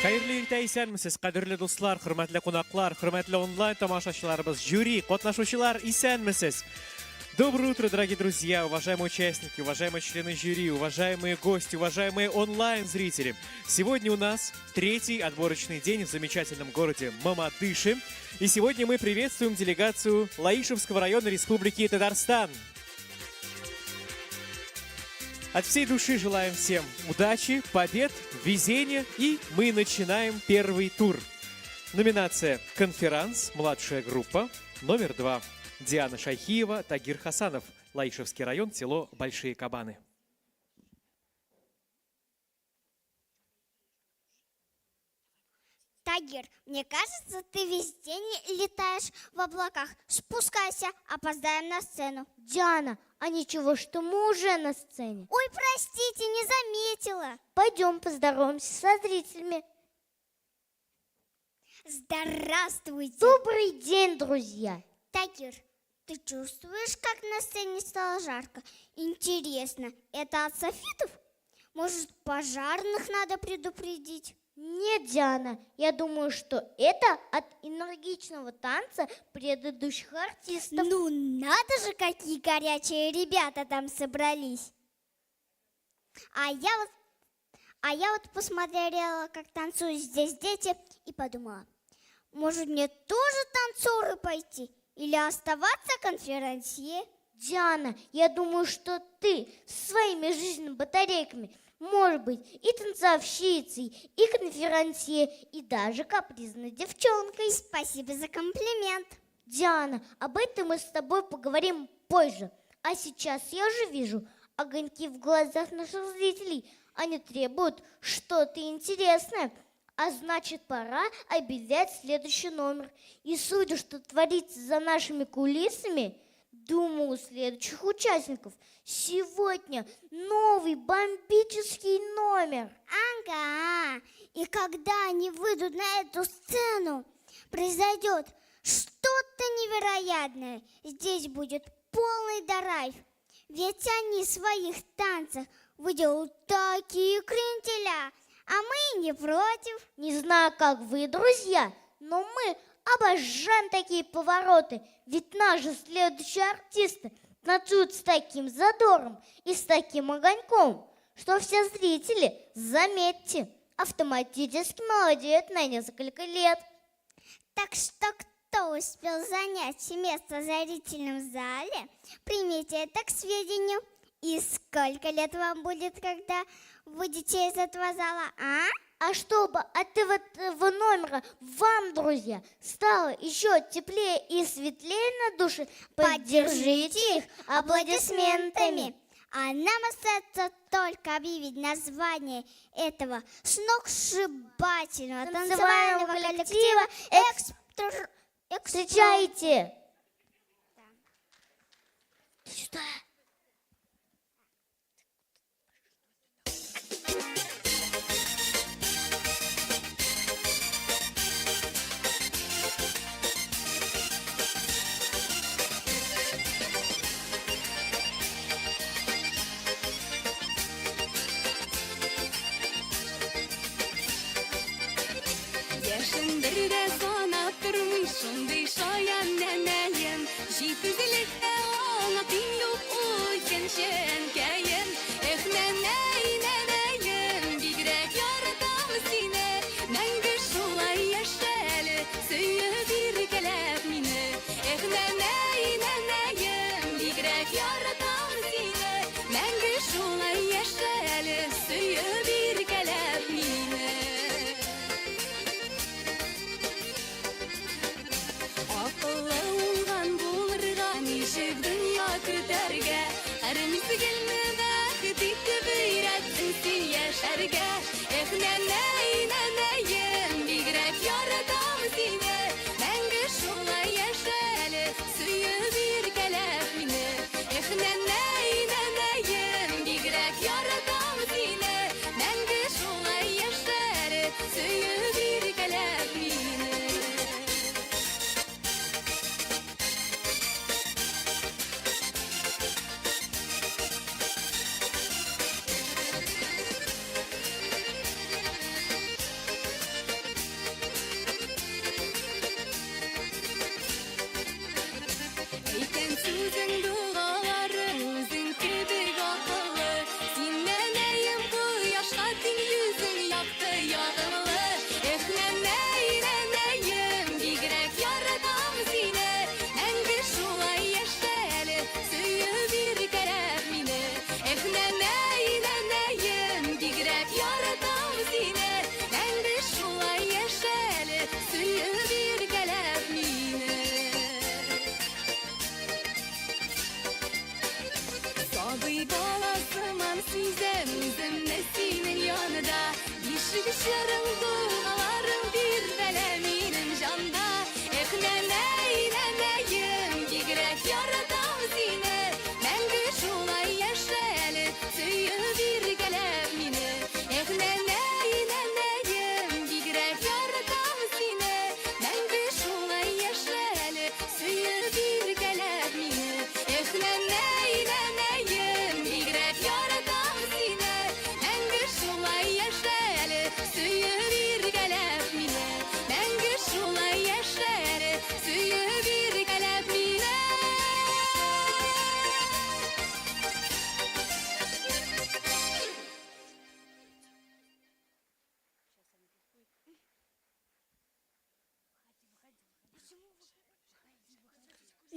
Хайырлы иртә исәнмесез, кадерле дуслар, хөрмәтле кунаклар, хөрмәтле онлайн тамашачыларыбыз, жюри, катнашучылар, исәнмесез. Доброе утро, дорогие друзья, уважаемые участники, уважаемые члены жюри, уважаемые гости, уважаемые онлайн-зрители. Сегодня у нас третий отборочный день в замечательном городе Мамадыше. И сегодня мы приветствуем делегацию Лаишевского района Республики Татарстан. От всей души желаем всем удачи, побед, везения, и мы начинаем первый тур. Номинация «Конферанс. Младшая группа». Номер 2. Диана Шайхиева, Тагир Хасанов. Лаишевский район, село Большие Кабаны. Тагир, мне кажется, ты весь день летаешь в облаках. Спускайся, опоздаем на сцену. Диана, а ничего, что мы уже на сцене? Ой, простите, не заметила. Пойдем поздороваемся со зрителями. Здравствуйте. Добрый день, друзья. Тагир, ты чувствуешь, как на сцене стало жарко? Интересно, это от софитов? Может, пожарных надо предупредить? Нет, Диана, я думаю, что это от энергичного танца предыдущих артистов. Ну, надо же, какие горячие ребята там собрались. А я вот посмотрела, как танцуют здесь дети, и подумала, может, мне тоже танцоры пойти? Или оставаться конферансье? Диана, я думаю, что ты со своими жизненными батарейками может быть и танцовщицей, и конферансье, и даже капризной девчонкой. Спасибо за комплимент. Диана, об этом мы с тобой поговорим позже. А сейчас я уже вижу огоньки в глазах наших зрителей. Они требуют что-то интересное. А значит, пора объявлять следующий номер. И судя, что творится за нашими кулисами, думаю, у следующих участников сегодня новый бомбический номер. Ага, и когда они выйдут на эту сцену, произойдет что-то невероятное. Здесь будет полный драйв. Ведь они в своих танцах выделают такие кренделя, а мы не против. Не знаю, как вы, друзья, но мы обожаем такие повороты. Ведь наши следующие артисты танцуют с таким задором и с таким огоньком, что все зрители, заметьте, автоматически молодеют на несколько лет. Так что кто успел занять место в зрительном зале, примите это к сведению. И сколько лет вам будет, когда выйдете из этого зала, а? А чтобы от этого номера вам, друзья, стало еще теплее и светлее на душе, поддержите их аплодисментами. А нам остается только объявить название этого сногсшибательного танцевального коллектива Встречайте! Сюда! Yaşın bir de sana durmuşsun dışayan neneyim Jitizlikte ona bin yok uyken şenkeyin Eh neneyim bigrek yaratam sine Menge şolay yaşalı söyle bir kelep mine Eh neneyim bigrek yaratam sine Menge şolay yaşalı söyle bir kelep mine Akıllı olgan bulurga nişik dünya küterge Her mizgilni vakti tübüyretsin sin yaşarga Eh neneyim bigrek yaratam sine Menge şolay yaşalı suyu bir kelep mine Eh neneyim bigrek yaratam sine Menge şolay yaşalı suyu bir kelep mine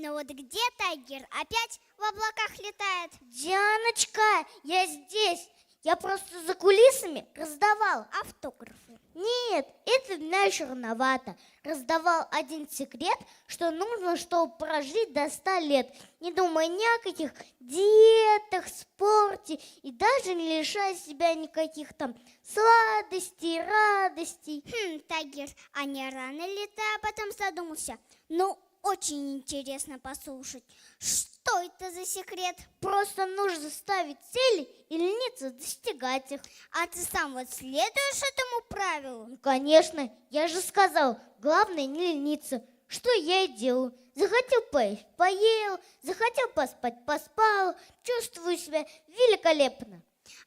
Но вот где Тайгер? Опять в облаках летает? Дианочка, я здесь. Я просто за кулисами раздавал. Автографы. Нет, это меня еще рановато. Раздавал один секрет, что нужно, чтобы прожить до 100 лет. Не думая ни о каких диетах, спорте и даже не лишая себя никаких там сладостей, радостей. Тайгер, а не рано ли ты об этом задумался? Ну, очень интересно послушать. Что это за секрет? Просто нужно ставить цели и лениться достигать их. А ты сам вот следуешь этому правилу? Ну, конечно, я же сказал, главное не лениться. Что я и делаю. Захотел поесть, поел, захотел поспать, поспал. Чувствую себя великолепно.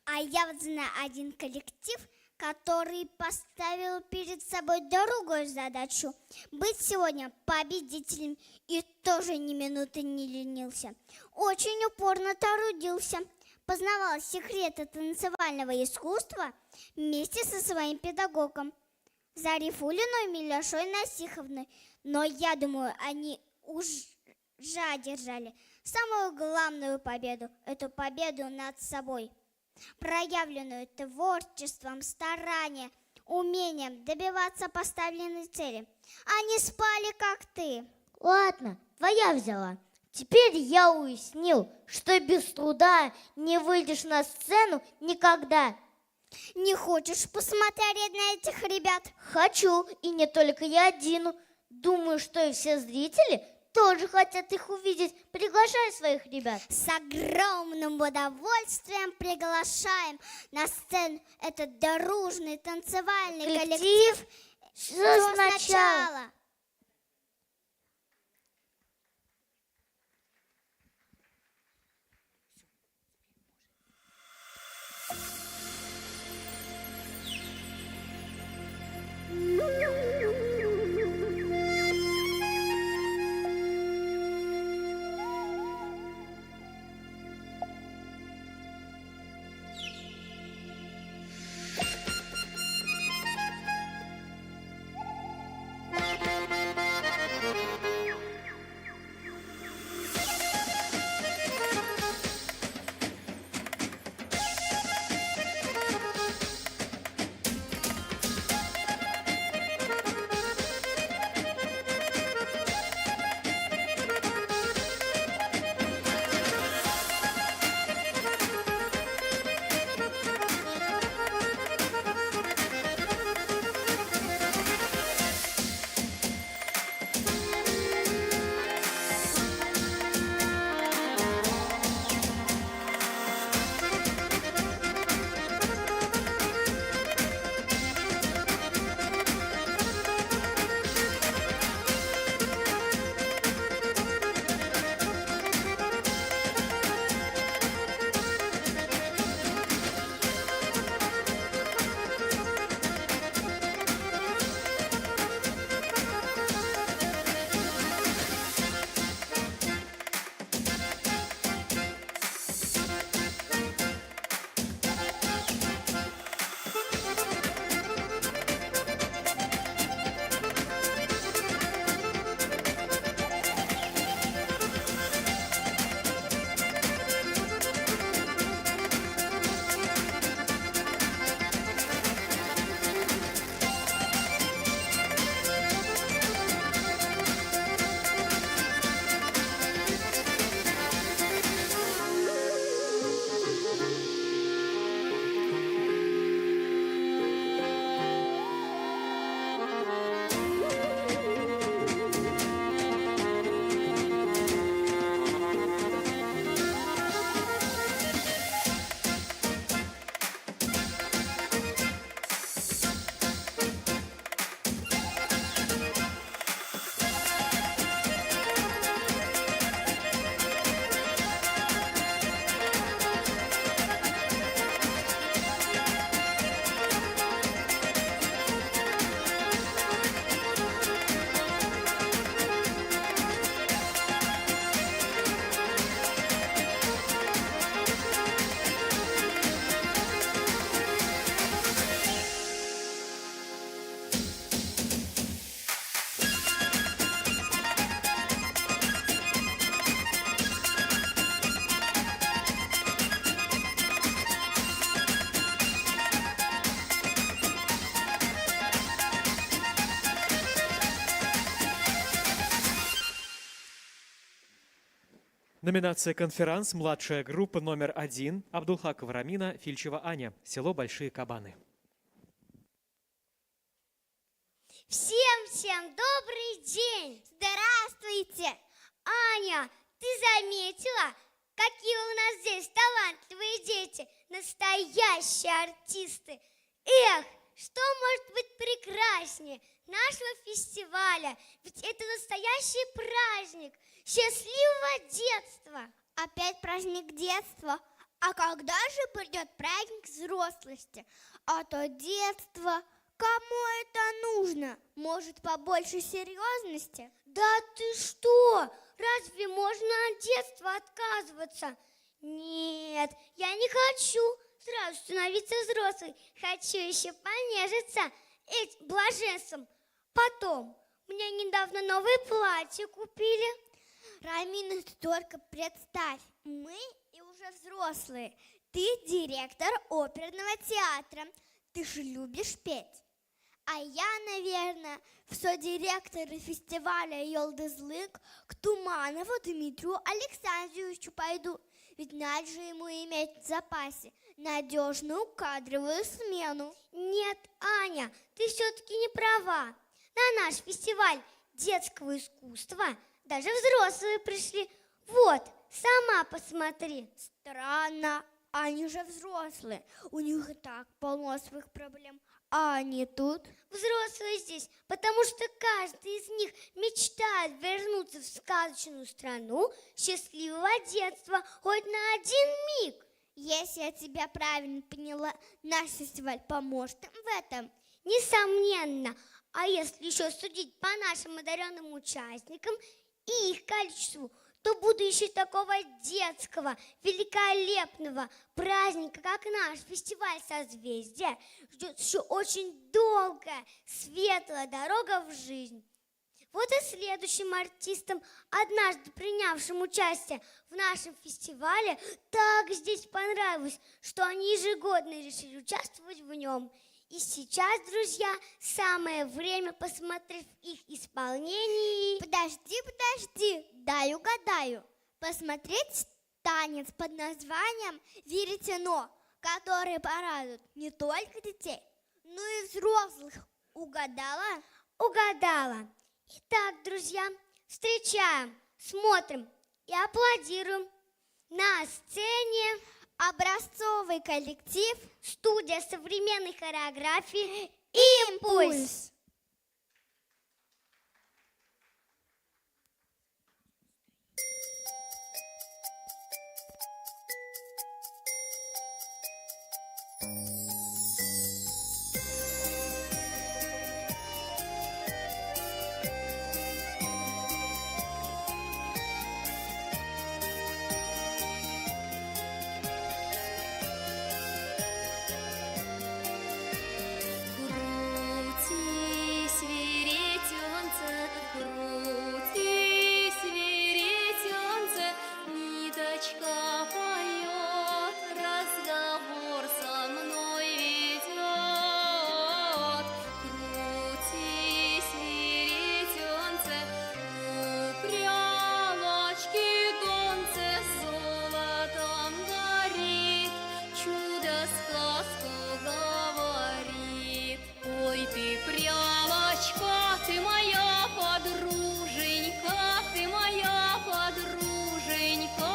А я вот знаю один коллектив, который поставил перед собой другую задачу – быть сегодня победителем и тоже ни минуты не ленился. Очень упорно трудился, познавал секреты танцевального искусства вместе со своим педагогом Зарифулиной Миляшой Насиховной. Но я думаю, они уже одержали самую главную победу – эту победу над собой, проявленную творчеством, старанием, умением добиваться поставленной цели. Они спали, как ты. Ладно, твоя взяла. Теперь я уяснил, что без труда не выйдешь на сцену никогда. Не хочешь посмотреть на этих ребят? Хочу, и не только я один. Думаю, что и все зрители тоже хотят их увидеть. Приглашай своих ребят. С огромным удовольствием приглашаем на сцену этот дружный танцевальный коллектив. Все сначала. Номинация «Конферанс», младшая группа номер 1, Абдулхакова Рамина, Фильчева Аня, село Большие Кабаны. Всем добрый день! Здравствуйте! Аня, ты заметила, какие у нас здесь талантливые дети, настоящие артисты? Эх, что может быть прекраснее нашего фестиваля? Ведь это настоящий праздник счастливого детства. Опять праздник детства? А когда же придет праздник взрослости? А то детство, кому это нужно? Может, побольше серьезности? Да ты что? Разве можно от детства отказываться? Нет, я не хочу сразу становиться взрослой. Хочу еще понежиться этим блаженством. Потом, мне недавно новое платье купили. Рамина, ты только представь, мы и уже взрослые. Ты директор оперного театра. Ты же любишь петь. А я, наверное, в содиректоры фестиваля «Йолдызлык» к Туманову Дмитрию Александровичу пойду. Ведь надо же ему иметь в запасе надежную кадровую смену. Нет, Аня, ты все-таки не права. На наш фестиваль детского искусства даже взрослые пришли. Вот, сама посмотри. Странно, они же взрослые. У них и так полно своих проблем. А они тут? Взрослые здесь, потому что каждый из них мечтает вернуться в сказочную страну счастливого детства хоть на один миг. Если я тебя правильно поняла, наш фестиваль поможет им в этом. Несомненно. А если еще судить по нашим одаренным участникам и их количеству, то будущее такого детского, великолепного праздника, как наш фестиваль созвездия, ждет еще очень долгая, светлая дорога в жизнь. Вот и следующим артистам, однажды принявшим участие в нашем фестивале, так здесь понравилось, что они ежегодно решили участвовать в нем. И сейчас, друзья, самое время посмотреть их исполнение. Подожди, дай угадаю. Посмотреть танец под названием «Веретено», который порадует не только детей, но и взрослых. Угадала? Угадала. Итак, друзья, встречаем, смотрим и аплодируем. На сцене образцовый коллектив, студия современной хореографии «Импульс». Крутись, веретенце, крутись, веретенце, ниточка поет, разговор со мной ведет. Крутись, веретенце, у прялочки донце золотом горит, чудо сказку говорит. Ой, ты прялочка, ты моя подруженька, ты моя подруженька,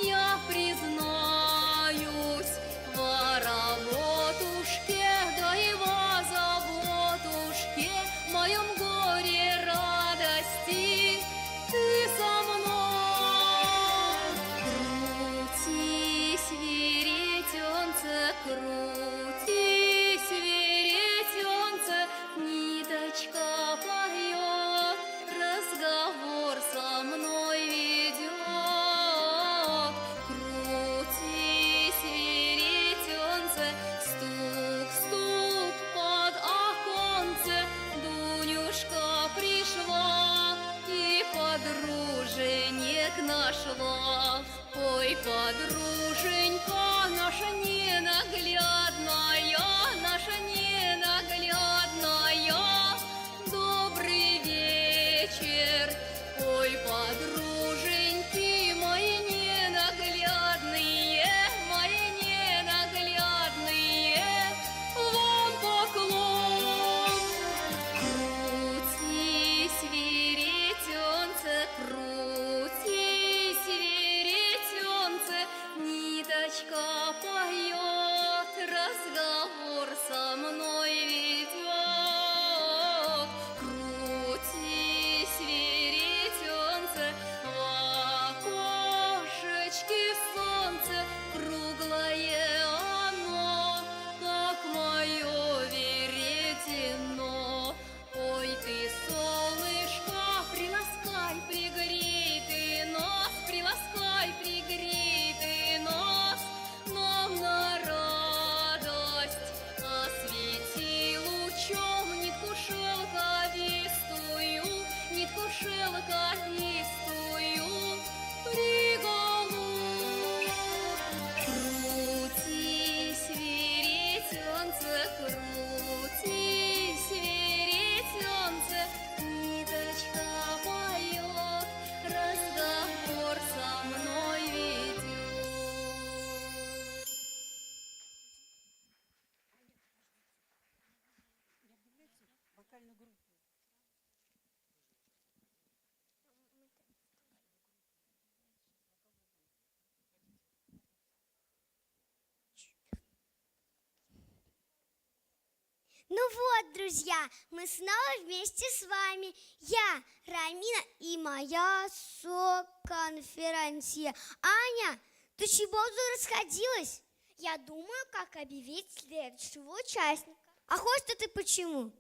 я признаюсь во работушке, да и во заботушке, в моем горе радости ты со мной. Крутись, веретенце, крутись, веретенце, ниточка поет, разговор со мной ведет. Крутись, веретенце, стук-стук под оконце, Дунюшка пришла и подруженек нашла. Ой, подруженька наша ненаглядная, наша ненаглядная, добрый вечер. Ой, подруженьки мои шелковистую приголу. Крутись, веретенце, крутись, веретенце, ниточка поет, разговор со мной ведет. Ну вот, друзья, мы снова вместе с вами. Я, Рамина, и моя соконферансье. Аня, ты чего тут расходилась? Я думаю, как объявить следующего участника. А хочешь ты почему?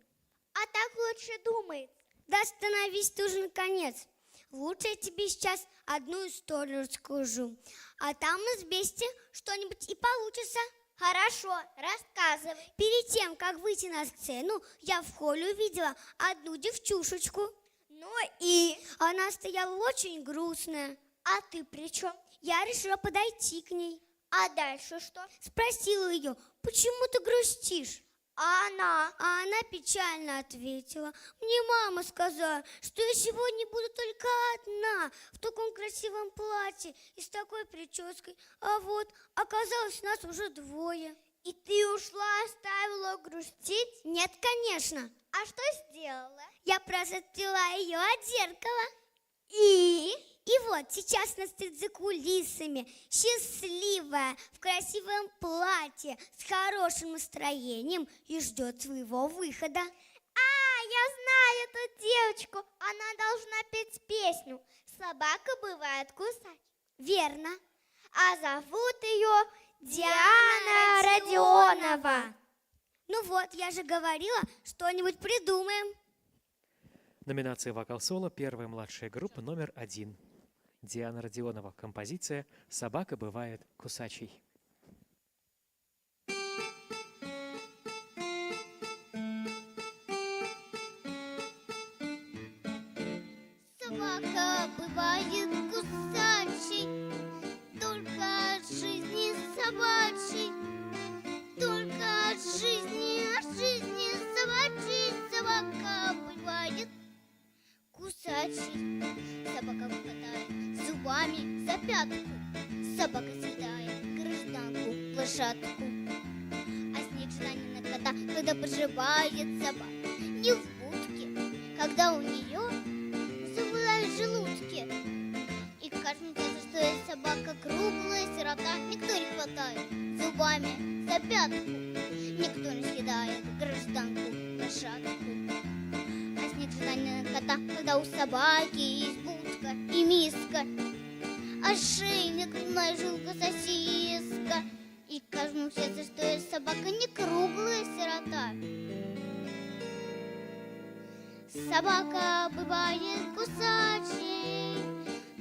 А так лучше думает. Да остановись ты уже наконец. Лучше я тебе сейчас одну историю расскажу. А там у нас вместе что-нибудь и получится. Хорошо, рассказывай. Перед тем, как выйти на сцену, я в холле увидела одну девчушечку. Ну и? Она стояла очень грустная. А ты при чем? Я решила подойти к ней. А дальше что? Спросила ее, почему ты грустишь? А она? А она печально ответила. Мне мама сказала, что я сегодня буду только одна, в таком красивом платье и с такой прической. А вот, оказалось, нас уже двое. И ты ушла, оставила грустить? Нет, конечно. А что сделала? Я просто отвела ее от зеркала. И? И вот сейчас она стоит за кулисами, счастливая, в красивом платье, с хорошим настроением и ждет своего выхода. Я знаю эту девочку. Она должна петь песню «Собака бывает кусать». Верно. А зовут ее Диана Родионова. Ну вот, я же говорила, что-нибудь придумаем. Номинация «Вокал-соло», первая младшая группа, номер 1. Диана Родионова. Композиция «Собака бывает кусачей». Собака бывает кусачей, только от жизни собачьей, только от жизни собачьей собака бывает кусачей. Собака хватает зубами за пятку, собака съедает гражданку, лошадку. А снег желание на кота, когда проживает собака не в будке, когда у нее забывают желудки. И кажется, что эта собака круглая сирота, никто не хватает зубами за пятку, никто не съедает гражданку, лошадку. А снег желание на кота, когда у собаки есть будка и миска, ошейник, губная жилка, сосиска. И каждому кажется, что эта собака не круглая сирота. Собака бывает кусачей,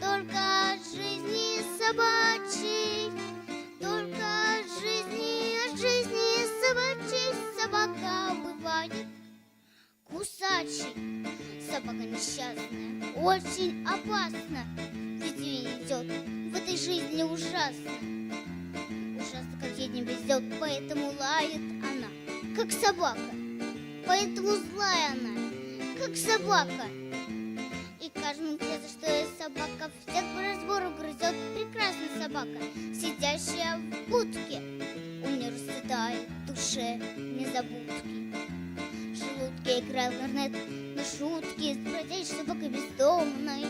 только от жизни собачьей, только от жизни собачьей собака бывает кусачей. Собака несчастная, очень опасна, ведь ей идет в этой жизни ужасно. Ужасно, как ей не везет, поэтому лает она, как собака, поэтому злая она, как собака. И каждому кажется, что эта собака всех по разбору грызет. Прекрасная собака, сидящая в будке, у нее расцветает в душе незабудки. В желудке играет кларнет на шутки с бродячей собакой бездомной,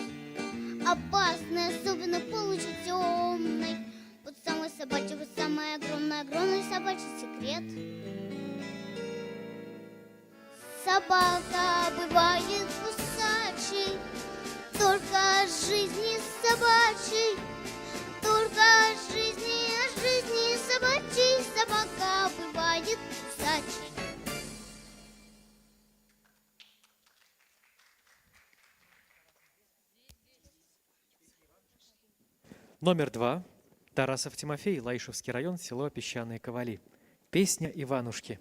опасной, особенно полночи темной. Вот самый собачий, вот самый огромный собачий секрет. Собака бывает кусачей, только от жизни собачьей, только от жизни собачьей собака бывает кусачей. Номер 2. Тарасов Тимофей, Лаишевский район, село Песчаные Ковали. Песня Иванушки.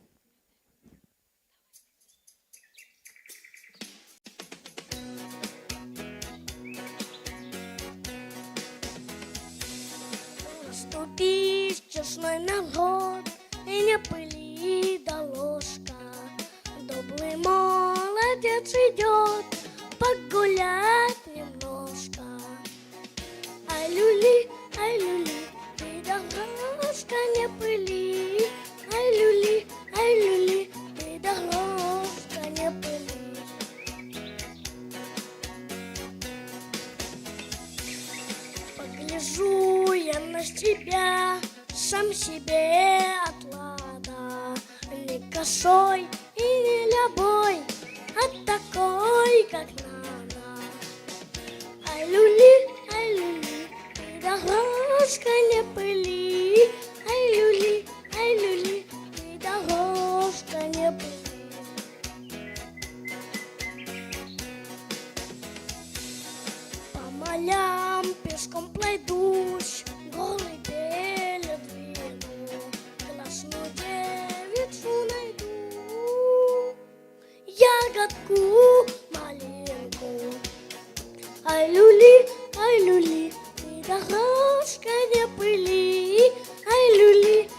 идет погулять немножко. Ай, люли, ты дорожка не пыли. Ай, люли, ты дорожка не пыли. Погляжу я на тебя, сам себе отлада. Не косой и не любой, а такой, как надо. Ай, люли, ты дорожка не пыли. Ай, люли, ты дорожка не пыли. По полям пешком пройдусь, голый перед виду, классную девицу найду, ягодку маленькую. Ай, люли, ты дорожка не пыли. Ай, люли,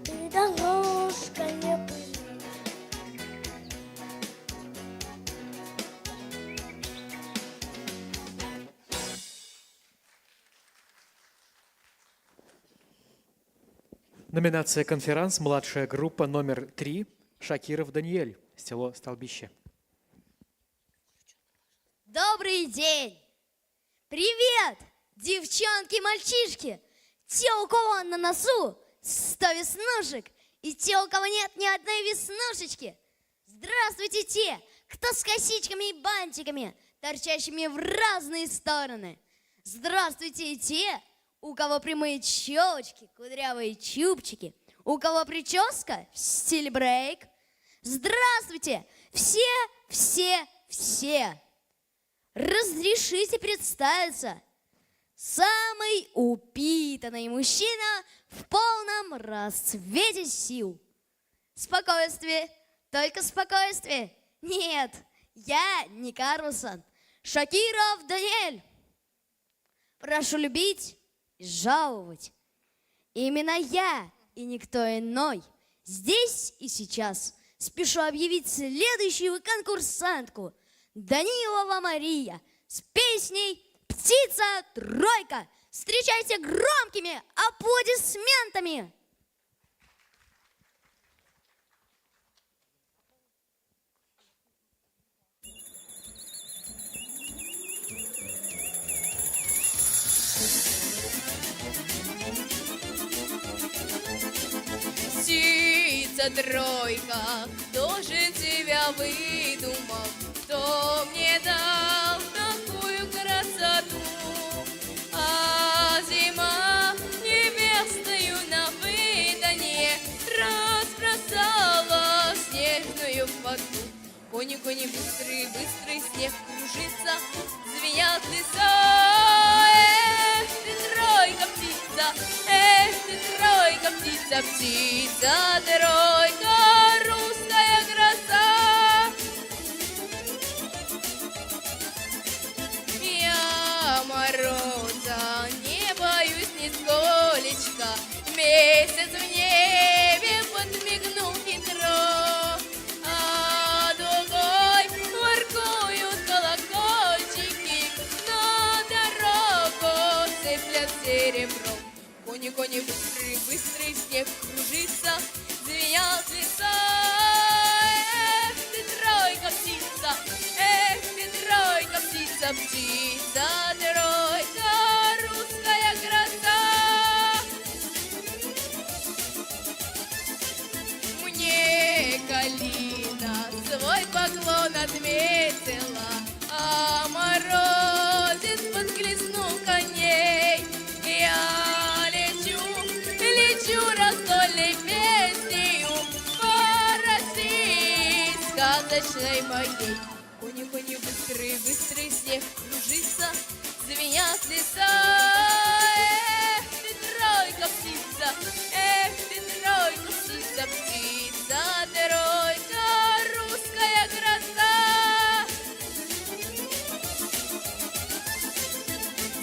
ты дорожка не пыли. Номинация «Конферанс», младшая группа номер 3, Шакиров Даниэль, село Столбище. Добрый день! Привет, девчонки и мальчишки! Те, у кого на носу 100 веснушек, и те, у кого нет ни одной веснушечки. Здравствуйте те, кто с косичками и бантиками, торчащими в разные стороны. Здравствуйте и те, у кого прямые челочки, кудрявые чубчики, у кого прическа в стиле брейк. Здравствуйте, все! Разрешите представиться. Самый упитанный мужчина в полном расцвете сил. Спокойствие, только спокойствие. Нет, я не Карлсон, Шакиров Даниэль. Прошу любить и жаловать. Именно я и никто иной здесь и сейчас спешу объявить следующую конкурсантку Данилова Мария с песней «Птица-тройка». Встречайте громкими аплодисментами! Птица-тройка, кто же тебя выдумал? Кто мне дал такую красоту? А зима небесную на выданье разбросала снежную фату. Кони, быстрый снег кружится, звенят леса. Эх, ты тройка, птица, эх, ты тройка, птица, птица-тройка, русская краса. Я мороза не боюсь нисколечко, месяц в небе подмигнул хитро, а дугой воркуют колокольчики, на дорогу сыплят серебром. Кони, быстрый снег кружится, звенят леса. Эх, ты тройка, птица, эх, ты тройка, птица, птица-тройка, русская краса. Мне калина свой поклон отметила, а морозец подхлестнул коней. Я лечу раздольной песнею по России сказочной моей. Кони, быстрый снег кружится, звенят леса. Эх, ты тройка, птица, эх, ты тройка, птица, птица-тройка, русская краса.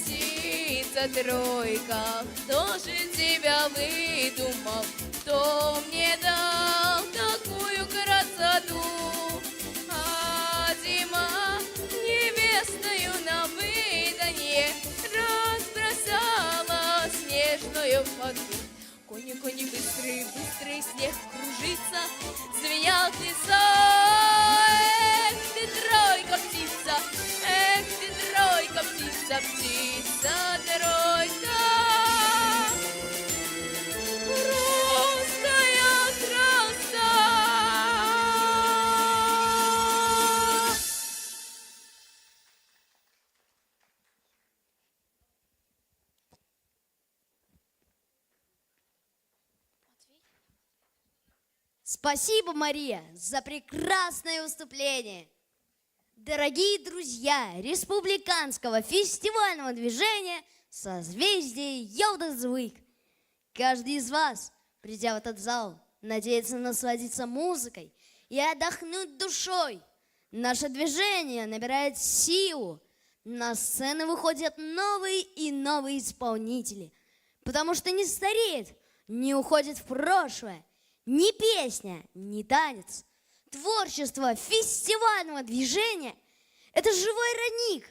Птица-тройка, кто же тебя выдумал? Кто мне дал такую красоту? А кони быстрые, быстрые, снег кружится, звенят леса. Эх, ты тройка птица, эх, ты тройка птица, птица тройка. Русская краса. Спасибо, Мария, за прекрасное выступление. Дорогие друзья республиканского фестивального движения «Созвездие Йодозвык», каждый из вас, придя в этот зал, надеется насладиться музыкой и отдохнуть душой. Наше движение набирает силу. На сцену выходят новые и новые исполнители, потому что не стареет, не уходит в прошлое ни песня, ни танец. Творчество фестивального движения – это живой родник,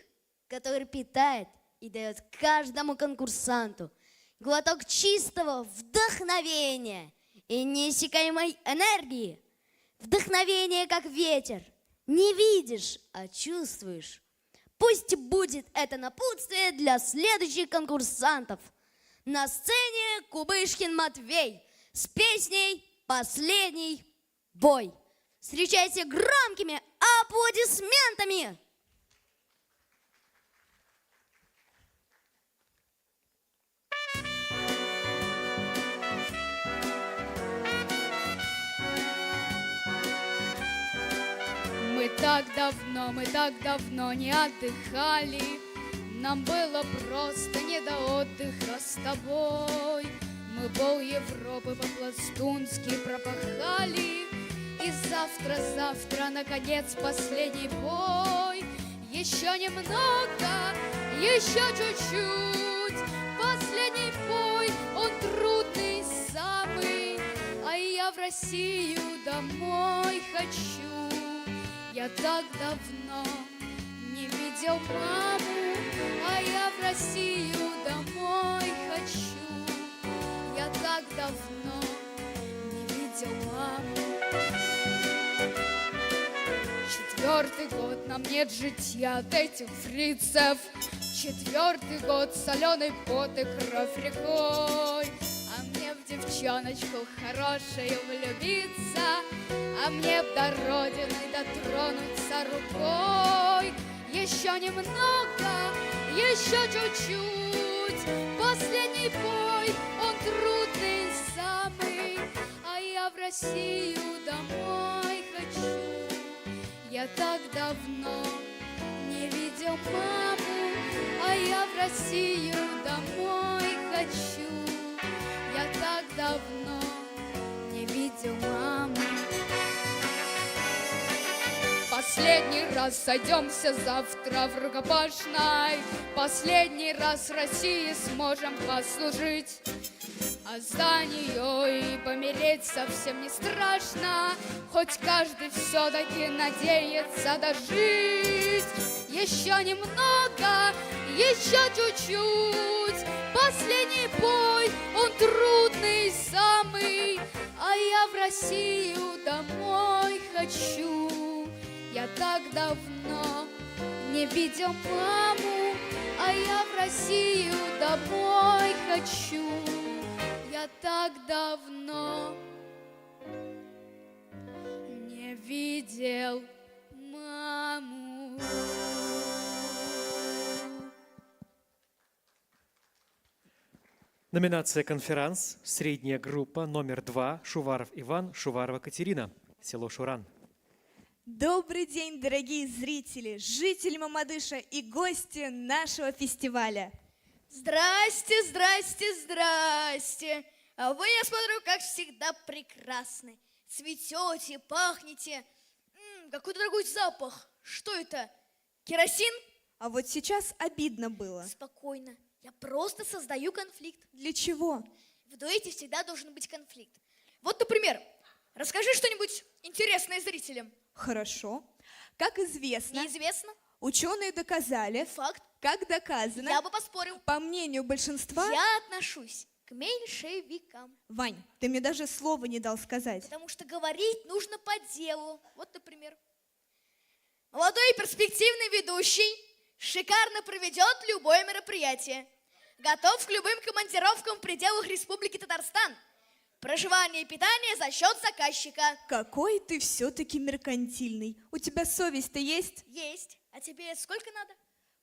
который питает и дает каждому конкурсанту глоток чистого вдохновения и неиссякаемой энергии. Вдохновение, как ветер, не видишь, а чувствуешь. Пусть будет это напутствие для следующих конкурсантов. На сцене Кубышкин Матвей с песней «Последний бой». Встречайте громкими аплодисментами! Мы так давно не отдыхали. Нам было просто не до отдыха с тобой. Мы пол Европы по-пластунски пропахали. И завтра, наконец, последний бой. Еще немного, еще чуть-чуть. Последний бой, он трудный самый. А я в Россию домой хочу. Я так давно не видел маму, а я в Россию домой хочу. Я так давно не видел маму. 4-й год нам нет житья от этих фрицев. 4-й год соленый пот и кровь рекой. А мне в девчоночку хорошую влюбиться, а мне б до родины дотронуться рукой. Еще немного, еще чуть-чуть. Последний бой, он трудный самый. А я в Россию домой хочу. Я так давно не видел маму, а я в Россию домой хочу. Я так давно не видел маму. Последний раз сойдемся завтра в рукопашной. Последний раз России сможем послужить. А за нее и помереть совсем не страшно. Хоть каждый все-таки надеется дожить. Еще немного, еще чуть-чуть. Последний бой, он трудный самый. А я в Россию домой хочу. Я так давно не видел маму, а я в Россию домой хочу. Я так давно не видел маму. Номинация «Конферанс». Средняя группа номер 2. Шуваров Иван, Шуварова Катерина. Село Шуран. Добрый день, дорогие зрители, жители Мамадыша и гости нашего фестиваля. Здрасте, здрасте, здрасте. А вы, я смотрю, как всегда прекрасны. Цветете, пахнете. Какой дорогой запах. Что это? Керосин? А вот сейчас обидно было. Спокойно. Я просто создаю конфликт. Для чего? В дуэте всегда должен быть конфликт. Вот, например, расскажи что-нибудь интересное зрителям. Хорошо. Как известно, Неизвестно. ученые доказали, Факт. как доказано, Я бы поспорил. по мнению большинства, Я отношусь к меньшевикам. Вань, ты мне даже слова не дал сказать. Потому что говорить нужно по делу. Вот, например, молодой и перспективный ведущий шикарно проведет любое мероприятие. Готов к любым командировкам в пределах Республики Татарстан. Проживание и питание за счет заказчика. Какой ты все-таки меркантильный. У тебя совесть-то есть? Есть. А тебе сколько надо?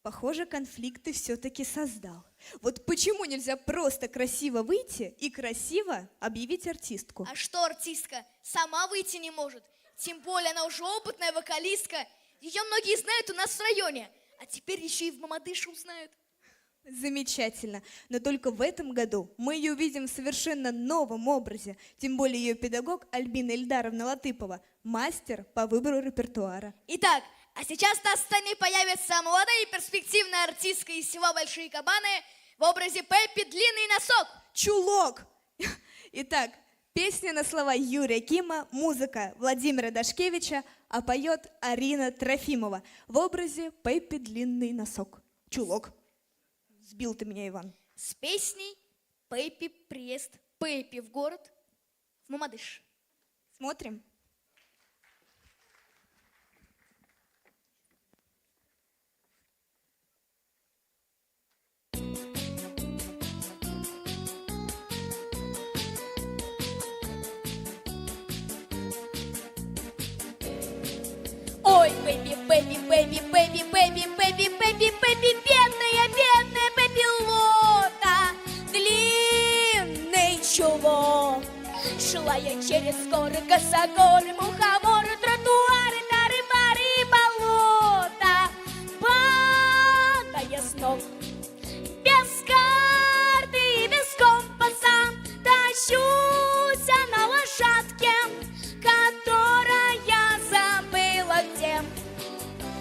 Похоже, конфликт ты все-таки создал. Вот почему нельзя просто красиво выйти и красиво объявить артистку? А что артистка сама выйти не может? Тем более она уже опытная вокалистка. Ее многие знают у нас в районе. А теперь еще и в Мамадыше узнают. Замечательно. Но только в этом году мы ее увидим в совершенно новом образе. Тем более ее педагог Альбина Ильдаровна Латыпова, мастер по выбору репертуара. Итак, а сейчас на сцене появится молодая и перспективная артистка из села Большие Кабаны в образе Пеппи Длинный Носок. Чулок! Итак, песня на слова Юрия Кима, музыка Владимира Дашкевича, а поет Арина Трофимова в образе Пеппи Длинный Носок. Чулок. Сбил ты меня, Иван. С песней Пеппи приезд Пеппи в город в Мамадыш. Смотрим. Ой, Пеппи, Пеппи, Пеппи, Пеппи, Пеппи, Пеппи, Пеппи, Пеппи, бедная, бедная Пеппилота, длинный чулок. Шла я через горы, косогоры, мухоморы, тротуары, тары-бары и болота, падая с ног. Без карты и без компаса тащусь я на лошадке, которая забыла где.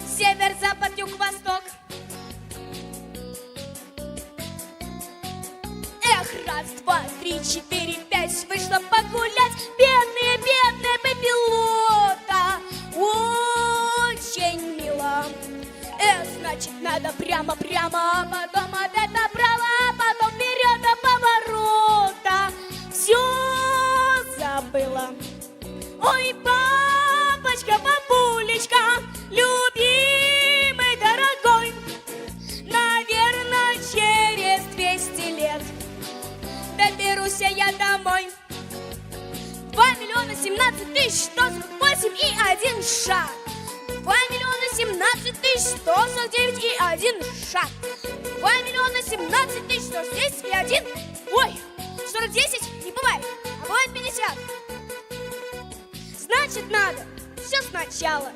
Север, запад, юг, восток. Эх, раз, два, три, четыре, пять, вышла погулять. Бедная, бедная Пеппилота, очень мила. Значит, надо прямо, прямо, а потом опять направо, а потом вперед до поворота. Все забыла. Ой, папочка, папулечка, любимый, дорогой, наверное, через 200 лет доберусь я домой. 2 миллиона 17 тысяч 148 и 1 шаг. 2 миллиона 17 тысяч 149 и 1 шаг. 2 миллиона 17 тысяч 110 и 1. Ой, 40-10 не бывает, а бывает 50. Значит, надо все сначала.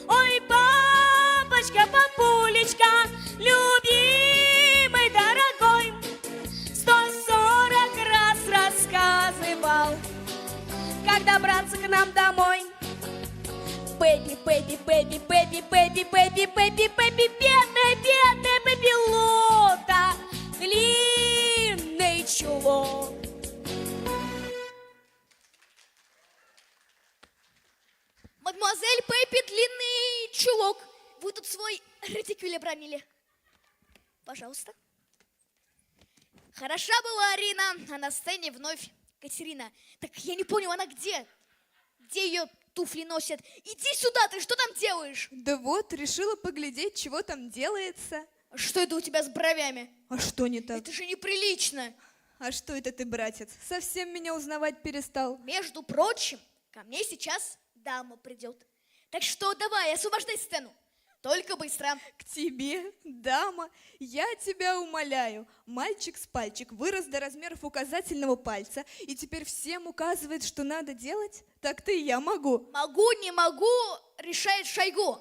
Ой, папочка, папулечка, любимый, дорогой, 140 раз рассказывал, как добраться к нам домой. Пеппи, Пеппи, Пеппи, Пеппи, Пеппи, Пеппи, Пеппи, Пеппи, бедная, бедная Пеппилота, длинный чулок. Мадемуазель Пеппи, длинный чулок, вы тут свой ретикюль обронили. Пожалуйста. Хороша была Арина, а на сцене вновь Катерина. Так я не понял, она где? Где ее туфли носят? Иди сюда, ты что там делаешь? Да вот, решила поглядеть, чего там делается. А что это у тебя с бровями? А что не так? Это же неприлично. А что это ты, братец? Совсем меня узнавать перестал. Между прочим, ко мне сейчас дама придет. Так что давай, освобождай сцену. Только быстро. К тебе, дама, я тебя умоляю. Мальчик с пальчик вырос до размеров указательного пальца и теперь всем указывает, что надо делать? Так ты и я могу. Могу, не могу, решает Шойгу.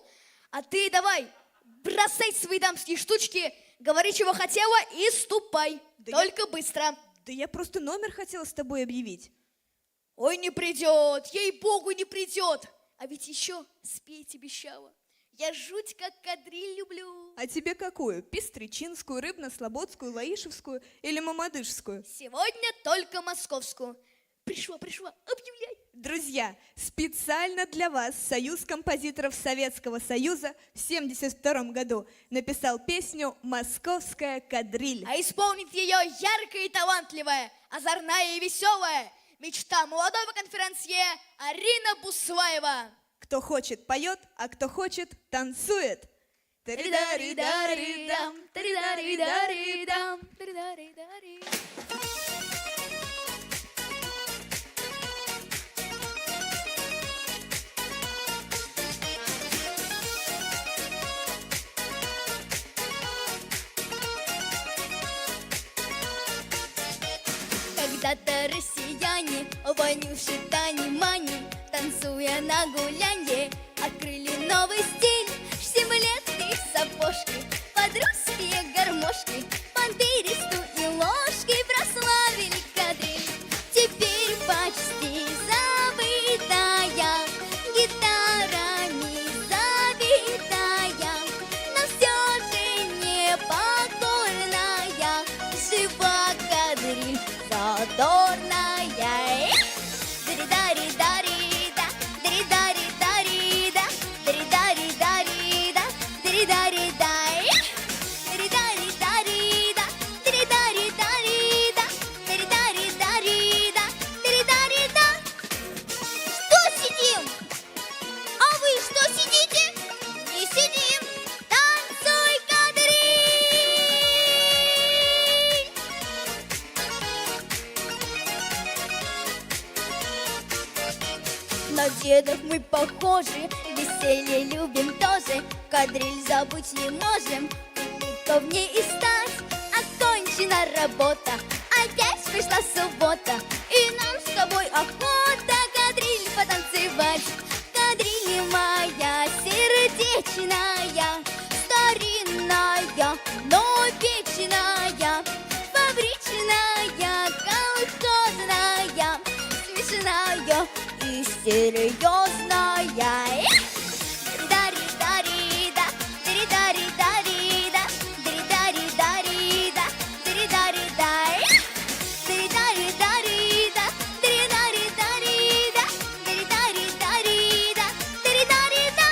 А ты давай, бросай свои дамские штучки, говори, чего хотела, и ступай. Да Только быстро. Да я просто номер хотела с тобой объявить. Ой, не придет, ей-богу, не придет. А ведь еще спеть обещала. Я жуть как кадриль люблю. А тебе какую? Пестричинскую, рыбно-слободскую, лаишевскую или мамадышскую? Сегодня только московскую. Пришла, объявляй. Друзья, специально для вас Союз композиторов Советского Союза в 1972 году написал песню «Московская кадриль». А исполнит ее яркая и талантливая, озорная и веселая мечта молодого конферансье Арина Буслаева. Кто хочет, поет, а кто хочет, танцует. Таридаридам, таридаридам, таридаридам. Когда-то россияне, Ванюши, Тани, Мани, танцуя на гулянье, открыли новый стиль. 7 лет их сапожки, под русские гармошки, бандеристу и ложки прославили кадриль. Теперь почти забытая, гитарами забитая, но все же непокорная, жива кадриль задорная. Дари-дари-дари-да, дари-дари-дари-да, дари-дари-дари-да, дари-дари-дай. Дари-дари-дари-да, дари-дари-дари-да, дари-дари-дари-да, дари-дари-да. Что сидим? А вы что сидите? Не сидим. Танцуй, кадриль! На дедов мы похожи, веселье любим тоже, кадриль забыть не можем, улыбка в ней и стать. Окончена работа, опять пришла суббота, и нам с тобой охота кадриль потанцевать. Кадриль моя сердечная, старинная, но вечная, фабричная, колхозная, смешная и серьезная. Дари-дари-да, дари-дари-дари-да, дари-дари-дари-да, дари-дари-дай. Дари-дари-дари-да, дари-дари-дари-да, дари-дари-дари-да, дари-дари-да.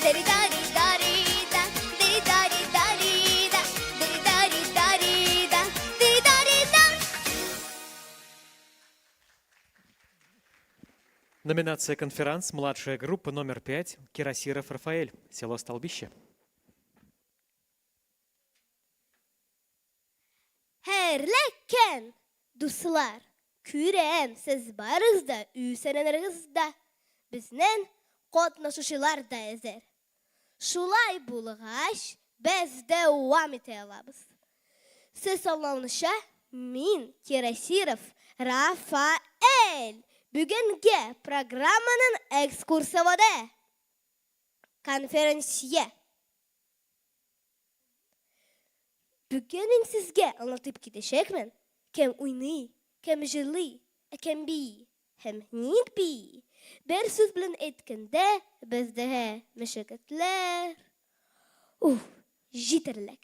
Дари-дари-дари-да, дари-дари-дари-да, дари-дари-дари-да, дари-дари-да. Номинация «Конферанс», младшая группа номер 5, Кирасиров Рафаэль, село Столбище. Herlekken, dostlar, күрәм, сез барыз да, үйсәнәнәрегез да, безнең катнашучылар да әзер. Шулай булгач, без дәвам итә алабыз. Сез аңлауныша, мин Кирасиров Рафаэль. Бүгенге программаның экскурсоводы. Конференция. Бүгін мин сезгә аңлатып китәчәкмен, кем уйный, кем җырлый, кем бии, һәм ник бии. Бер сүз белән әйткәндә, бездә мәшәкатьләр җитәрлек.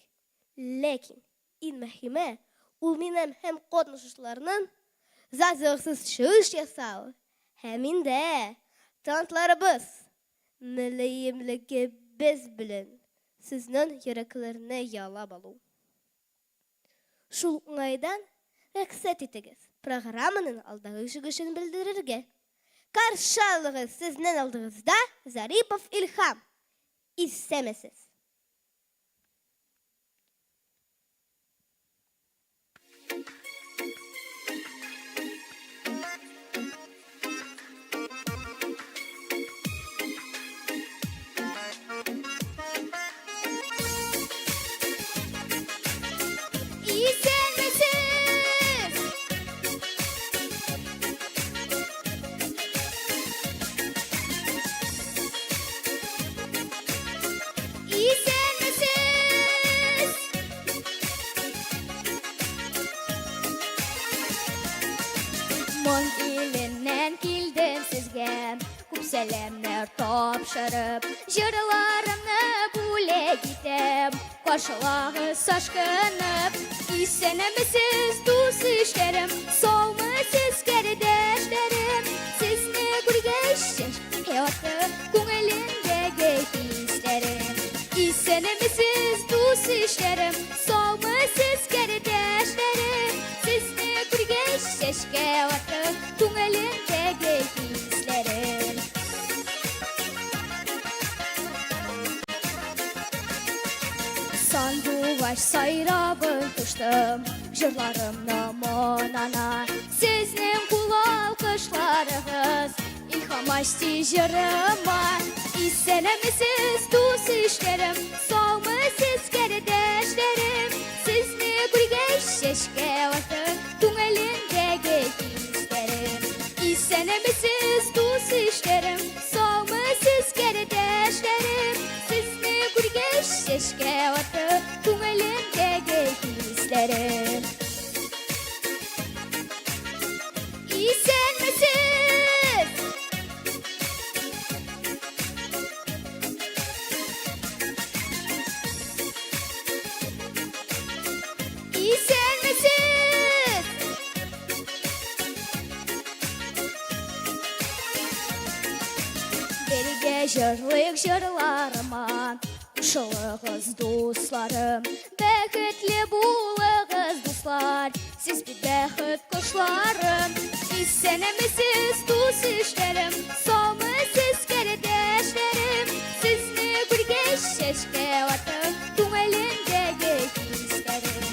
Ләкин иң мөһиме ул минем һәм катнашучыларның зазырсыз чыгыш ясау. Һәм инде тантларыбыз мөлаемлегебез белән сезнең йөрәкләрне ялап алу. Шул уңайдан рөхсәт итегез программаның алдагы чыгышын белдерергә. Каршы алыгыз сезнең алдыгызда Зарипов Илһам. Исәмесез. Selamlar topşırıp jırlarımı bule gitem Koşulağı saçkınıp İstenemisiz dus işlerim Soğumasiz kardeşlerim Sizni gülgeçtir hayatı Kungilinde hislerim İstenemisiz dus işlerim Soğumasiz kardeşlerim Sizni gülgeçtir hayatı Kungilinde hislerim Sanduvaş sayrabın kıştım Jırlarımla monana Siznin kul alkışlarınız İlham açtı jırıma İstenemisiz dus işlerim Soğumasiz kardeşlerim Sizni gülgeç şeşke vatı Tungilinde hislerim İstenemisiz dus işlerim Soğumasiz kardeşlerim Sizni gülgeç şeşke vatı Tungilinde hislerim İstenmesiz İstenmesiz Birge jırlık jırlarıma Uşılığız dostlarım Bäxetli bulığız dostlar Siz bir bäxet kuşlarım İstenemisiz dus işlerim Soğumasiz kardeşlerim Sizni gülgeç şeşke vatı Tungilinde hislerim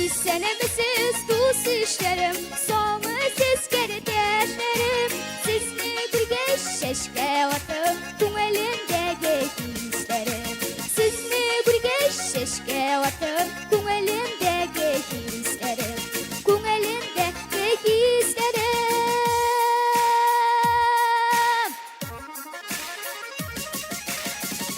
İstenemisiz dus işlerim Soğumasiz kardeşlerim Sizni gülgeç şeşke vatı Tungilinde hislerim Sizni gülgeç şeşke vatı Tungilinde hislerim Tungilinde hislerim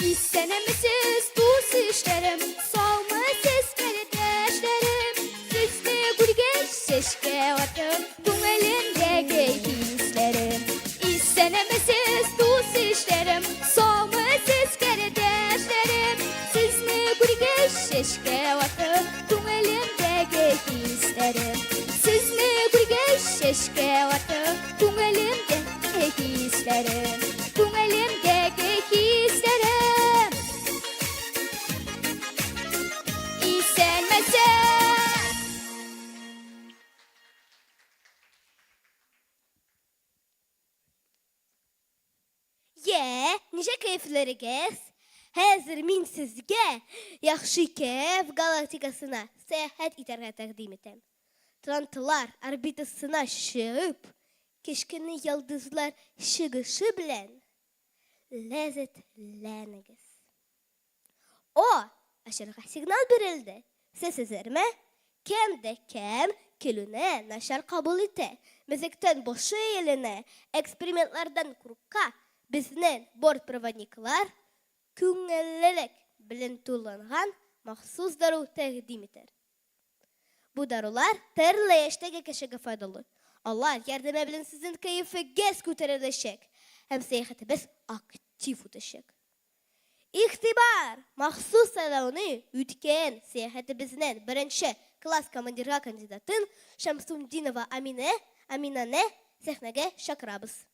İstenemisiz dus işlerim Soğumasiz kardeşlerim Sizni gülgeç şeşke vatı Tungilinde hislerim İstenemisiz dus işlerim Soğumasiz kardeşlerim Sizni gülgeç şeşke vatı Tungilinde hislerim Sizni gülgeç şeşke vatı Tungilinde hislerim Tungilinde hislerim İstenmesiz Nice keyifleriz? Hazır min sizge yaxşı keyif galaktikasına seyahat iterge təqdim etem. Trantılar orbitasına шығып, keşkini yıldızlar шығışı bilen lezzetlenigiz. O aşırıga signal verildi. Siz sezerme? Kem de kem kilüne naşar kabul ete. Mezekten boşu eline eksperimentlardan kurukka bizden bortprovodniklar küngellelek bilen tulangan mahsus daru təqdim eter. Bu darular terli yaştaki kişiye faydalı. Allah yardım bilen sizin keyfi gez küterilecek. Hem seyahatimiz aktif ötecek. İhtibar mahsus sayılarını ütken seyahatimizden birinci klas komandirga kandidatın Şamsundinova Aminane sahnege şakrabız.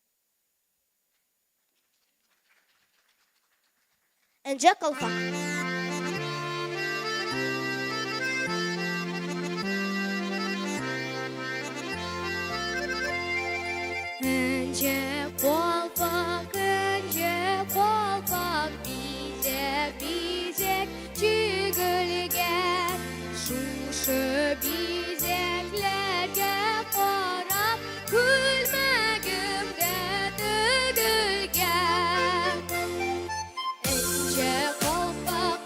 Önce kalfa. Önce kolpak bizek çügülgen Şuşu bizeklerge qarab Gülmegimde tügülgen Önce kolpak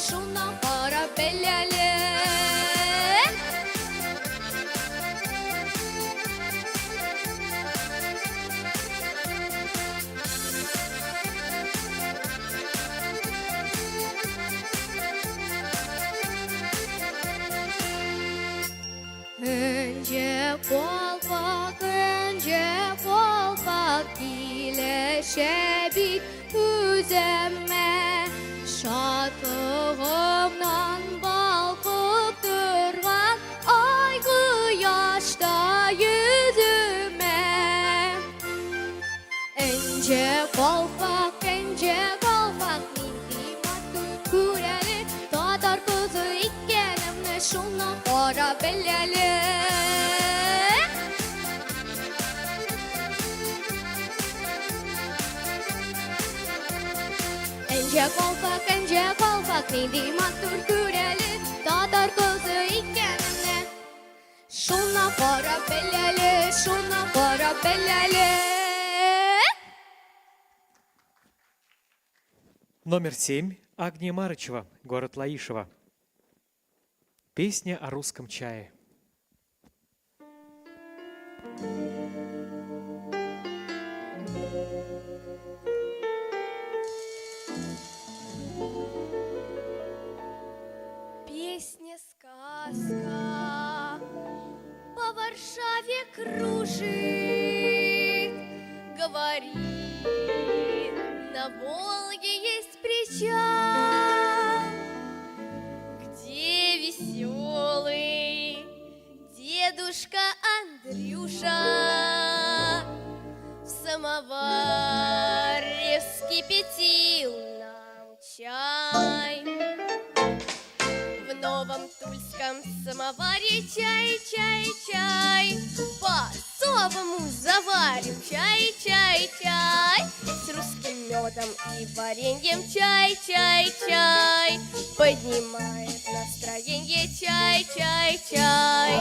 шуна қарап беләле. Önce kolpak kileşe bir üzemme. Şatığımdan balkıp durgan ay yaşta yüzüme. Önce kolpak mindimat kureli. Tatar kızı ikkenimle şuna kara beleli. Ence kolpak mindimat kureli. Tatar kızı ikkenimle şuna kara beleli. Şuna kara beleli. Номер 7. Агния Марычева, город Лаишево. Песня о русском чае. Песня-сказка по Варшаве кружит, говорит, на Волге есть причал, где веселый дедушка Андрюша в самоваре вскипятил нам чай. В новом тульском самоваре чай, чай, чай. По-особому заварим чай, чай, чай. С русским медом и вареньем чай, чай, чай. Поднимает настроение чай, чай, чай.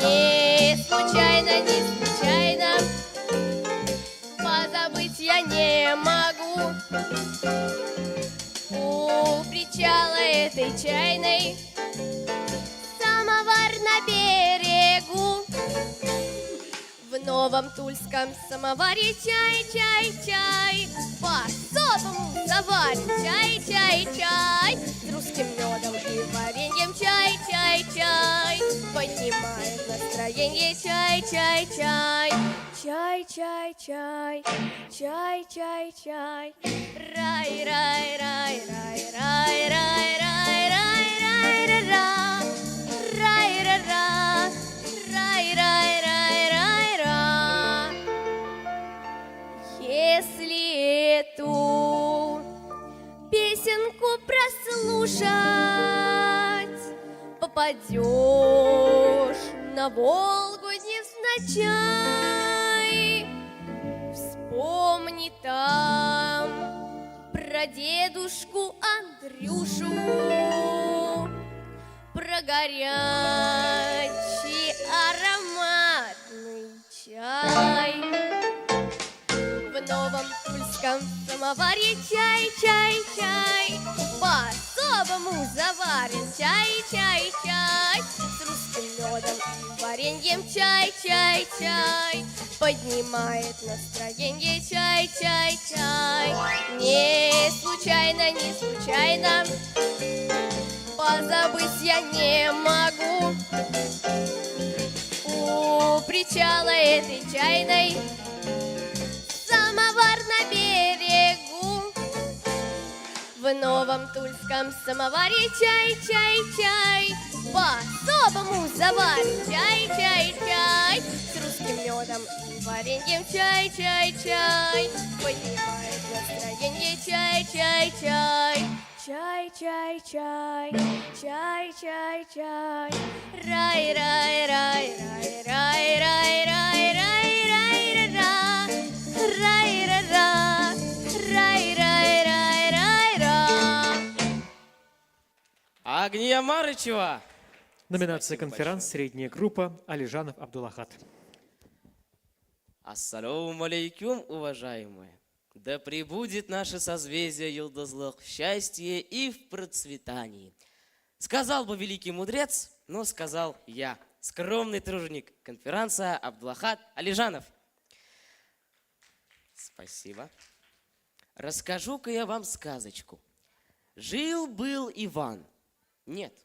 Не случайно, не случайно позабыть я не могу. У причала этой чайной самовар на берегу. В новом тульском самоваре чай, чай, чай. По-особому заварим чай, чай, чай. С русским медом и вареньем чай, чай, чай. Поднимает настроение чай, чай, чай. Чай, чай, чай, чай, чай, чай. Рай, рай, рай, рай, рай, рай, рай, рай, рай, рай, рай, рай, рай, рай, рай, рай, рай. Если эту песенку прослушать, попадешь на Волгу невзначай. Вспомни там про дедушку Андрюшу, про горячий ароматный чай. В новом тульском самоваре чай, чай, чай. По-особому заварен чай, чай, чай. С русским медом и вареньем чай, чай, чай. Поднимает настроение чай, чай, чай. Не случайно, не случайно позабыть я не могу. У причала этой чайной самовар на берегу. В новом тульском самоваре чай, чай, чай. По-особому заварен чай, чай, чай. С русским медом и вареньем чай, чай, чай. Поднимает настроение чай, чай, чай. Чай, чай, чай, чай, чай, чай. Рай, рай, рай, рай, рай, рай, рай, рай, рай, ра, рай, ра, рай, рай, рай, рай, ра. Агния Марычева. Номинация «Конферанс. Средняя группа». Алижанов Абдулахат. Ассаламу алейкум, уважаемые. Да пребудет наше созвездие Юлдызлык в счастье и в процветании. Сказал бы великий мудрец, но сказал я, скромный труженик конференция Абдулахат Алижанов. Спасибо. Расскажу-ка я вам сказочку. Жил-был Иван. Нет,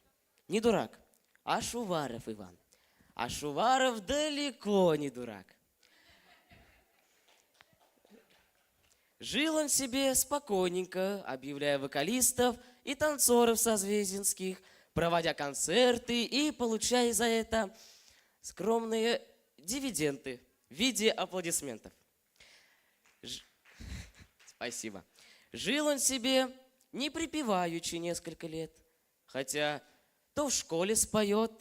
не дурак, а Шуваров Иван. А Шуваров далеко не дурак. Жил он себе спокойненько, объявляя вокалистов и танцоров созвездинских, проводя концерты и получая за это скромные дивиденды в виде аплодисментов. Спасибо. Жил он себе не припеваючи несколько лет, хотя то в школе споет,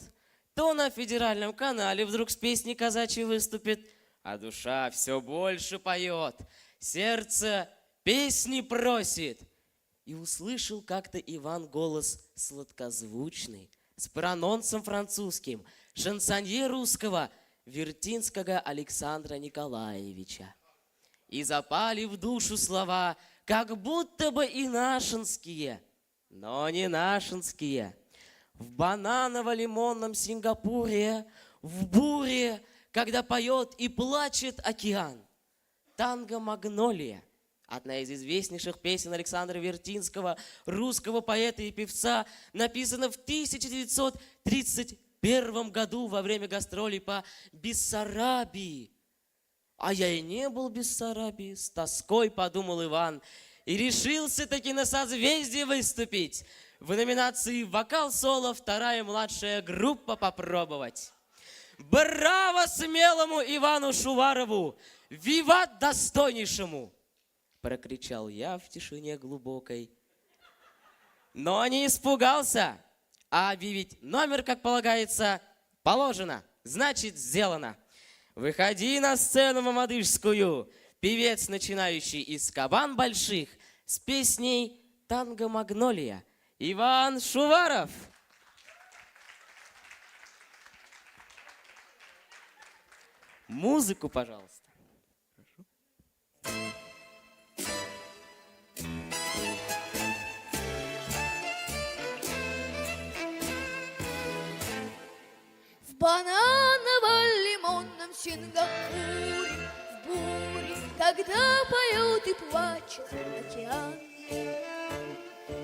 то на федеральном канале вдруг с песней казачьей выступит, а душа все больше поет, сердце песни просит. И услышал как-то Иван голос сладкозвучный, с прононсом французским, шансонье русского, Вертинского Александра Николаевича. И запали в душу слова, как будто бы и нашинские, но не нашинские. В бананово-лимонном Сингапуре, в буре, когда поет и плачет океан. Танго «Магнолия», одна из известнейших песен Александра Вертинского, русского поэта и певца, написана в 1931 году во время гастролей по Бессарабии. А я и не был в Бессарабии, с тоской подумал Иван, и решился таки на созвездие выступить. В номинации «Вокал-соло» вторая младшая группа попробовать. Браво смелому Ивану Шуварову! Виват достойнейшему! Прокричал я в тишине глубокой. Но не испугался, а объявить номер, как полагается, положено, значит сделано. Выходи на сцену мамадышскую, певец, начинающий из кабан больших, с песней «Танго Магнолия», Иван Шуваров. Музыку, пожалуйста. В бананово-лимонном Сингапуре, в буре, когда поет и плачет океан,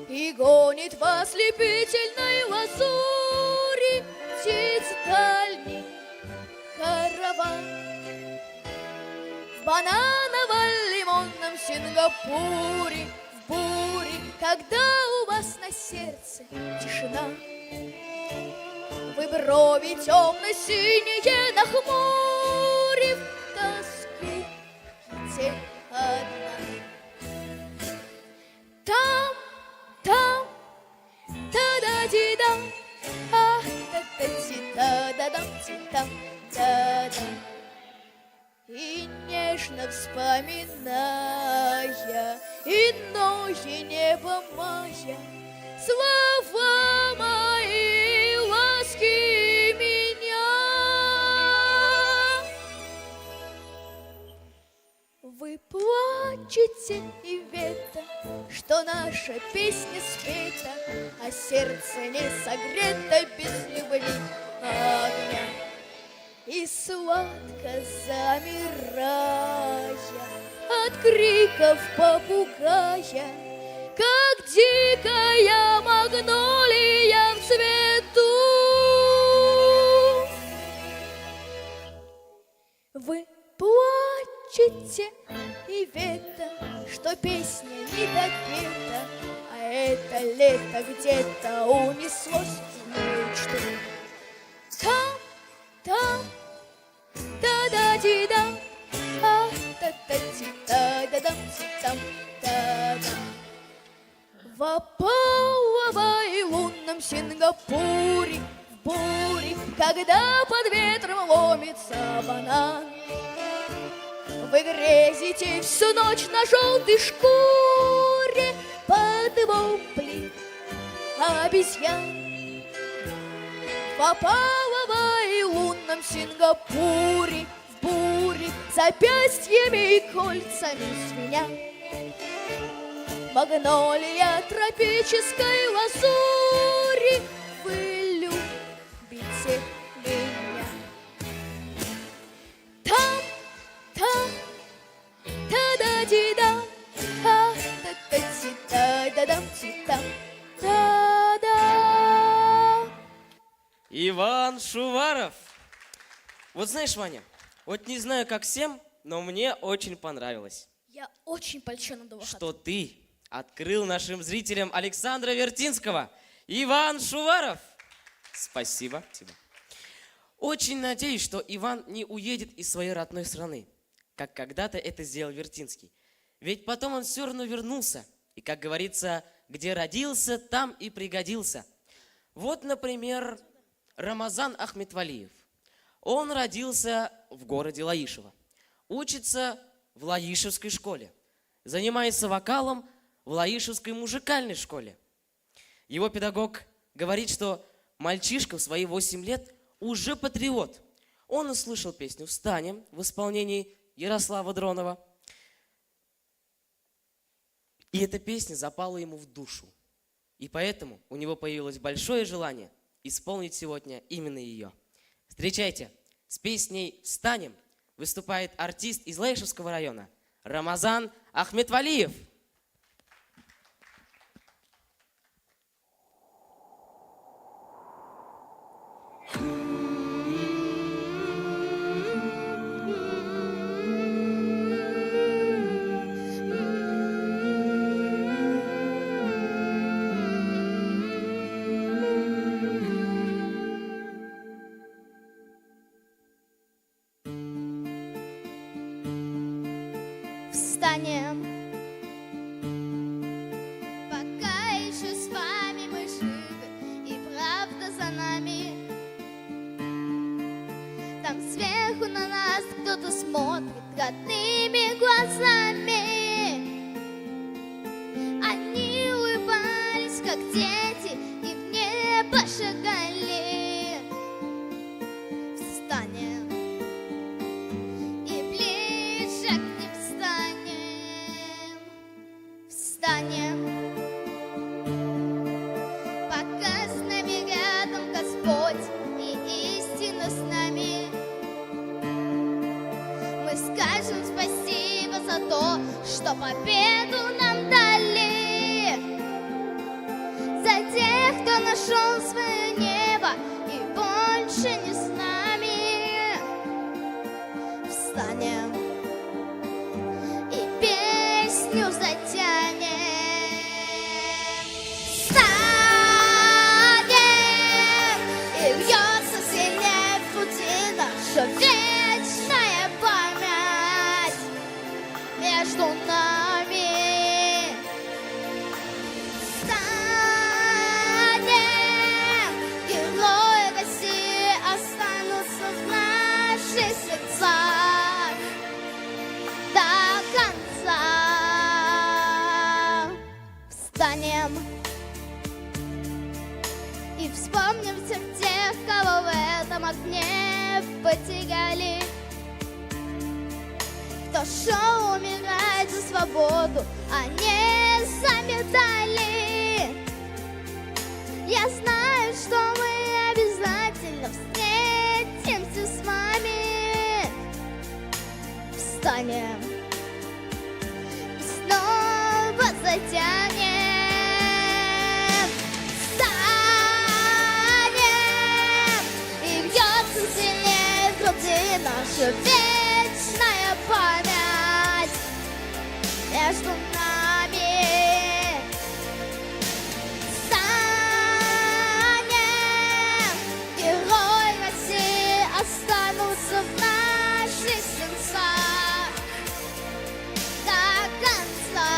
и гонит в ослепительной лазури птиц дальний караван. В бананово-лимонном Сингапуре, в буре, когда у вас на сердце тишина, вы брови темно-синие нахмурив, тоски те одна. Там, та-да-ди-да, ах, та-та-ти-та-да-дам, ти-там, та-да. И нежно вспоминая иное небо мая, слова мои, ласки меня. Вы плачете, Ивета, что наша песня спета, а сердце не согрето без любви огня. И сладко замирая от криков попугая, как дикая магнолия в цвету. Вы плачете, Ивета, что песня не допета, а это лето где-то унеслось в мечту. Там, та-да-ди-да, а та-та-ти-та-да-дам, ти-там, та-да. В опалово и лунном Сингапуре, в буре, когда под ветром ломится банан, вы грезите всю ночь на желтой шкуре под вопли обезьян. В опалово и лунном Сингапуре, в буре, запястьями и кольцами звеня, магнолия тропической лазури. Вы любите меня. Там, там, та-да-ди-да, та-та-ти-та-да-дам-ти-там, та-да. Иван Шуваров. Вот знаешь, Ваня, вот не знаю, как всем, но мне очень понравилось, Я очень польщен, Довахат. что ты открыл нашим зрителям Александра Вертинского. Иван Шуваров. Спасибо тебе. Очень надеюсь, что Иван не уедет из своей родной страны, как когда-то это сделал Вертинский. Ведь потом он все равно вернулся. И, как говорится, где родился, там и пригодился. Вот, например, Рамазан Ахметвалиев. Он родился в городе Лаишево. Учится в Лаишевской школе. Занимается вокалом в Лаишевской музыкальной школе. Его педагог говорит, что мальчишка в свои 8 лет уже патриот. Он услышал песню «Встанем» в исполнении Ярослава Дронова. И эта песня запала ему в душу. И поэтому у него появилось большое желание исполнить сегодня именно ее. Встречайте, с песней «Встанем» выступает артист из Лаишевского района Рамазан Ахметвалиев. Встанем, пока еще с вами мы живы, и правда за нами. Там сверху на нас кто-то смотрит родными глазами. Они улыбались, как дети, и в небо шагали. Встанем и ближе к ним встанем. Встанем, пока с нами рядом Господь и истина с нами. Мы скажем спасибо за то, что победу нам дали. За тех, кто нашел свое небо и больше не с нами. Встанем и песню затянем. Встанем, и льется сильнее в груди наша вечная память между нами. Встанем, герои России останутся в наших сердцах до конца. Встанем и вспомним всех тех, кого в этом огне потеряли, кто шел умирать за свободу, а не за медали. Я знаю, что мы обязательно встретимся с вами. Встанем и снова затянем. Встанем, и льется сильнее в груди наша вечная память между нами. Встанем, герои России останутся в наших сердцах до конца.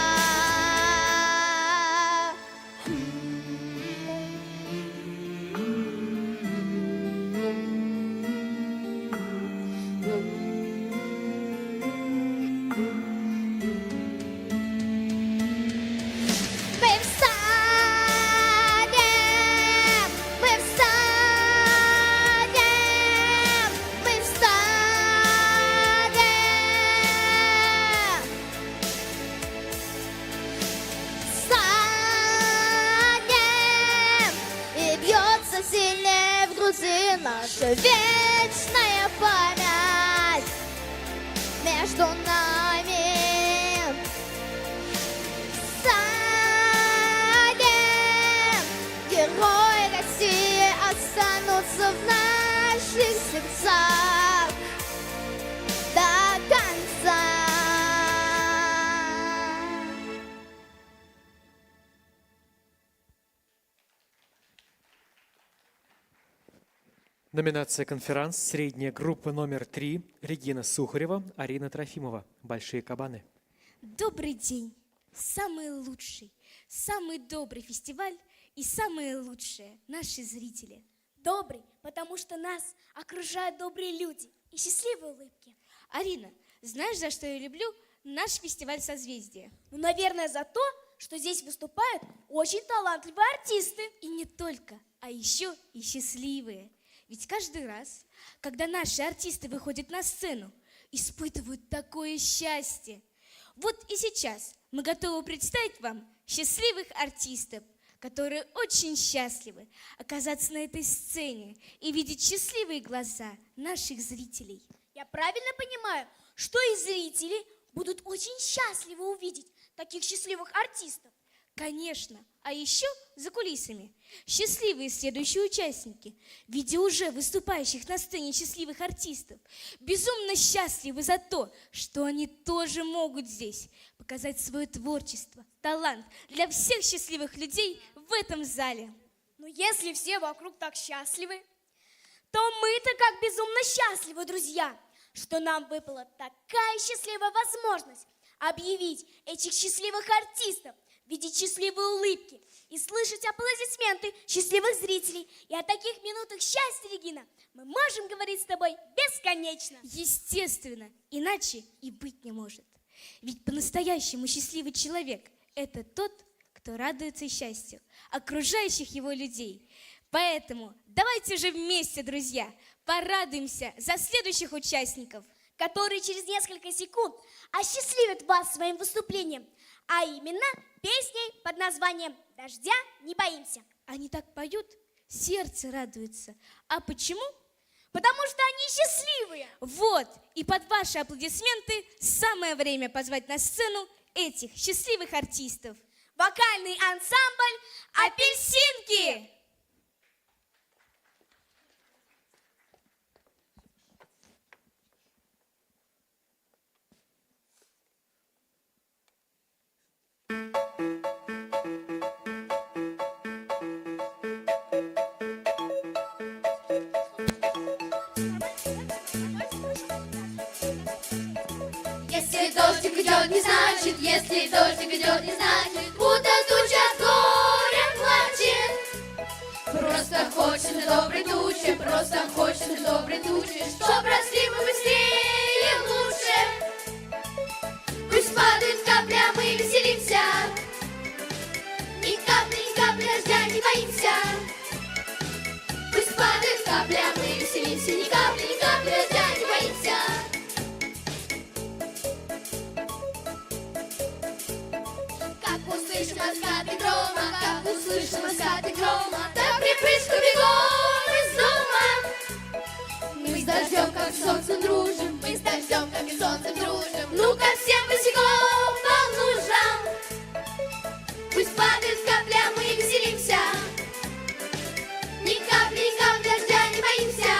союзы, наша вечная память между нами. Станем, герои России останутся в наших сердцах до конца. Номинация «Конферанс». Средняя группа номер 3. Регина Сухарева, Арина Трофимова. «Большие кабаны». Добрый день! Самый лучший, самый добрый фестиваль и самые лучшие наши зрители. Добрый, потому что нас окружают добрые люди и счастливые улыбки. Арина, знаешь, за что я люблю наш фестиваль «Созвездие»? Ну, наверное, за то, что здесь выступают очень талантливые артисты. И не только, а еще и счастливые. Ведь каждый раз, когда наши артисты выходят на сцену, испытывают такое счастье. Вот и сейчас мы готовы представить вам счастливых артистов, которые очень счастливы оказаться на этой сцене и видеть счастливые глаза наших зрителей. Я правильно понимаю, что и зрители будут очень счастливы увидеть таких счастливых артистов? Конечно, а еще за кулисами счастливые следующие участники, видя уже выступающих на сцене счастливых артистов, безумно счастливы за то, что они тоже могут здесь показать свое творчество, талант для всех счастливых людей в этом зале. Но если все вокруг так счастливы, то мы-то как безумно счастливы, друзья, что нам выпала такая счастливая возможность объявить этих счастливых артистов, видеть счастливые улыбки и слышать аплодисменты счастливых зрителей. И о таких минутах счастья, Регина, мы можем говорить с тобой бесконечно. Естественно, иначе и быть не может. Ведь по-настоящему счастливый человек – это тот, кто радуется счастью окружающих его людей. Поэтому давайте же вместе, друзья, порадуемся за следующих участников, которые через несколько секунд осчастливят вас своим выступлением, а именно песней под названием «Дождя не боимся». Они так поют, сердце радуется. А почему? Потому что они счастливые. Вот, и под ваши аплодисменты самое время позвать на сцену этих счастливых артистов. Вокальный ансамбль «Апельсинки». Если дождик идет, не значит, если дождик идет, не значит, будто туча от горя плачет. Просто хочется доброй тучи, просто хочется доброй тучи, чтоб росли мы быстрее и лучше. Пусть падают капли, а мы веселимся, ни капли дождя не боимся. Пусть падают капли, а мы веселимся, ни капли дождя не боимся. Услышим раскаты грома, как услышим раскаты грома, так припрыжку бегом из дома. Мы с дождем, как с солнцем дружим, мы с дождем, как и солнцем дружим. Ну-ка всем босиком по лужам. Пусть падают капли, а мы веселимся, ни капли дождя не боимся.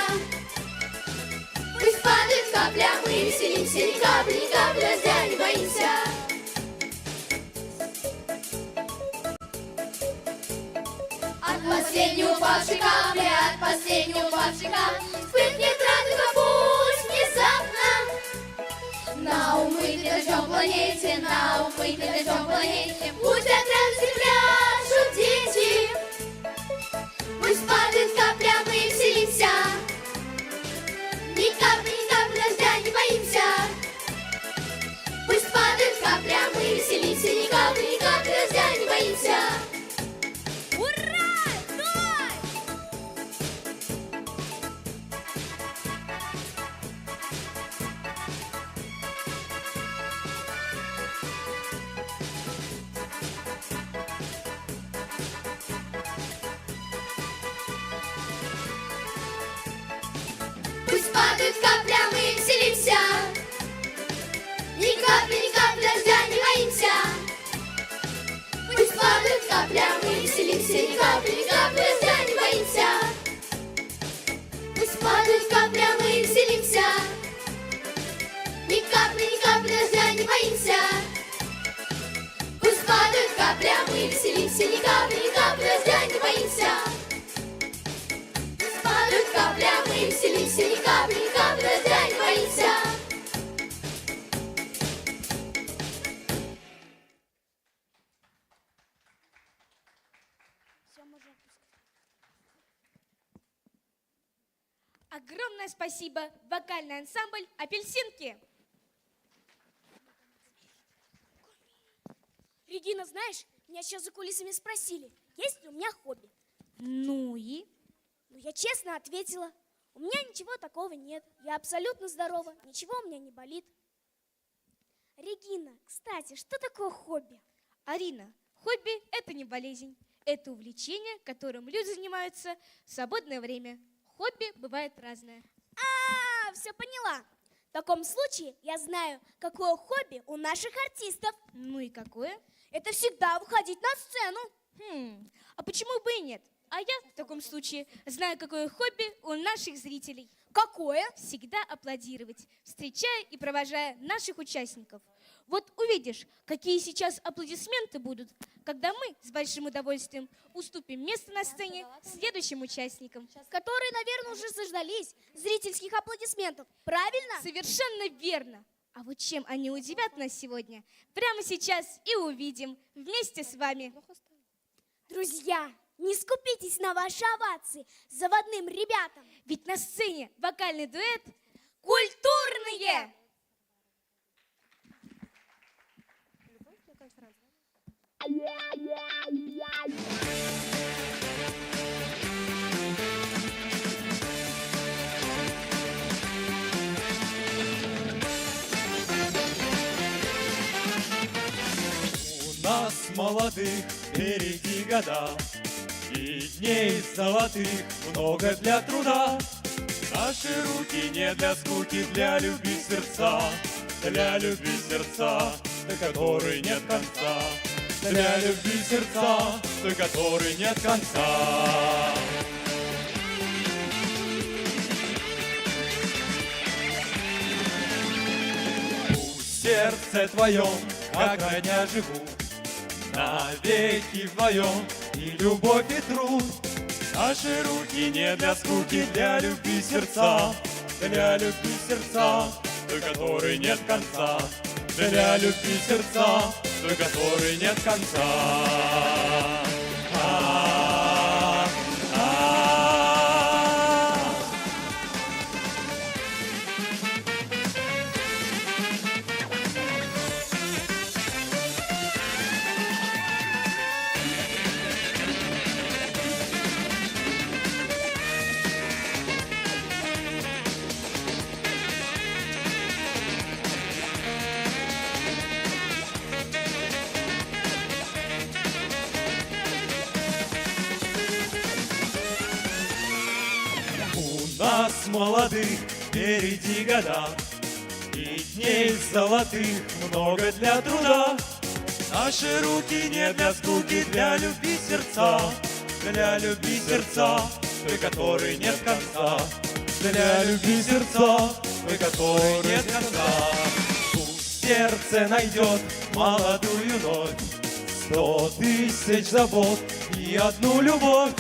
Пусть падают капли, а мы веселимся, ни капли дождя не боимся. От последнего упавшей капли, от последнего упавшей капли вспыхнет радуга, пусть внезапно. На умытой дождем планете, на умытой дождем планете пусть от радости пляшут дети. Пусть падают капли, а мы веселимся, ни капли дождя не боимся. Пусть падают капли, а мы веселимся, ни капли дождя не боимся. ни капли дождя не боимся. Пусть падают капли, а мы веселимся. Ни капли дождя не боимся. Пусть падают капли, а мы веселимся. Ни капли дождя не боимся. Пусть падают капли, а мы веселимся. Ни капли дождя не боимся. Пусть падают капли, а мы веселимся. Ни капли дождя не боимся. Огромное спасибо, вокальный ансамбль «Апельсинки». Регина, знаешь, меня сейчас за кулисами спросили, есть ли у меня хобби. Ну и? Ну, я честно ответила, у меня ничего такого нет. Я абсолютно здорова, ничего у меня не болит. Регина, кстати, что такое хобби? Арина, хобби – это не болезнь. Это увлечение, которым люди занимаются в свободное время. Хобби бывает разное. Все поняла. В таком случае я знаю, какое хобби у наших артистов. Ну и какое? Это всегда выходить на сцену. А почему бы и нет? А я в таком случае знаю, какое хобби у наших зрителей. Какое? Всегда аплодировать, встречая и провожая наших участников. Вот увидишь, какие сейчас аплодисменты будут, когда мы с большим удовольствием уступим место на сцене следующим участникам. Которые, наверное, уже заждались зрительских аплодисментов. Правильно? Совершенно верно. А вот чем они удивят нас сегодня, прямо сейчас и увидим вместе с вами. Друзья, не скупитесь на ваши овации заводным ребятам. Ведь на сцене вокальный дуэт «Культурные». У нас молодых впереди года, и дней золотых много для труда. Наши руки не для скуки, для любви сердца, для любви сердца, до которой нет конца, для любви сердца, до которой нет конца. В сердце твоем, как родня живу, навеки вдвоем и любовь, и труд. Наши руки не для скуки, для любви сердца, для любви сердца, до которой нет конца, для любви сердца, до которой нет конца. У нас молодых впереди года, и дней золотых много для труда. Наши руки не для скуки, для любви сердца, для любви сердца, до которой нет конца, для любви сердца, до которой нет конца. Пусть сердце найдет молодую ночь, 100 тысяч забот и одну любовь.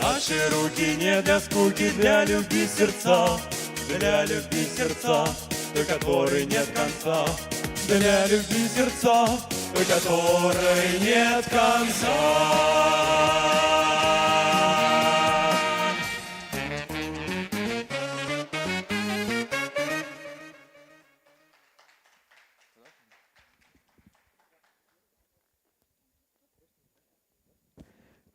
Наши руки не для скуки, для любви сердца, для любви сердца, до которой нет конца, для любви сердца, до которой нет конца.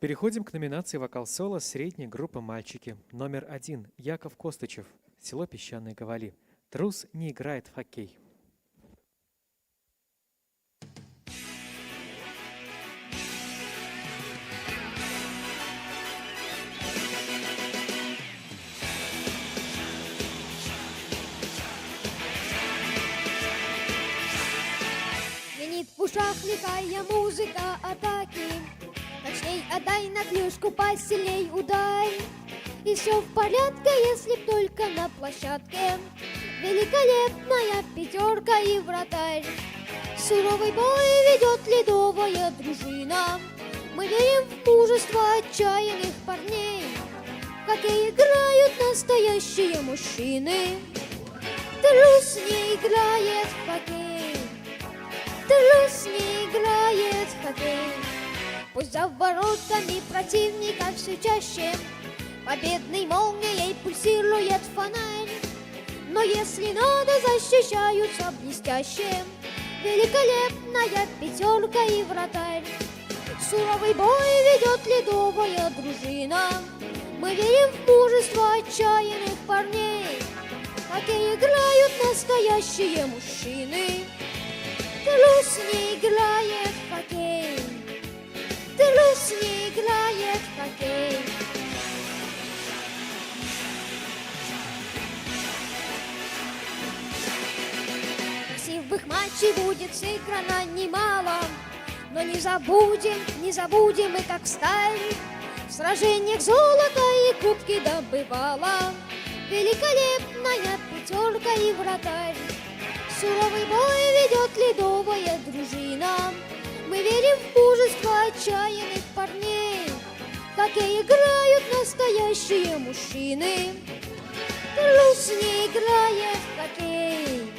Переходим к номинации «Вокал-соло» средней группы «Мальчики». Номер 1. Яков Костычев. Село Песчаные Ковали. Трус не играет в хоккей. ушах лихая музыка атаки. Точней, отдай на клюшку, посильней ударь. И все в порядке, если б только на площадке великолепная пятерка и вратарь. Суровый бой ведет ледовая дружина. Мы верим в мужество отчаянных парней. В хоккей играют настоящие мужчины. Трус не играет в хоккей. Трус не играет в хоккей. Пусть за воротами противника все чаще победной молнией пульсирует фонарь. Но если надо, защищаются блестяще великолепная пятерка и вратарь. Суровый бой ведет ледовая дружина. Мы верим в мужество отчаянных парней. В хоккей играют настоящие мужчины. Трус не играет в хоккей. Трус не играет в хоккей. Красивых матчей будет сыграно немало, но не забудем мы, как сталь в сражениях золото и кубки добывала великолепная пятерка и вратарь. Суровый бой ведет ледовая дружина. Мы верим в мужество отчаянных парней. В хоккей играют настоящие мужчины. Трус не играет в хоккей.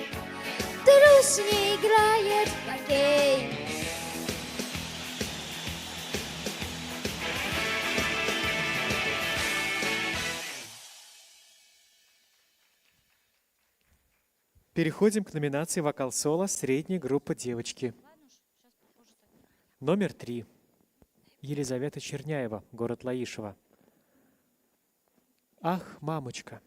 Трус не играет в хоккей. Переходим к номинации «Вокал-соло» средней группы «Девочки». Номер 3. Елизавета Черняева, город Лаишево. «Ах, мамочка».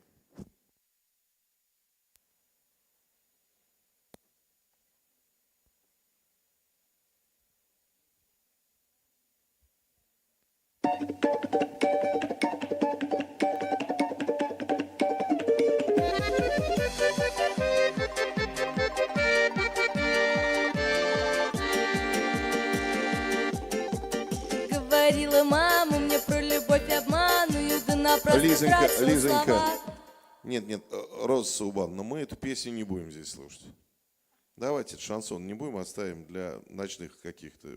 Говорила мама мне про любовь обманную, да напрасно тратила Лизонька, слова. нет, Роза Саубан, но мы эту песню не будем здесь слушать. Давайте шансон не будем, оставим для ночных каких-то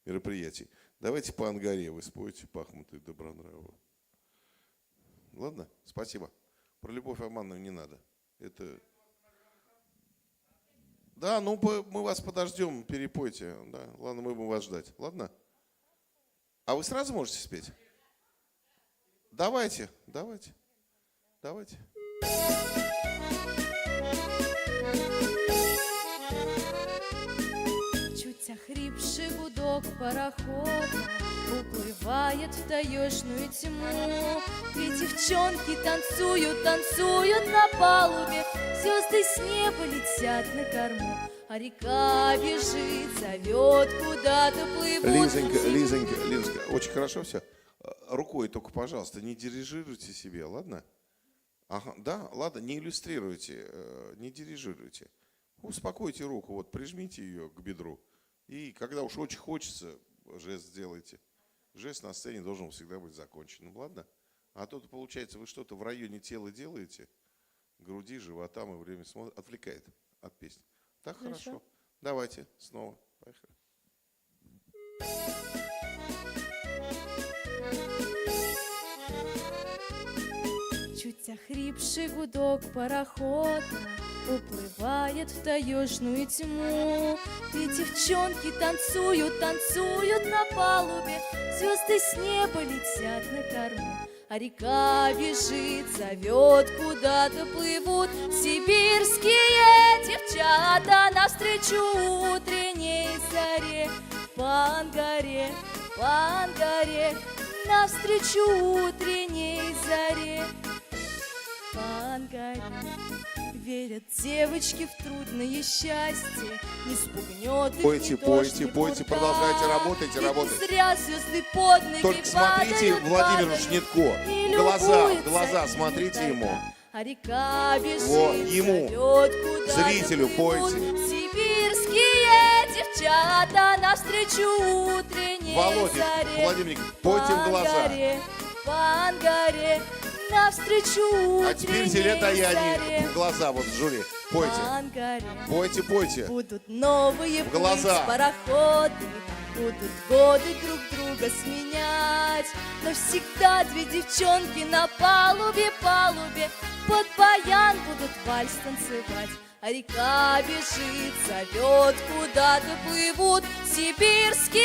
мероприятий. Давайте по Ангаре вы споете «Пахмуты и Добронравова». Ладно? Спасибо. Про любовь обманную не надо. Это... Да, ну мы вас подождем, перепойте. Да. Ладно, мы будем вас ждать. Ладно? А вы сразу можете спеть? Давайте. Чуть охрипший гудок парохода уплывает в таежную тьму. И девчонки танцуют на палубе, звезды с неба летят на корму, а река бежит, зовет, куда-то плывут. Лизонька, очень хорошо все. Рукой только, пожалуйста, не дирижируйте себе, ладно? Ага, да, ладно, не иллюстрируйте, не дирижируйте. Успокойте руку, вот прижмите ее к бедру. И когда уж очень хочется, жест сделайте. Жест на сцене должен всегда быть законченным, ладно? А то получается, вы что-то в районе тела делаете, груди, живота, мы время смотрим, отвлекает от песни. Так, хорошо. Давайте снова. Поехали. Чуть охрипший гудок парохода уплывает в таежную тьму. И девчонки танцуют на палубе, звезды с неба летят на корму, а река бежит, зовет, куда-то плывут сибирские девчата навстречу утренней заре. По Ангаре, навстречу утренней заре. По Ангаре верят девочки в трудное счастье, не спугнет их Пойте, ни дождь, ни пойте, бурда. продолжайте, работайте. И зря звезды под ноги Только смотрите падают, Владимиру падают, Шнитко, и в глаза любуются смотрите им ему. тогда. А река бежит, Вот, ему, зовет, куда-то зрителю плывут пойте. сибирские девчата, навстречу утренней Володя, заре. Владимир Николаевич, пойте в глаза. По Ангаре, навстречу утренней А теперь Зелета заре. Яни в глаза, вот жюри. Пойте. По Ангаре Пойте, пойте. будут новые В глаза. плыть пароходы, будут годы друг друга сменять. Но всегда две девчонки на палубе, под баян будут вальс танцевать. А река бежит, зовет, куда-то плывут сибирские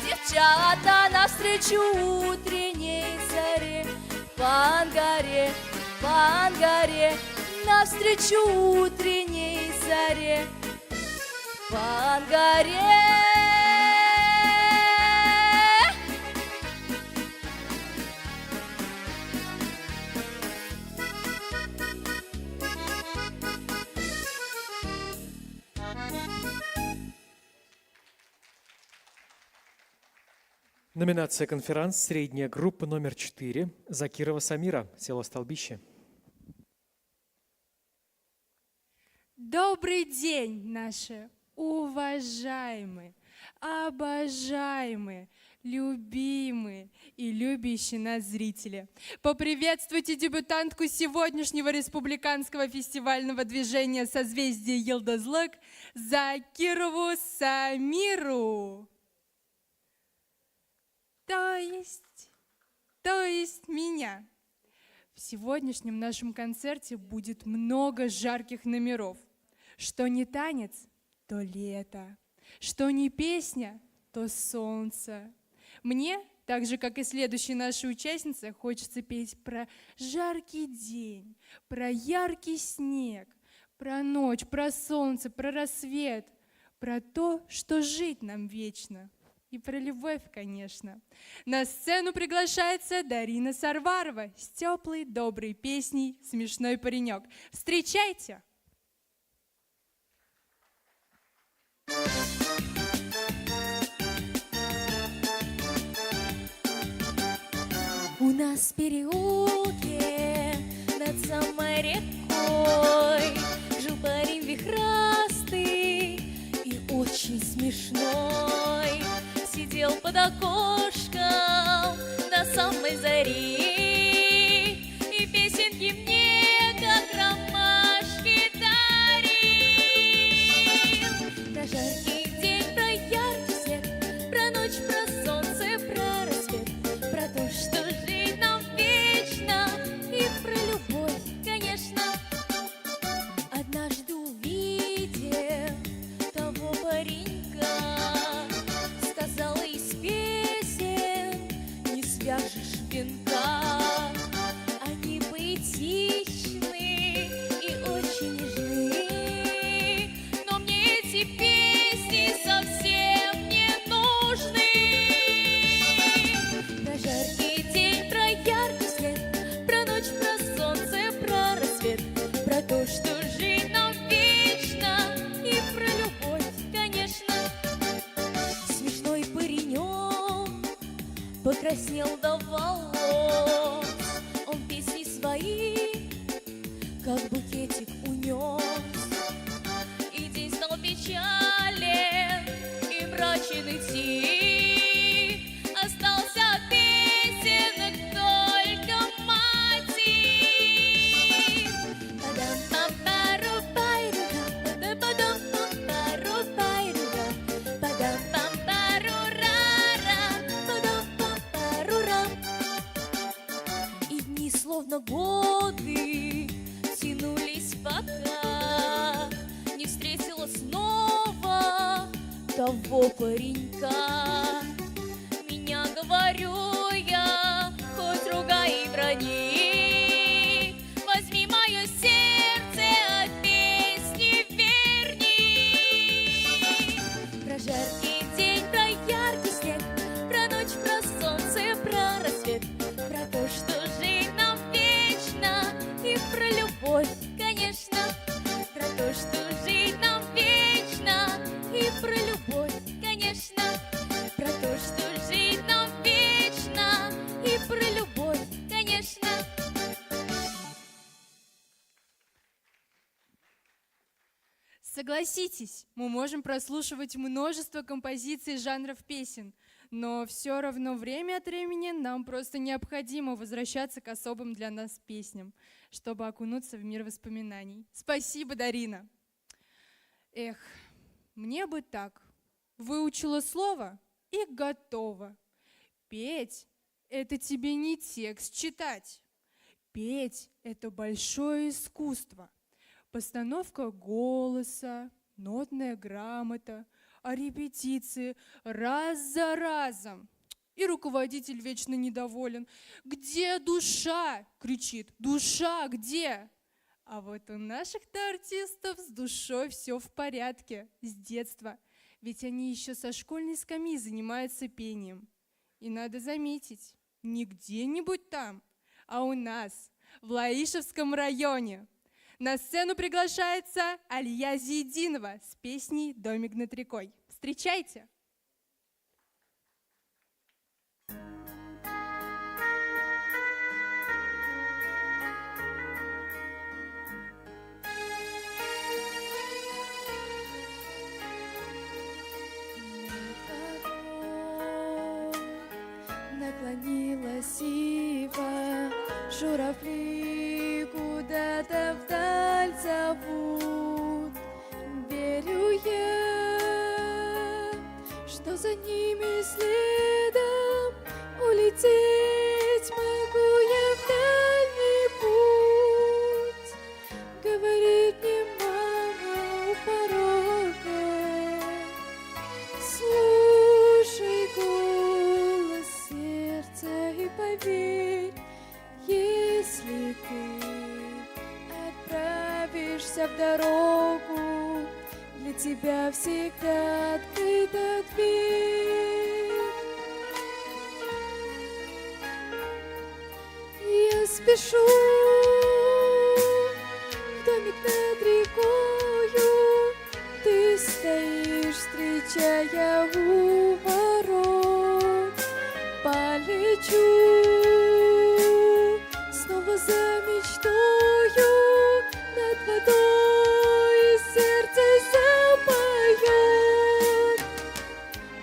девчата навстречу утренней заре. По Ангаре, навстречу утренней заре. По Ангаре. Номинация «Конферанс», средняя группа номер 4, Закирова Самира, село Столбище. Добрый день, наши уважаемые, обожаемые, любимые и любящие нас зрители. Поприветствуйте дебютантку сегодняшнего республиканского фестивального движения «Созвездие Йылдызлык» Закирову Самиру. То есть меня. В сегодняшнем нашем концерте будет много жарких номеров. Что не танец, то лето. Что не песня, то солнце. Мне, так же, как и следующей нашей участнице, хочется петь про жаркий день, про яркий снег, про ночь, про солнце, про рассвет, про то, что жить нам вечно. И про любовь, конечно. На сцену приглашается Дарина Сарварова с теплой, доброй песней «Смешной паренек». Встречайте! У нас в переулке над самой рекой жил парень вихрастый и очень смешной. Сидел под окошком до самой зари и песенки мне, как ромашки, дарил. Про жаркий день, про яркий снег, про ночь, про солнце, про рассвет, про то, что жить нам вечно, и про любовь, конечно. Однажды увидев того паренька, сказала из песен не свяжешь венка. Они поэтичны и очень нежны, но мне эти песни совсем не нужны. Про жаркий день, про яркий снег, про ночь, про солнце, про рассвет, про то, что жить нам вечно, и про любовь, конечно. Смешной паренек покраснел до волос, он песни свои, как букетик, унес. И день стал печален и мрачен идти, остался от песенок только мотив. Падам-пам-пару-пайру-ра, падам-падам-пам-пару-пайру-ра, падам-пам-пару-ра-ра, падам-пам-пару-ра. И дни, словно годы, тянулись, пока не встретила снова того паренька. Меня, говорю я, хоть ругай и брони, возьми мое сердце, от песни верни. Про жаркий день, про яркий снег, про ночь, про солнце, про рассвет, про то, что жить нам вечно, и про любовь, конечно. Про то, что жить нам вечно, и про любовь, конечно. Про то, что жить нам вечно, и про любовь, конечно. Согласитесь, мы можем прослушивать множество композиций жанров песен, но все равно время от времени нам просто необходимо возвращаться к особым для нас песням, чтобы окунуться в мир воспоминаний. Спасибо, Дарина. Эх, мне бы так. Выучила слово и готово. Петь — это тебе не текст читать. Петь — это большое искусство. Постановка голоса, нотная грамота, а репетиции раз за разом. И руководитель вечно недоволен. «Где душа?» — кричит. «Душа где?» А вот у наших-то артистов с душой все в порядке, с детства. Ведь они еще со школьной скамьи занимаются пением. И надо заметить, не где-нибудь там, а у нас, в Лаишевском районе. На сцену приглашается Алия Зиединова с песней «Домик над рекой». Встречайте! Наклонилась ива, журавли куда-то вдаль зовут. Верю я, что за ними следом улететь могу я в дальний путь. Говорит мне мама у порога, слушай голос сердца и поверь, если ты отправишься в дорогу, для тебя всегда открыта дверь. Я спешу в домик над рекою, ты стоишь, встречая у ворот. Полечу снова за мечтою над водой, и сердце запоет.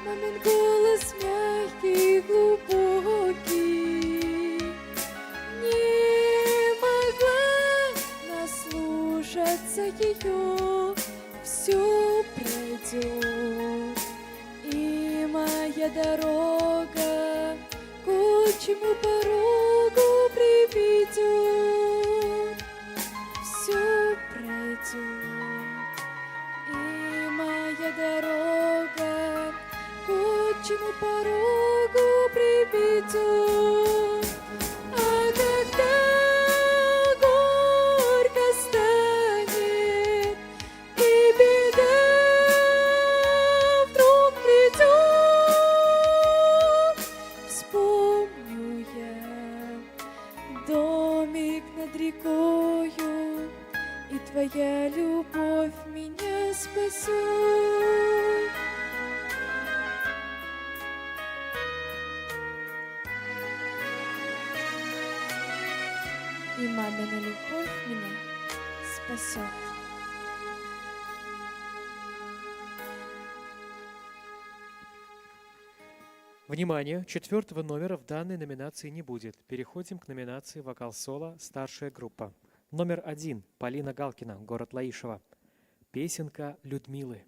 Мамин голос мягкий и глубокий, не могла наслушаться ее, все пройдет, и моя дорога к отчему порогу приведет. Все пройдет, и моя дорога к отчему порогу приведет. А когда горько станет и беда вдруг придет, вспомню я домик над рекою, и твоя любовь меня спасет. И мамина любовь меня спасет. Внимание! 4-го номера в данной номинации не будет. Переходим к номинации «Вокал-соло. Старшая группа». Номер 1. Полина Галкина, город Лаишево. Песенка Людмилы.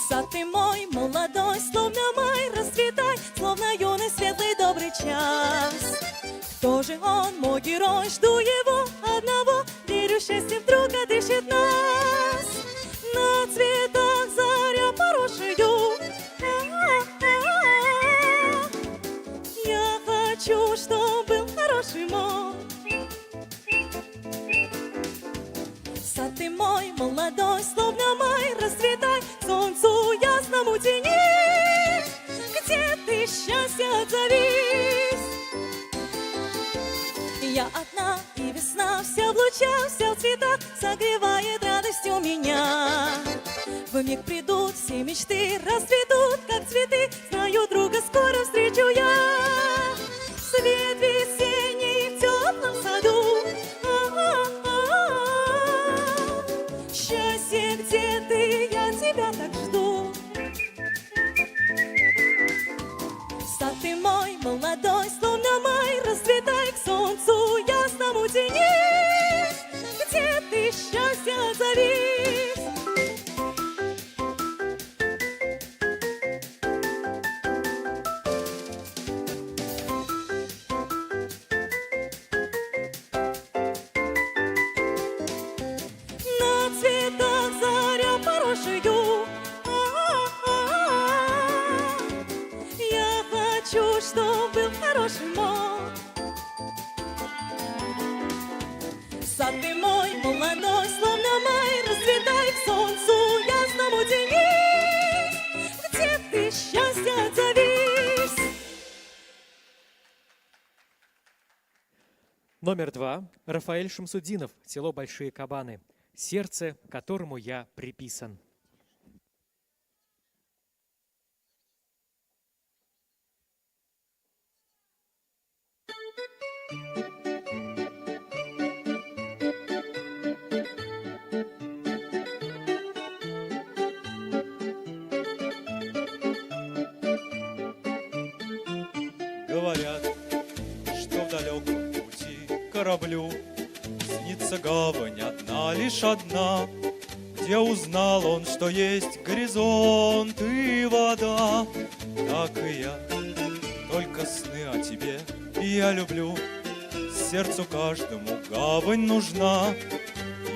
Сад ты мой, молодой, словно май, расцветай, словно юный, светлый, добрый час. Кто же он, мой герой, жду его одного, верю, счастье вдруг отыщет нас. На цветах заря порошью, я хочу, чтоб был хороший мой. Сад ты мой, молодой, словно май, расцветай, солнцу ясному тени, где ты, счастье, отзовись. Я одна, и весна вся в лучах, вся в цветах, согревает радостью меня. Вмиг придут все мечты, расцветут, как цветы, знаю, друга скоро встречу я. Боже мой. Сад ты мой, молодой, словно май, расцветай к солнцу ясному тени. Где ты, счастье, отзовись? Номер 2. Рафаэль Шамсудинов. Село Большие Кабаны. Сердце, которому я приписан. Говорят, что в далеком пути кораблю снится гавань одна, лишь одна, где узнал он, что есть горизонт и вода. Так и я, только сны о тебе, и я люблю. Сердцу каждому гавань нужна.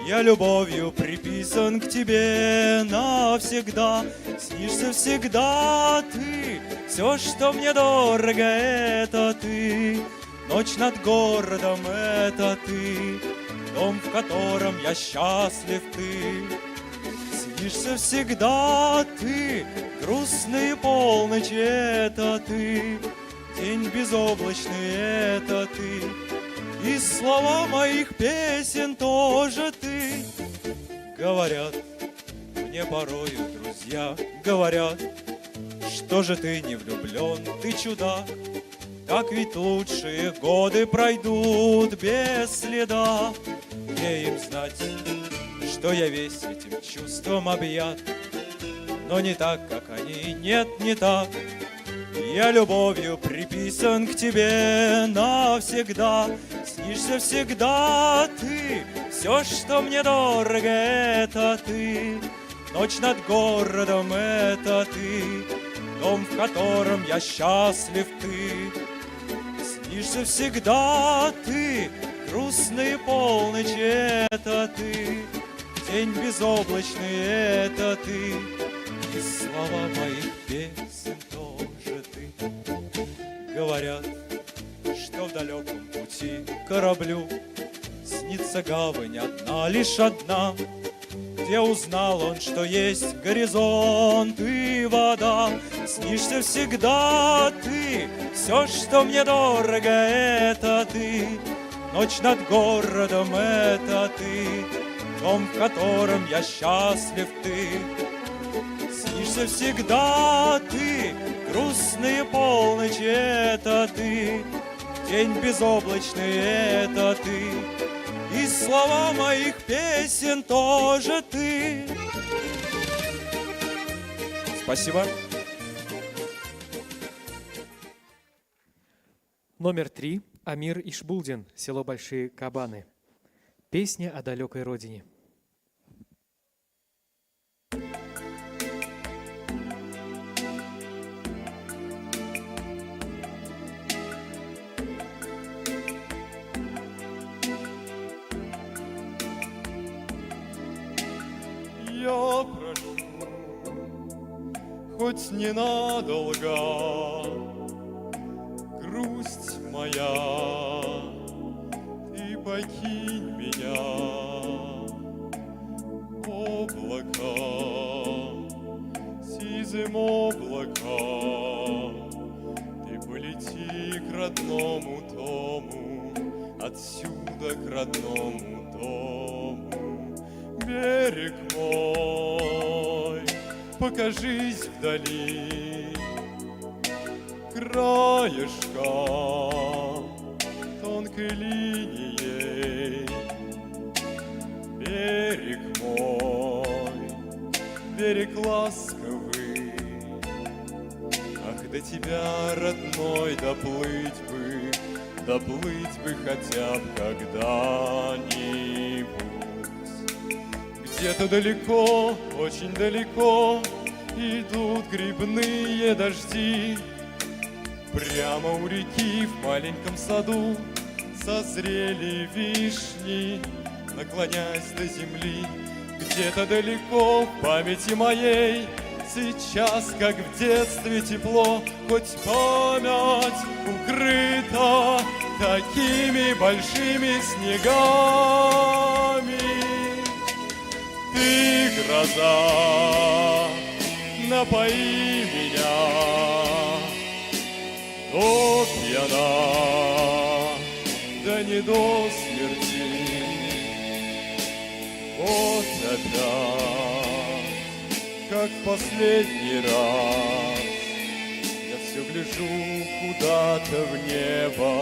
Я любовью приписан к тебе навсегда. Снишься всегда ты, все, что мне дорого, это ты. Ночь над городом, это ты. Дом, в котором я счастлив, ты. Снишься всегда ты, грустные полночи, это ты. День безоблачный, это ты. И слова моих песен тоже ты. Говорят, мне порою друзья говорят, что же ты не влюблен, ты чудак. Так ведь лучшие годы пройдут без следа. Где им знать, что я весь этим чувством объят. Но не так, как они, нет, не так. Я любовью приписан к тебе навсегда. Снишься всегда ты, все, что мне дорого, это ты. Ночь над городом, это ты. Дом, в котором я счастлив, ты. Снишься всегда ты, грустные полночи, это ты. День безоблачный, это ты. И слова моих песен тоже ты. Говорят, что в далеком пути кораблю снится гавань одна, лишь одна, где узнал он, что есть горизонт и вода. Снишься всегда ты, все, что мне дорого, это ты. Ночь над городом, это ты. Дом, в котором я счастлив, ты. Снишься всегда ты, грустные полночи, это ты. День безоблачный, это ты. И слова моих песен тоже ты. Спасибо. Номер 3. Амир Ишбулдин. Село Большие Кабаны. Песня о далекой родине. Я прошу, хоть ненадолго, грусть моя, ты покинь меня, облака, сизым облаком, ты полети к родному дому, отсюда к родному дому. Берег мой, покажись вдали, краешком тонкой линией. Берег мой, берег ласковый, ах, до тебя, родной, доплыть бы хотя бы когда-нибудь. Где-то далеко, очень далеко идут грибные дожди. Прямо у реки в маленьком саду созрели вишни, наклоняясь до земли. Где-то далеко в памяти моей сейчас, как в детстве тепло, хоть память укрыта такими большими снегами. Ты, гроза, напои меня до пьяна, да не до смерти. Вот опять, как в последний раз, я все гляжу куда-то в небо,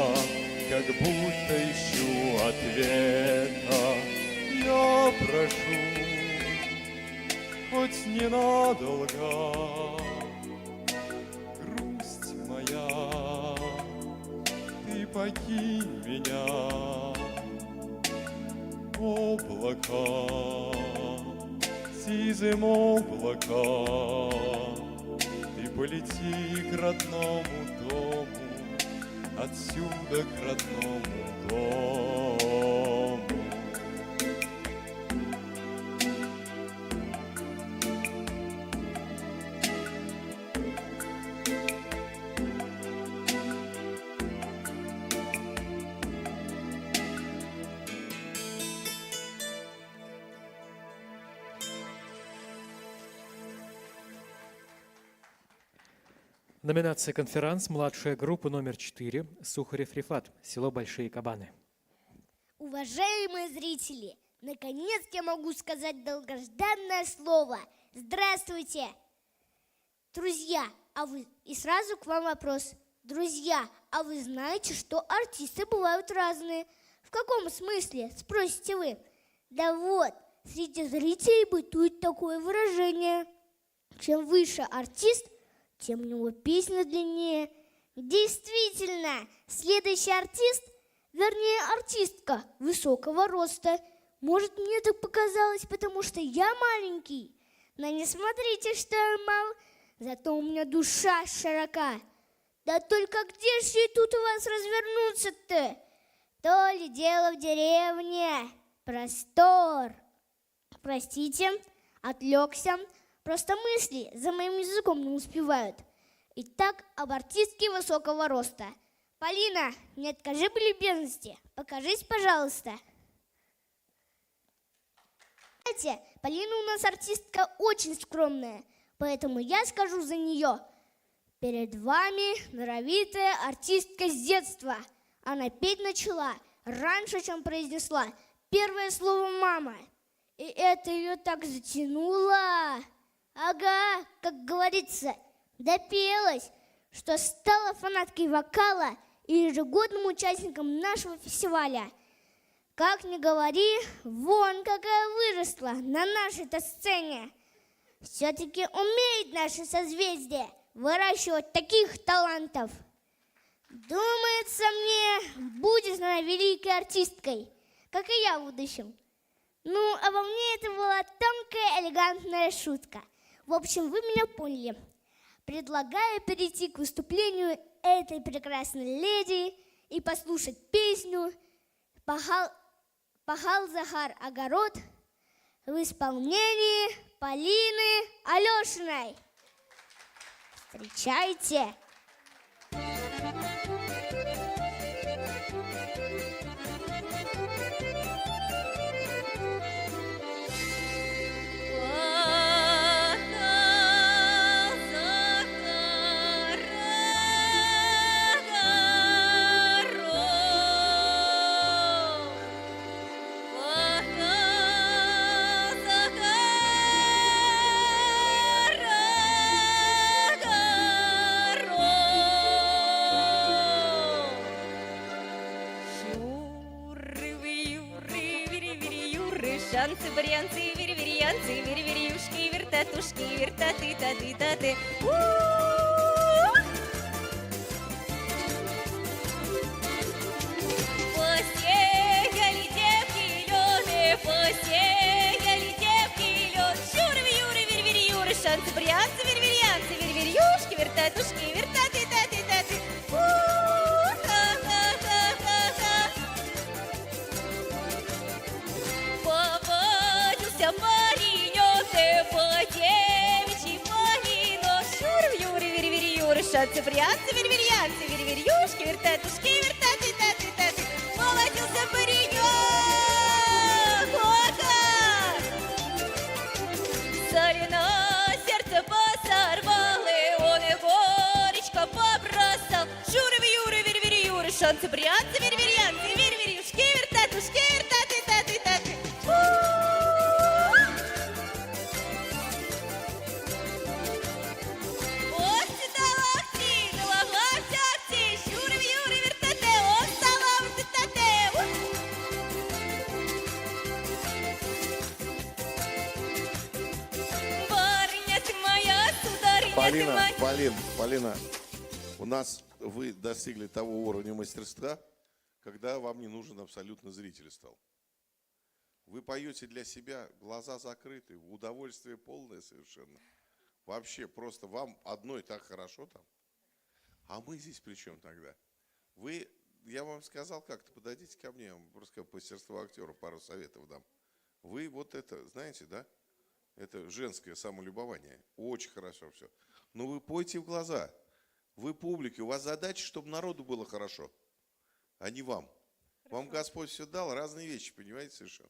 как будто ищу ответа. Я прошу, хоть ненадолго, грусть моя, ты покинь меня. Облака, сизым облака, ты полети к родному дому, отсюда к родному дому. Номинация «Конферанс», младшая группа номер 4, Сухарев Рифат, село Большие Кабаны. Уважаемые зрители, наконец я могу сказать долгожданное слово. Здравствуйте! Друзья, и сразу к вам вопрос. Друзья, а вы знаете, что артисты бывают разные? В каком смысле, спросите вы? Да вот, среди зрителей бытует такое выражение. Чем выше артист, тем у него песня длиннее. Действительно, следующий артист, вернее артистка высокого роста. Может, мне так показалось, потому что я маленький. Но не смотрите, что я мал, зато у меня душа широка. Да только где же и тут у вас развернуться-то? То ли дело в деревне, простор. Простите, отвлекся. Просто мысли за моим языком не успевают. Итак, об артистке высокого роста. Полина, не откажи по любезности. Покажись, пожалуйста. Знаете, Полина у нас артистка очень скромная, поэтому я скажу за нее. Перед вами норовитая артистка с детства. Она петь начала раньше, чем произнесла первое слово «мама». И это ее так затянуло. Ага, как говорится, допелась, что стала фанаткой вокала и ежегодным участником нашего фестиваля. Как ни говори, вон какая выросла на нашей-то сцене. Все-таки умеет наше созвездие выращивать таких талантов. Думается мне, будет она великой артисткой, как и я в будущем. Ну, обо мне это была тонкая, элегантная шутка. В общем, вы меня поняли. Предлагаю перейти к выступлению этой прекрасной леди и послушать песню «Пахал Захар огород» в исполнении Полины Алешиной. Встречайте! Шанцы, варианты, вери-верианцы, вери-вериюшки, вертатушки, вертаты-таты-таты. Посеяли девки лёды, посеяли девки лёд. Шуры-юры, вери-вери-юры, шанцы, варианты, вери-верианцы, вери-вериюшки, вертатушки, вертаты-таты-таты. Паренек, по девичьи шанцы, брянцы, верверьянцы, верверьюшки, вертетушки, вертеты, теты, теты. Молодился паренек, о-ка! Соляное сердце посорвалы, он и горечко побросал. Шуры-вьюры, верверьюры, шанцы, брянцы, верверьянцы, верверьюшки, вертетушки, вертеты, теты, теты. Полина, у нас вы достигли того уровня мастерства, когда вам не нужен абсолютно зритель стал. Вы поете для себя, глаза закрыты, удовольствие полное совершенно. Вообще, просто вам одной так хорошо там. А мы здесь при чем тогда? Я вам сказал как-то, подойдите ко мне, я вам просто сказал, по мастерству актера пару советов дам. Вы вот это, знаете, да? Это женское самолюбование. Очень хорошо все. Но вы пойте в глаза. Вы публике. У вас задача, чтобы народу было хорошо, а не вам. Хорошо. Вам Господь все дал, разные вещи, понимаете, совершенно.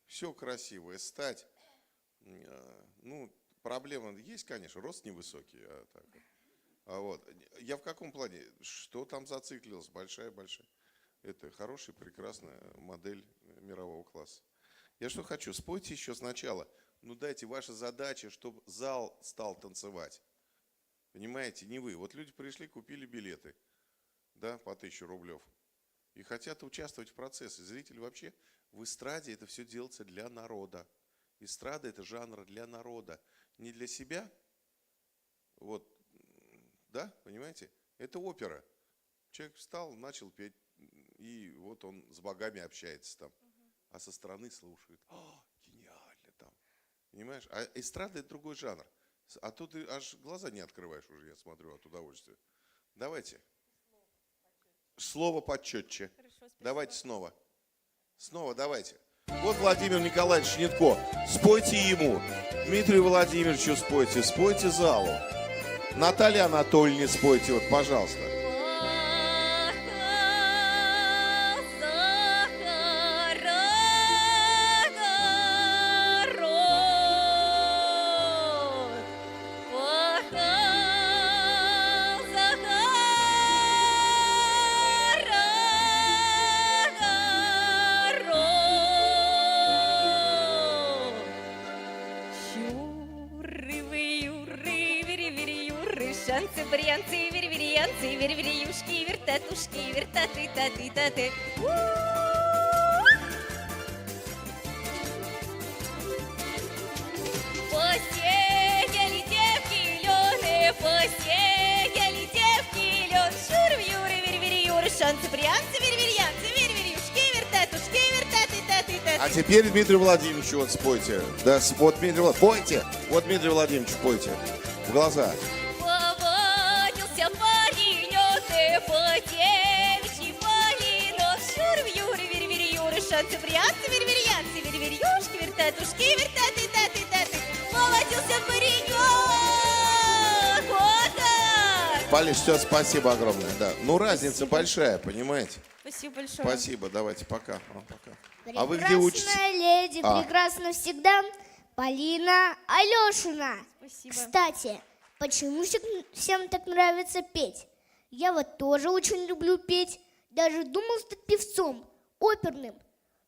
Все красивое. Стать. Ну, проблема есть, конечно, рост невысокий. Вот. Я в каком плане? Что там зациклилось? Большая. Это хорошая, прекрасная модель мирового класса. Я что хочу? Спойте еще сначала. Ну дайте, ваша задача, чтобы зал стал танцевать. Понимаете, не вы. Вот люди пришли, купили билеты, да, по 1000 рублев. И хотят участвовать в процессе. Зритель вообще в эстраде это все делается для народа. Эстрада это жанр для народа. Не для себя. Вот, да, понимаете? Это опера. Человек встал, начал петь, и вот он с богами общается там. А со стороны слушает. Гениально там. Понимаешь? А эстрада это другой жанр. А тут ты аж глаза не открываешь уже, я смотрю, от удовольствия. Давайте. Слово почетче. Давайте снова. Снова давайте. Вот Владимир Николаевич Шнитко. Спойте ему. Дмитрию Владимировичу спойте. Спойте залу. Наталья Анатольевна спойте. Вот, пожалуйста. Шанцы, брянцы, верверьянцы, верверьюшки, вертатушки, вертаты, таты, таты. Посеяли девки лёны, посеяли девки лён. Шуры-вьюры, верверьюры, шанцы, брянцы, верверьянцы, верверьюшки, вертатушки, вертаты, таты, таты. А теперь Дмитрию Владимировичу вот спойте. Да, вот Дмитрий Владимирович, пойте. Вот Дмитрий Владимирович, пойте. В глаза. Шанцы, брянцы, верверьянцы, верверьюшки, вертатушки, вертаты, таты, таты. Молодился паренек, вот. Полиш, все, спасибо огромное. Да. Ну, разница большая, понимаете? Спасибо большое. Спасибо, давайте, пока. Прекрасная А вы где учитесь? леди, прекрасно всегда, Полина Алешина. Спасибо. Кстати, почему всем так нравится петь? Я вот тоже очень люблю петь, даже думал стать певцом, оперным.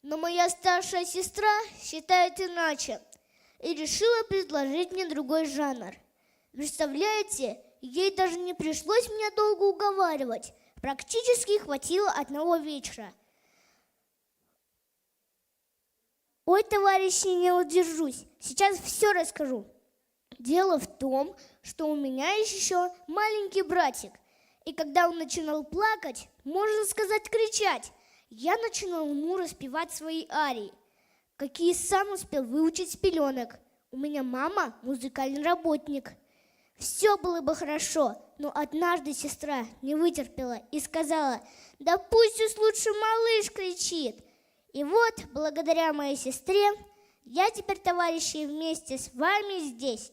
Но моя старшая сестра считает иначе и решила предложить мне другой жанр. Представляете, ей даже не пришлось меня долго уговаривать. Практически хватило одного вечера. Ой, товарищи, не удержусь. Сейчас все расскажу. Дело в том, что у меня еще маленький братик. И когда он начинал плакать, можно сказать, кричать, я начинал ему распевать свои арии, какие сам успел выучить с пеленок. У меня мама музыкальный работник. Все было бы хорошо, но однажды сестра не вытерпела и сказала, да пусть уж лучше малыш кричит. И вот, благодаря моей сестре, я теперь, товарищи, вместе с вами здесь.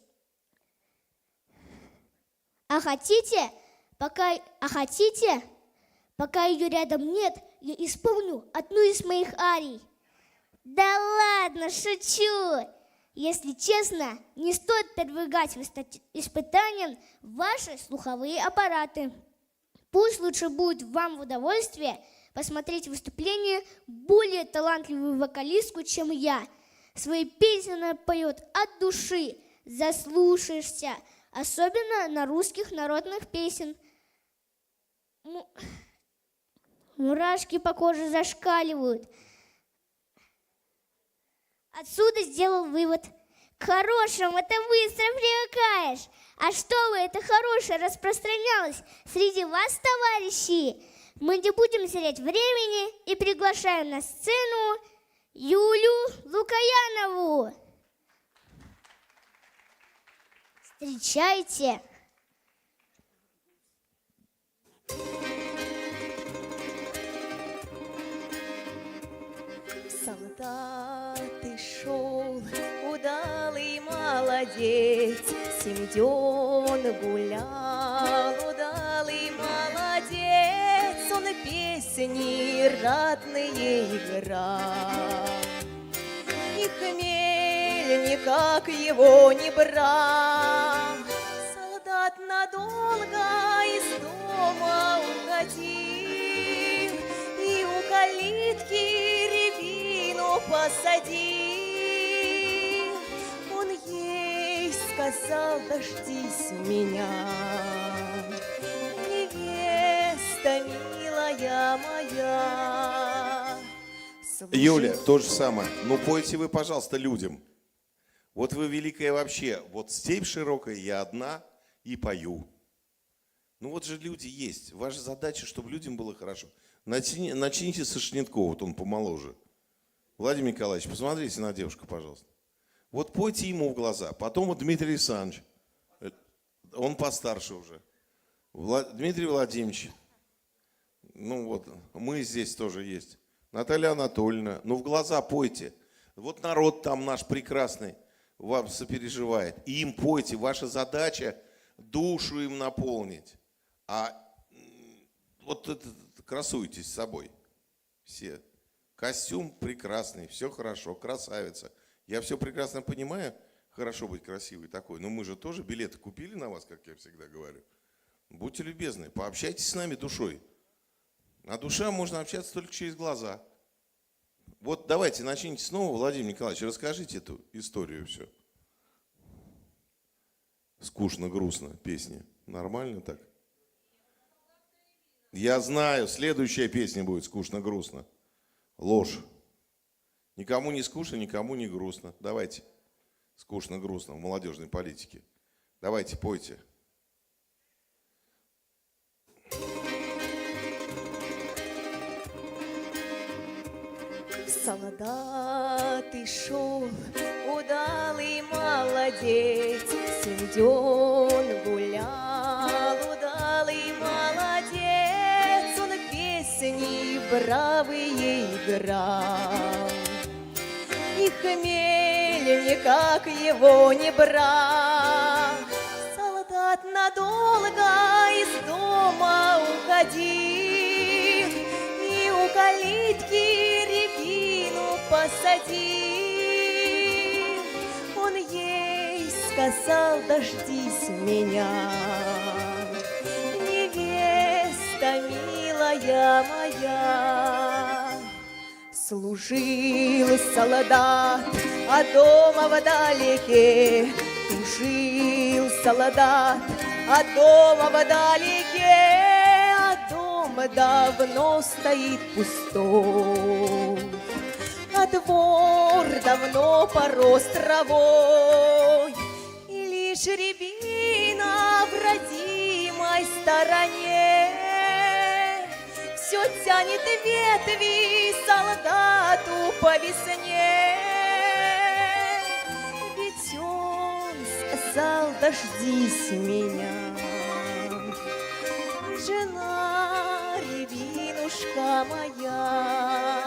А хотите, А хотите, пока ее рядом нет, я исполню одну из моих арий. Да ладно, шучу. Если честно, не стоит подвергать испытаниям ваши слуховые аппараты. Пусть лучше будет вам в удовольствие посмотреть выступление более талантливую вокалистку, чем я. Свои песни она поет от души, заслушаешься, особенно на русских народных песен. Мурашки по коже зашкаливают. Отсюда сделал вывод. К хорошему это быстро привыкаешь. А чтобы это хорошее распространялось среди вас, товарищи, мы не будем терять времени и приглашаем на сцену Юлю Лукаянову. Встречайте. Солдат ты шел, удалый молодец, 7 дён гулял, удалый молодец, он песни ратные играл. И хмель никак его не брал. Солдат надолго из дома уходил, и у калитки рябину посадил. Он ей сказал: дождись меня, невеста милая моя. Юля, то же самое. Ну, пойте вы, пожалуйста, людям. Вот вы великая вообще. Вот степь широкая, я одна и пою. Ну, вот же люди есть. Ваша задача, чтобы людям было хорошо. Начните со Шниткова, вот он помоложе. Владимир Николаевич, посмотрите на девушку, пожалуйста. Вот пойте ему в глаза. Потом вот Дмитрий Александрович. Он постарше уже. Дмитрий Владимирович. Ну вот, мы здесь тоже есть. Наталья Анатольевна, ну в глаза пойте. Вот народ там наш прекрасный вам сопереживает. И им пойте. Ваша задача душу им наполнить. А вот это, красуйтесь с собой. Все. Костюм прекрасный, все хорошо, красавица. Я все прекрасно понимаю, хорошо быть красивой такой. Но мы же тоже билеты купили на вас, как я всегда говорю. Будьте любезны, пообщайтесь с нами душой. А душа можно общаться только через глаза. Вот давайте начните снова, Владимир Николаевич, расскажите эту историю все. Скучно, грустно, песня. Нормально так? Я знаю, следующая песня будет скучно-грустно. Ложь. Никому не скучно, никому не грустно. Давайте. Скучно-грустно в молодежной политике. Давайте, пойте. Солдат ты шел, удалый молодец, 7 дён гулял, удалый молодец, он песни бравые играл. И хмель никак его не брал. Солдат надолго из дома уходил, и у калитки рябину посадил. Он ей сказал: дождись меня, невеста милая моя. Служил солдат, а дома вдалеке, служил солдат, а дома вдалеке, а дом давно стоит пустой, а двор давно порос травой, и лишь рябина в родимой стороне все тянет ветви солдату по весне. Ведь он сказал: дождись меня, жена рябинушка моя.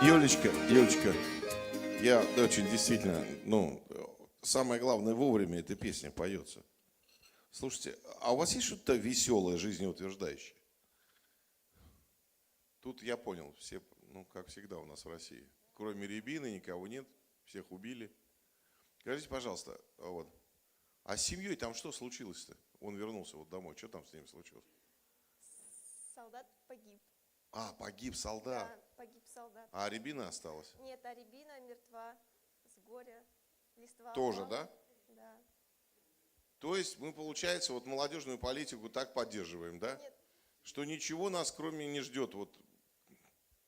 Юлечка, Юлечка, я очень действительно, самое главное, вовремя эта песня поется. Слушайте, а у вас есть что-то веселое, жизнеутверждающее? Тут я понял, все, как всегда у нас в России. Кроме Рябины никого нет, всех убили. Скажите, пожалуйста, а с семьей там что случилось-то? Он вернулся домой, что там с ним случилось? Солдат погиб. А, погиб солдат. Да, погиб солдат. А Рябина осталась? Нет, а Рябина мертва с горя. Листва Тоже, опала. да? Да. То есть мы, получается, молодежную политику так поддерживаем, да? Нет. Что ничего нас кроме не ждет.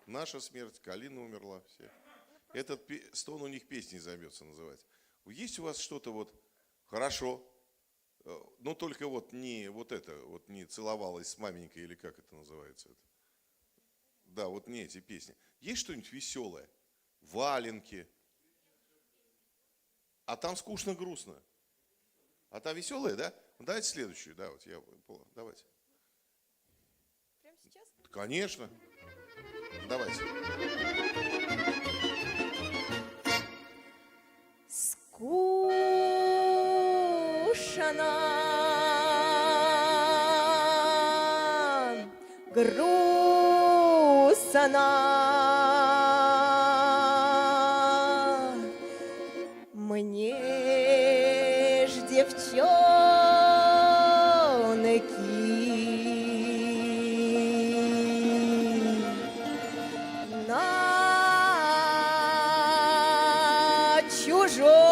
Наша смерть, Калина умерла, все. Этот стон у них песней займется, называется. Есть у вас что-то хорошо, но только не не целовалась с маменькой или как это называется? Да, не эти песни. Есть что-нибудь веселое? Валенки. А там скучно-грустно. А та веселая, да? Давайте следующую, да, давайте. Прямо сейчас? Конечно. Давайте. Скучно, грустно, мне ж девчонки на чужой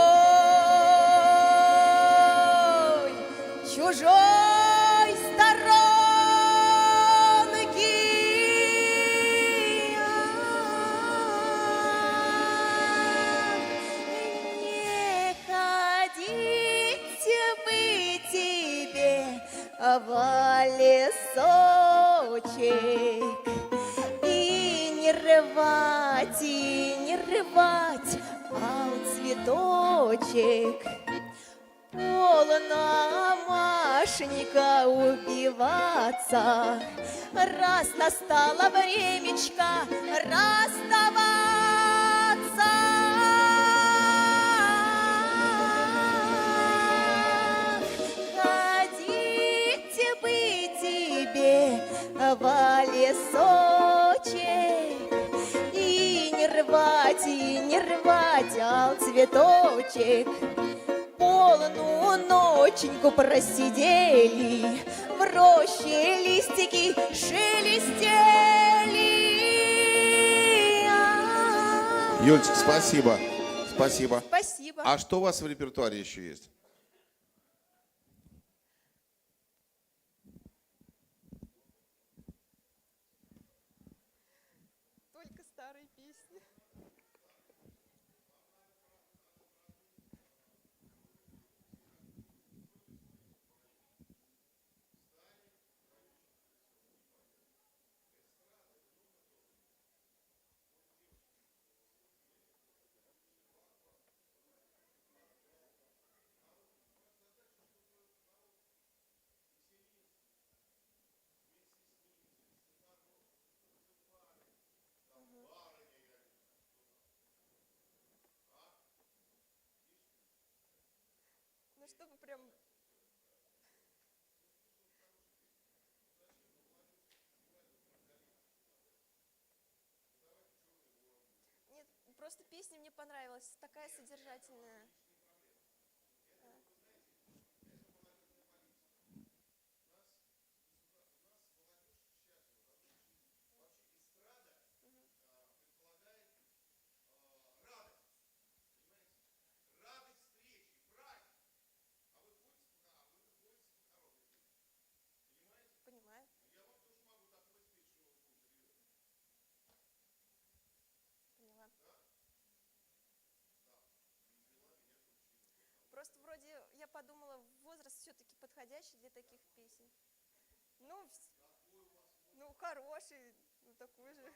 сторонке. Не ходить бы тебе в лесочек и не рвать, цветочек. Полно, Машенька, убиваться, раз настало времечко расставаться. Ходить бы тебе в лесочек и не рвать, цветочек. Полную ноченьку просидели, в роще листики шелестели. Юлечка, спасибо. Спасибо. Спасибо. А что у вас в репертуаре еще есть? Только старые песни. Чтобы прям... Нет, просто песня мне понравилась, такая содержательная. Понимаю. Поняла. Просто вроде я подумала, возраст все-таки подходящий для таких песен. Хороший, такой же.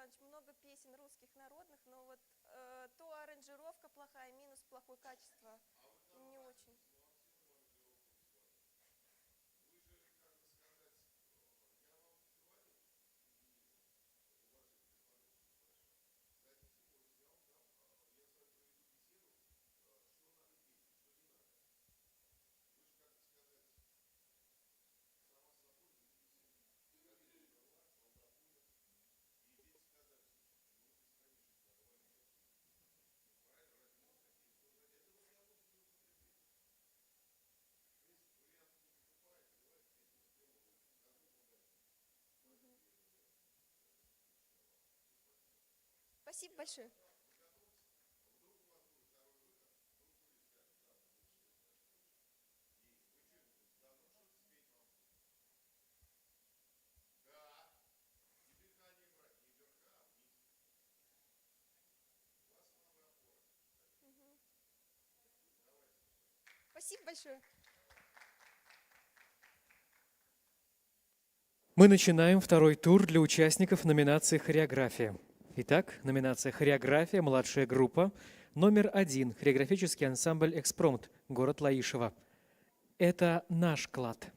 Александрович, много песен русских народных, но вот то аранжировка плохая, минус плохое качество. Не очень. Спасибо большое. Спасибо большое. Мы начинаем второй тур для участников номинации «Хореография». Итак, номинация «Хореография. Младшая группа». Номер 1. Хореографический ансамбль «Экспромт», город Лаишево. Это наш клад.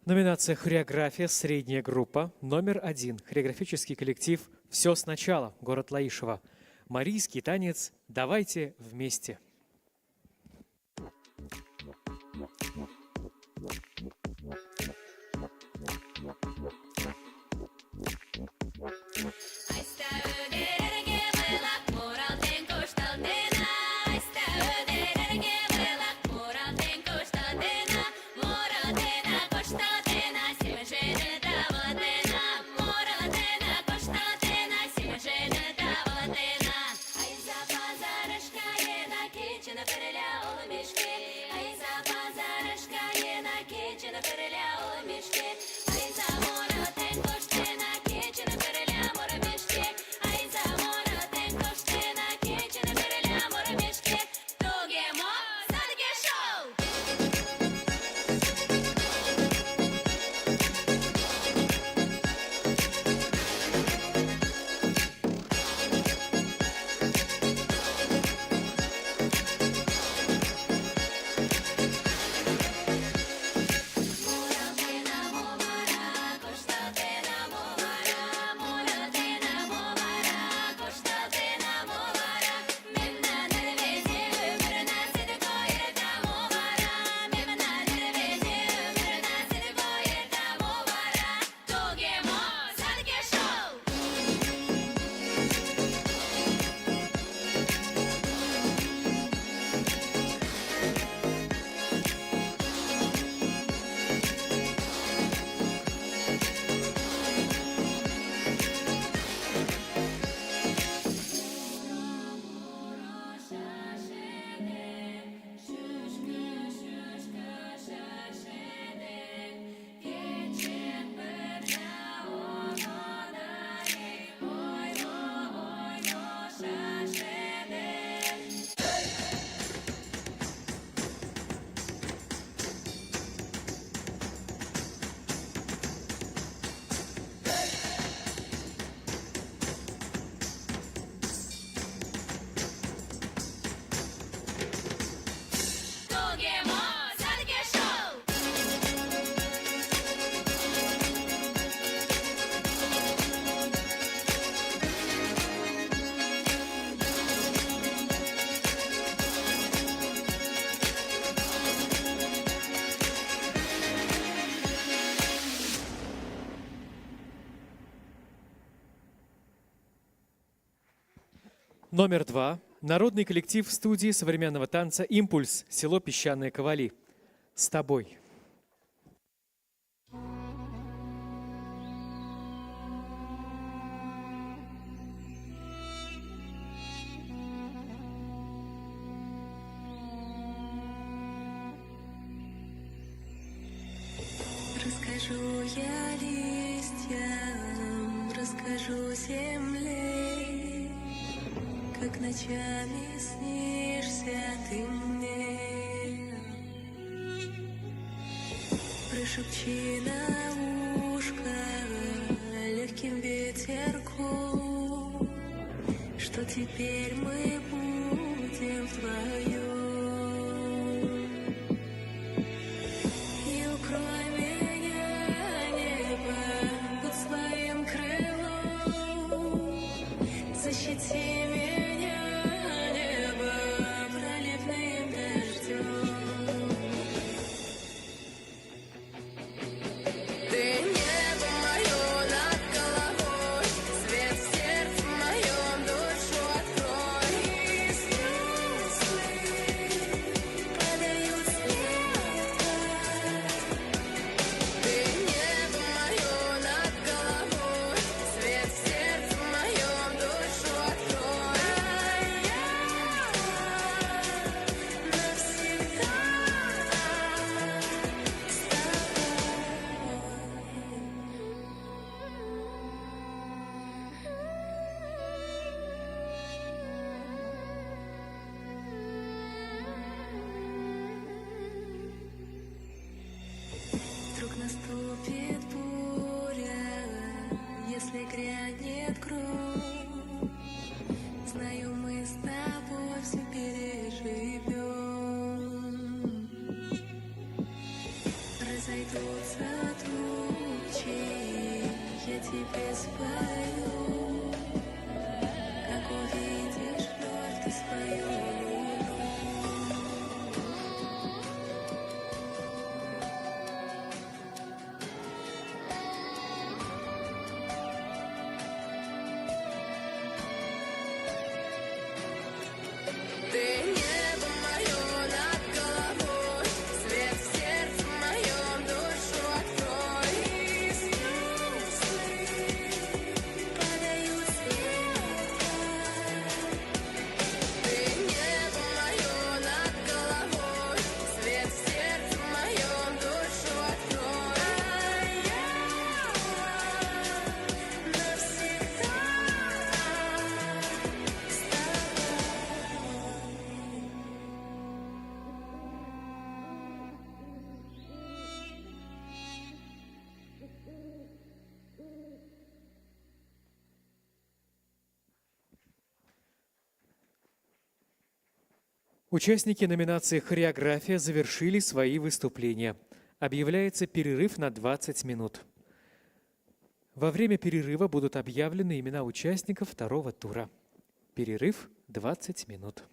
Номинация «Хореография. Средняя группа». Номер 1. Хореографический коллектив «Все сначала». Город Лаишево. Марийский танец «Давайте вместе». Номер 2. Народный коллектив студии современного танца «Импульс», село Песчаные Ковали. «С тобой». Расскажу я листьям, расскажу земле, как ночами снишься ты мне. Прошепчи на ушко легким ветерку, что теперь мы будем вдвоем. Защити меня, небо, проливным дождем. Ты небо мое над головой, свет в сердце моем, душу открой. И слезы подают след. Ты небо мое над головой, свет в сердце моем, душу открой. Участники номинации «Хореография» завершили свои выступления. Объявляется перерыв на 20 минут. Во время перерыва будут объявлены имена участников второго тура. Перерыв 20 минут.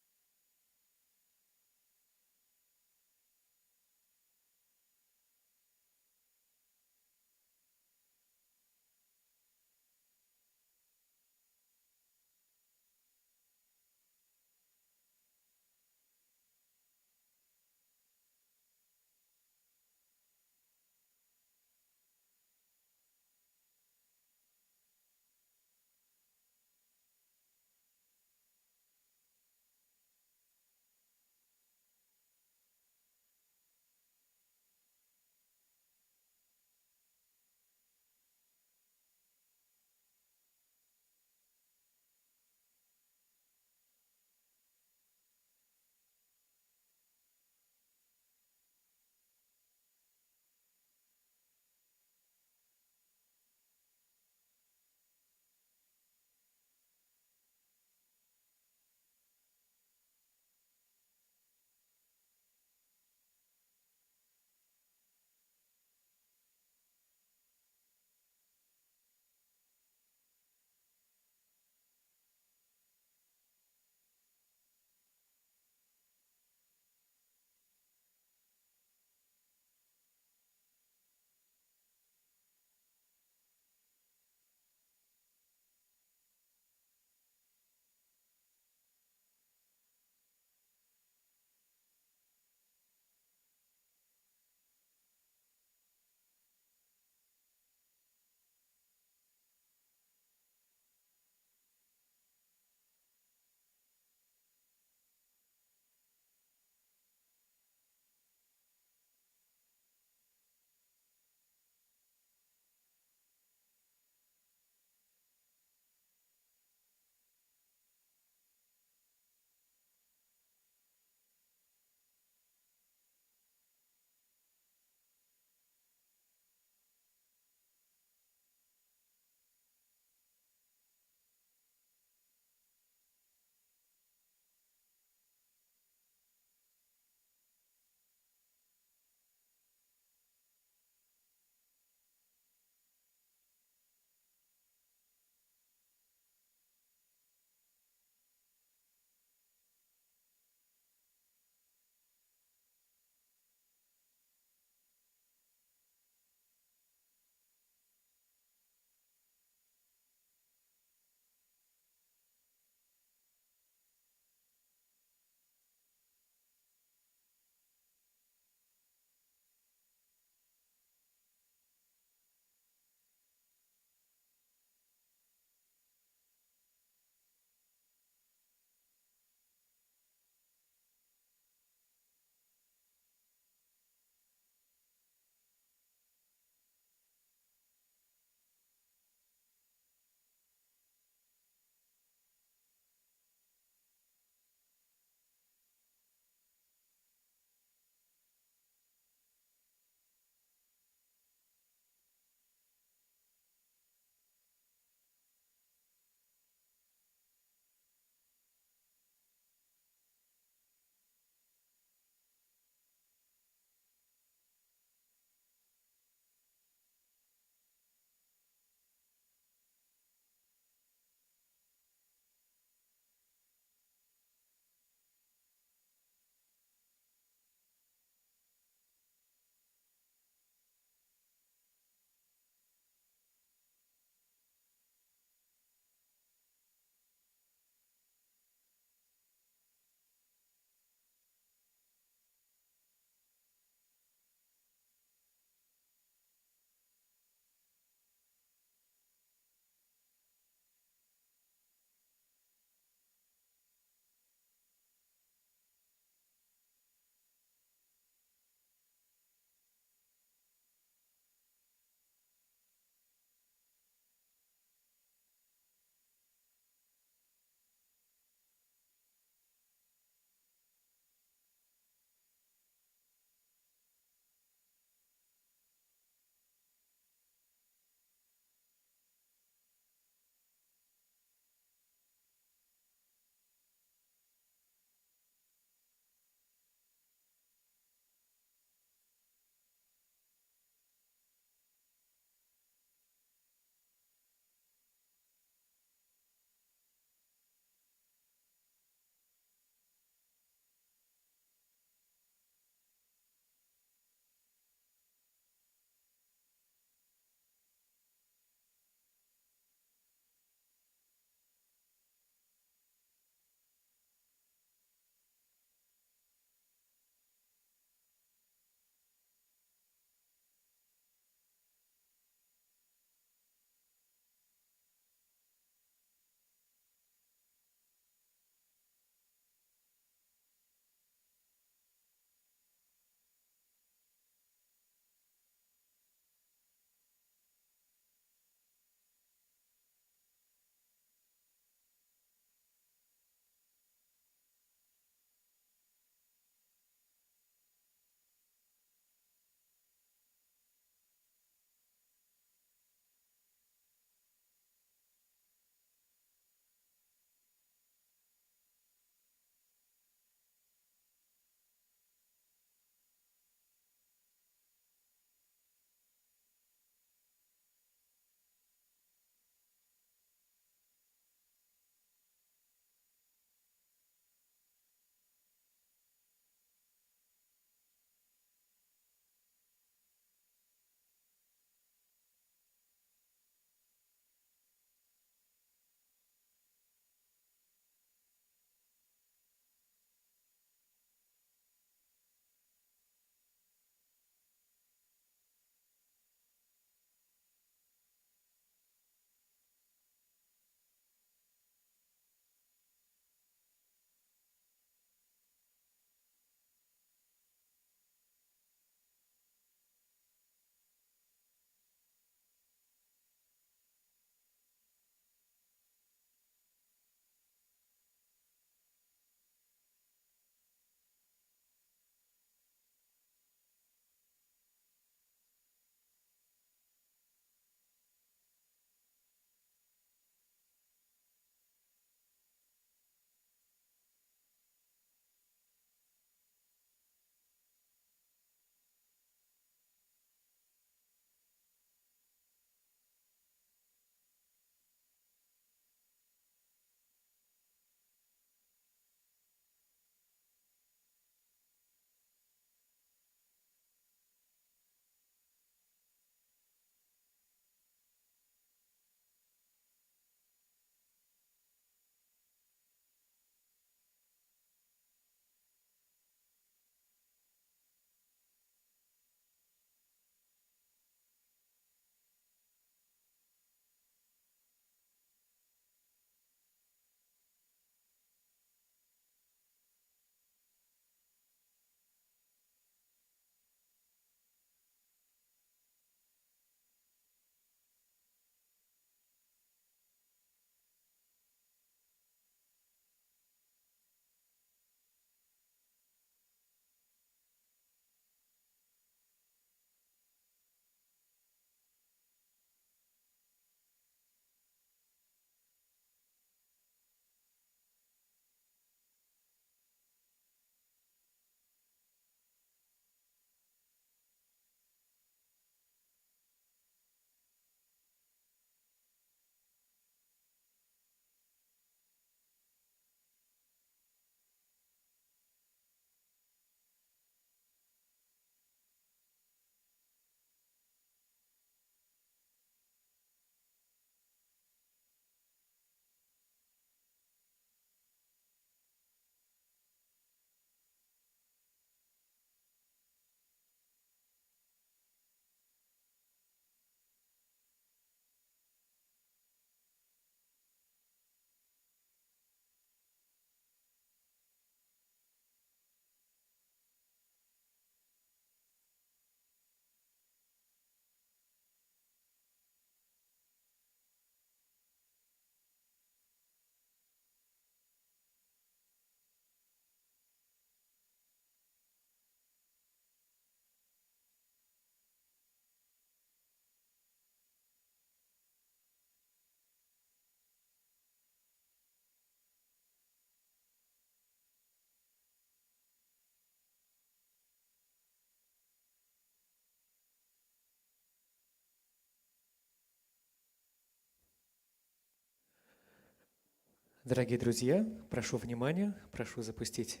Дорогие друзья, прошу внимания, прошу запустить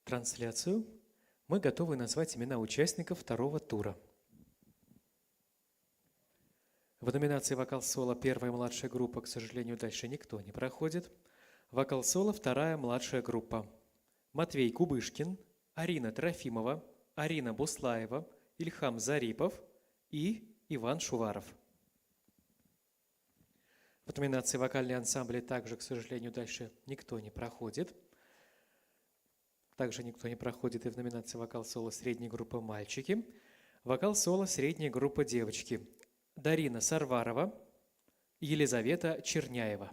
трансляцию. Мы готовы назвать имена участников второго тура. В номинации «Вокал-соло» первая младшая группа, к сожалению, дальше никто не проходит. «Вокал-соло» вторая младшая группа. Матвей Кубышкин, Арина Трофимова, Арина Буслаева, Ильхам Зарипов и Иван Шуваров. В номинации «Вокальные ансамбли» также, к сожалению, дальше никто не проходит. Также никто не проходит и в номинации «Вокал-соло» средней группы «Мальчики». «Вокал-соло» средняя группа «Девочки». Дарина Сарварова, Елизавета Черняева.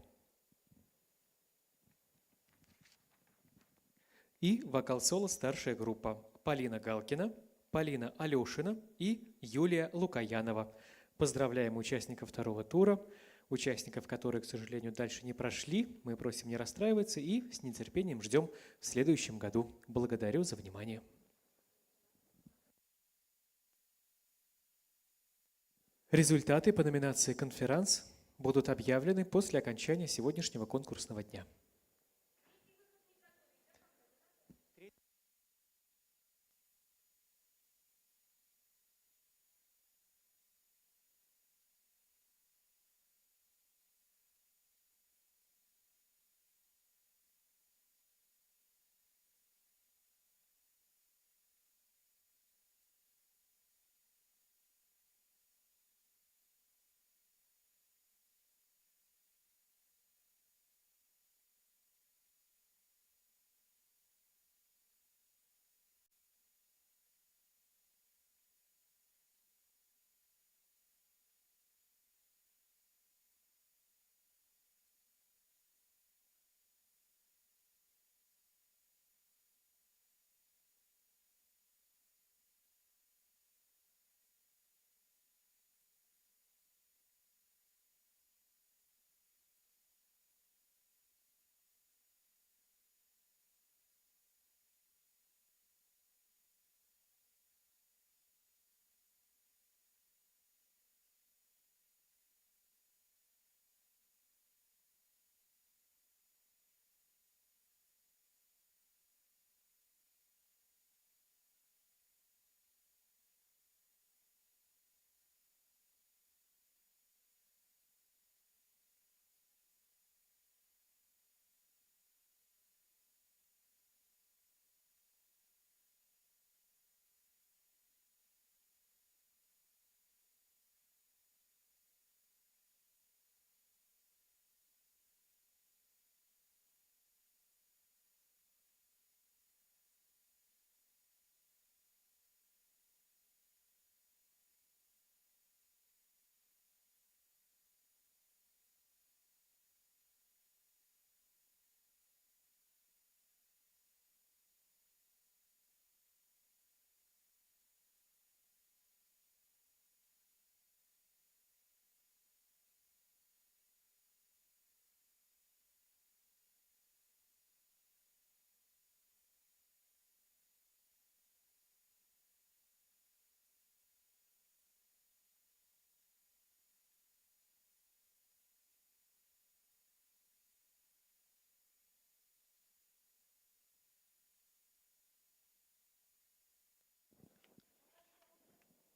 И «Вокал-соло» старшая группа Полина Галкина, Полина Алешина и Юлия Лукаянова. Поздравляем участников второго тура, участников, которые, к сожалению, дальше не прошли. Мы просим не расстраиваться и с нетерпением ждем в следующем году. Благодарю за внимание. Результаты по номинации «Конферанс» будут объявлены после окончания сегодняшнего конкурсного дня.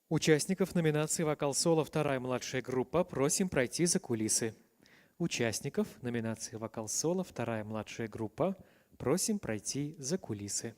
Участников номинации «Вокал-соло» вторая младшая группа просим пройти за кулисы. Участников номинации «Вокал-соло» вторая младшая группа просим пройти за кулисы.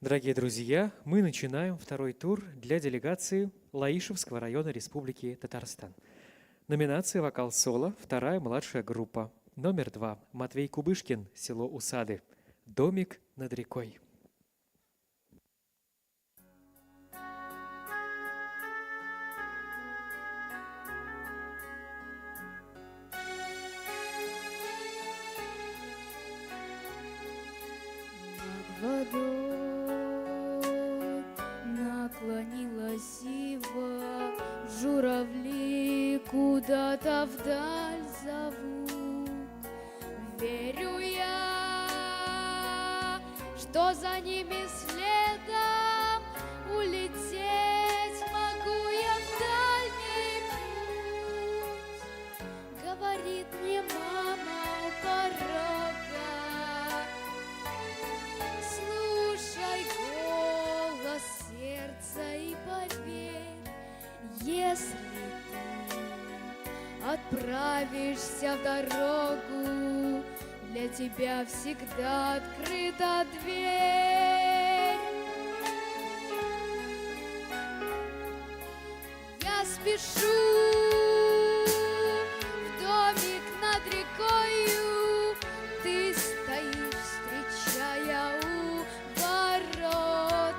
Дорогие друзья, мы начинаем второй тур для делегации Лаишевского района Республики Татарстан. Номинация «Вокал-соло», вторая младшая группа. Номер 2. Матвей Кубышкин, село Усады. «Домик над рекой». Водой наклонилась ива, журавли куда-то вдаль зовут. Верю я, что за ними следом улететь могу я в дальний путь. Говорит мне мама у порога: слушай голос сердца и поверь, если ты отправишься в дорогу, для тебя всегда открыта дверь. Я спешу в домик над рекою, ты стоишь, встречая у ворот.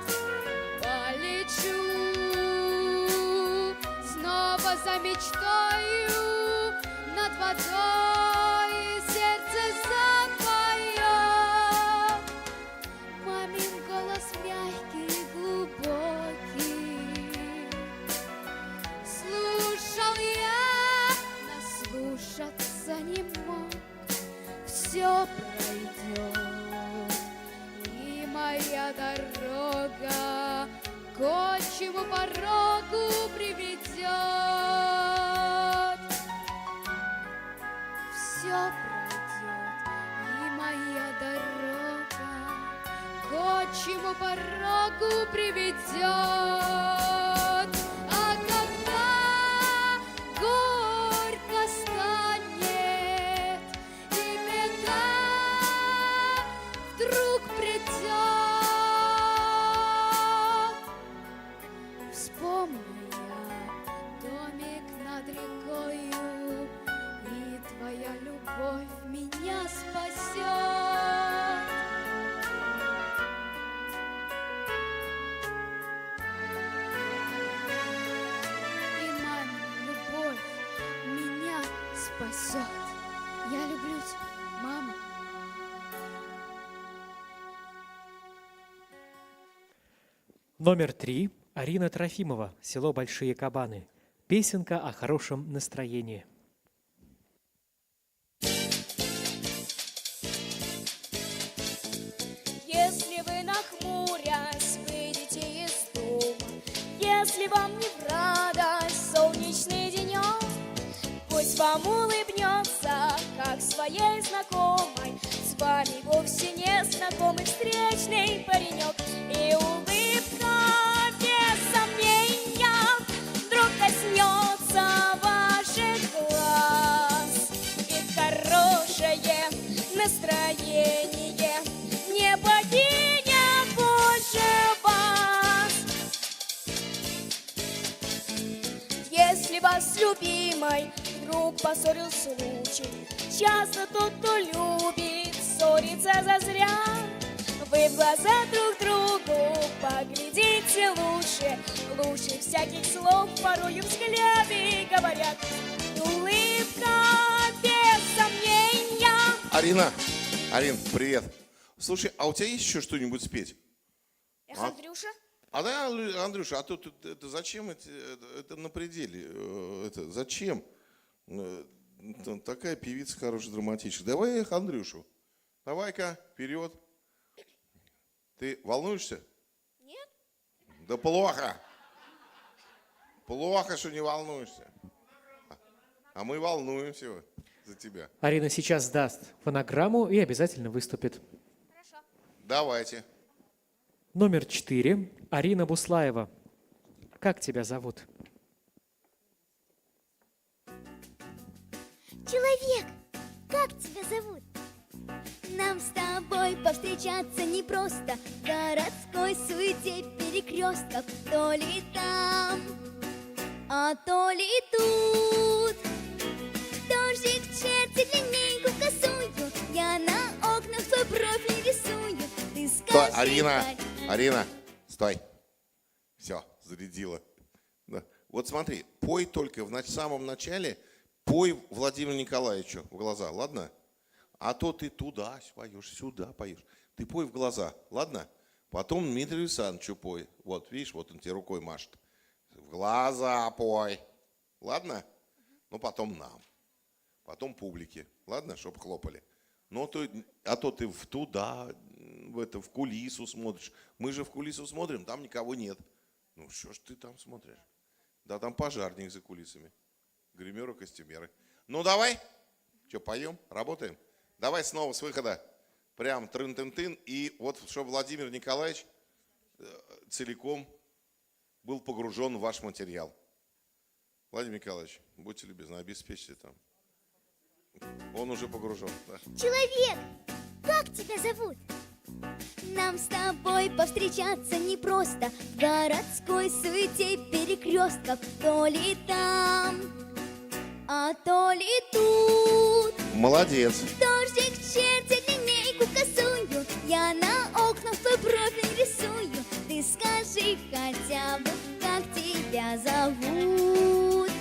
Полечу снова за мечтою над водой, сердце запоет. Мамин голос мягкий и глубокий слушал я, наслушаться не мог. Все пройдет, и моя дорога к отчему порогу приведет. Все пройдет, и моя дорога к отчему порогу приведет. А когда горько станет и беда вдруг придет, вспомню я домик над рекою, и твоя любовь меня спасет. И мамина любовь меня спасет. Я люблю тебя, мама. Номер 3. Арина Трофимова, село Большие Кабаны. Песенка о хорошем настроении. Если вы, нахмурясь, выйдете из дома, если вам не в радость солнечный денек, пусть вам улыбнется, как своей знакомой, с вами вовсе не знакомый встречный паренек. И улыбка без сомнения вдруг коснется ваших глаз, и хорошее настроение не покинет больше вас. Если вас с любимой вдруг поссорил случай, часто тот, кто любит, ссорится зазря. Вы в глаза друг другу поглядите лучше, лучше всяких слов порою взгляды говорят. Улыбка без сомнения. Арин, привет. Слушай, а у тебя есть еще что-нибудь спеть? Эх, Андрюша? Да, Андрюша, а тут это зачем это на пределе? Это зачем? Такая певица хорошая, драматичная. Давай их, Андрюшу. Давай-ка, вперед. Ты волнуешься? Нет. Да плохо. Плохо, что не волнуешься. А мы волнуемся за тебя. Арина сейчас даст фонограмму и обязательно выступит. Хорошо. Давайте. Номер 4. Арина Буслаева. Как тебя зовут? Человек, как тебя зовут? Нам с тобой повстречаться непросто в городской суете перекрестков. То ли там, а то ли тут. Дождик чертит линейку косую, я на окнах твой профиль рисую. Ты Стой, скажи, Арина, хоть- Арина, стой. Все, зарядила. Да. Вот смотри, пой только в самом начале, пой Владимиру Николаевичу в глаза, ладно? А то ты туда поешь, сюда поешь. Ты пой в глаза, ладно? Потом Дмитрию Александровичу пой. Вот, видишь, вот он тебе рукой машет. В глаза пой, ладно? Ну, потом нам. Потом публике, ладно, чтоб хлопали. Ну, а то ты туда, в кулису смотришь. Мы же в кулису смотрим, там никого нет. Ну, что ж ты там смотришь? Да, там пожарник за кулисами. Гримеры, костюмеры. Ну, давай. Что, поем? Работаем? Давай снова с выхода. Прям трын-тын-тын. И вот, чтобы Владимир Николаевич целиком был погружен в ваш материал. Владимир Николаевич, будьте любезны, обеспечьте там. Он уже погружен. Да. Человек, как тебя зовут? Нам с тобой повстречаться непросто в городской суете перекрестков. То ли там, а то ли тут. Молодец. Дождик чертит линейку косую, я на окнах твой профиль рисую. Ты скажи хотя бы, как тебя зовут.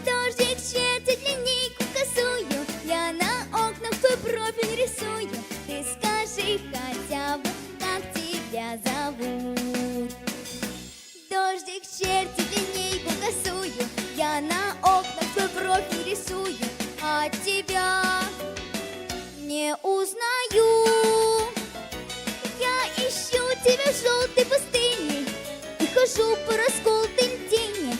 Дождик чертит линейку косую, я на окнах твой профиль рисую. Ты скажи хотя бы, как тебя зовут. Дождик чертит линейку косую, я на окнах твой профиль рисую. А тебя не узнаю. Я ищу тебя в желтой пустыне и хожу по расколотой тени.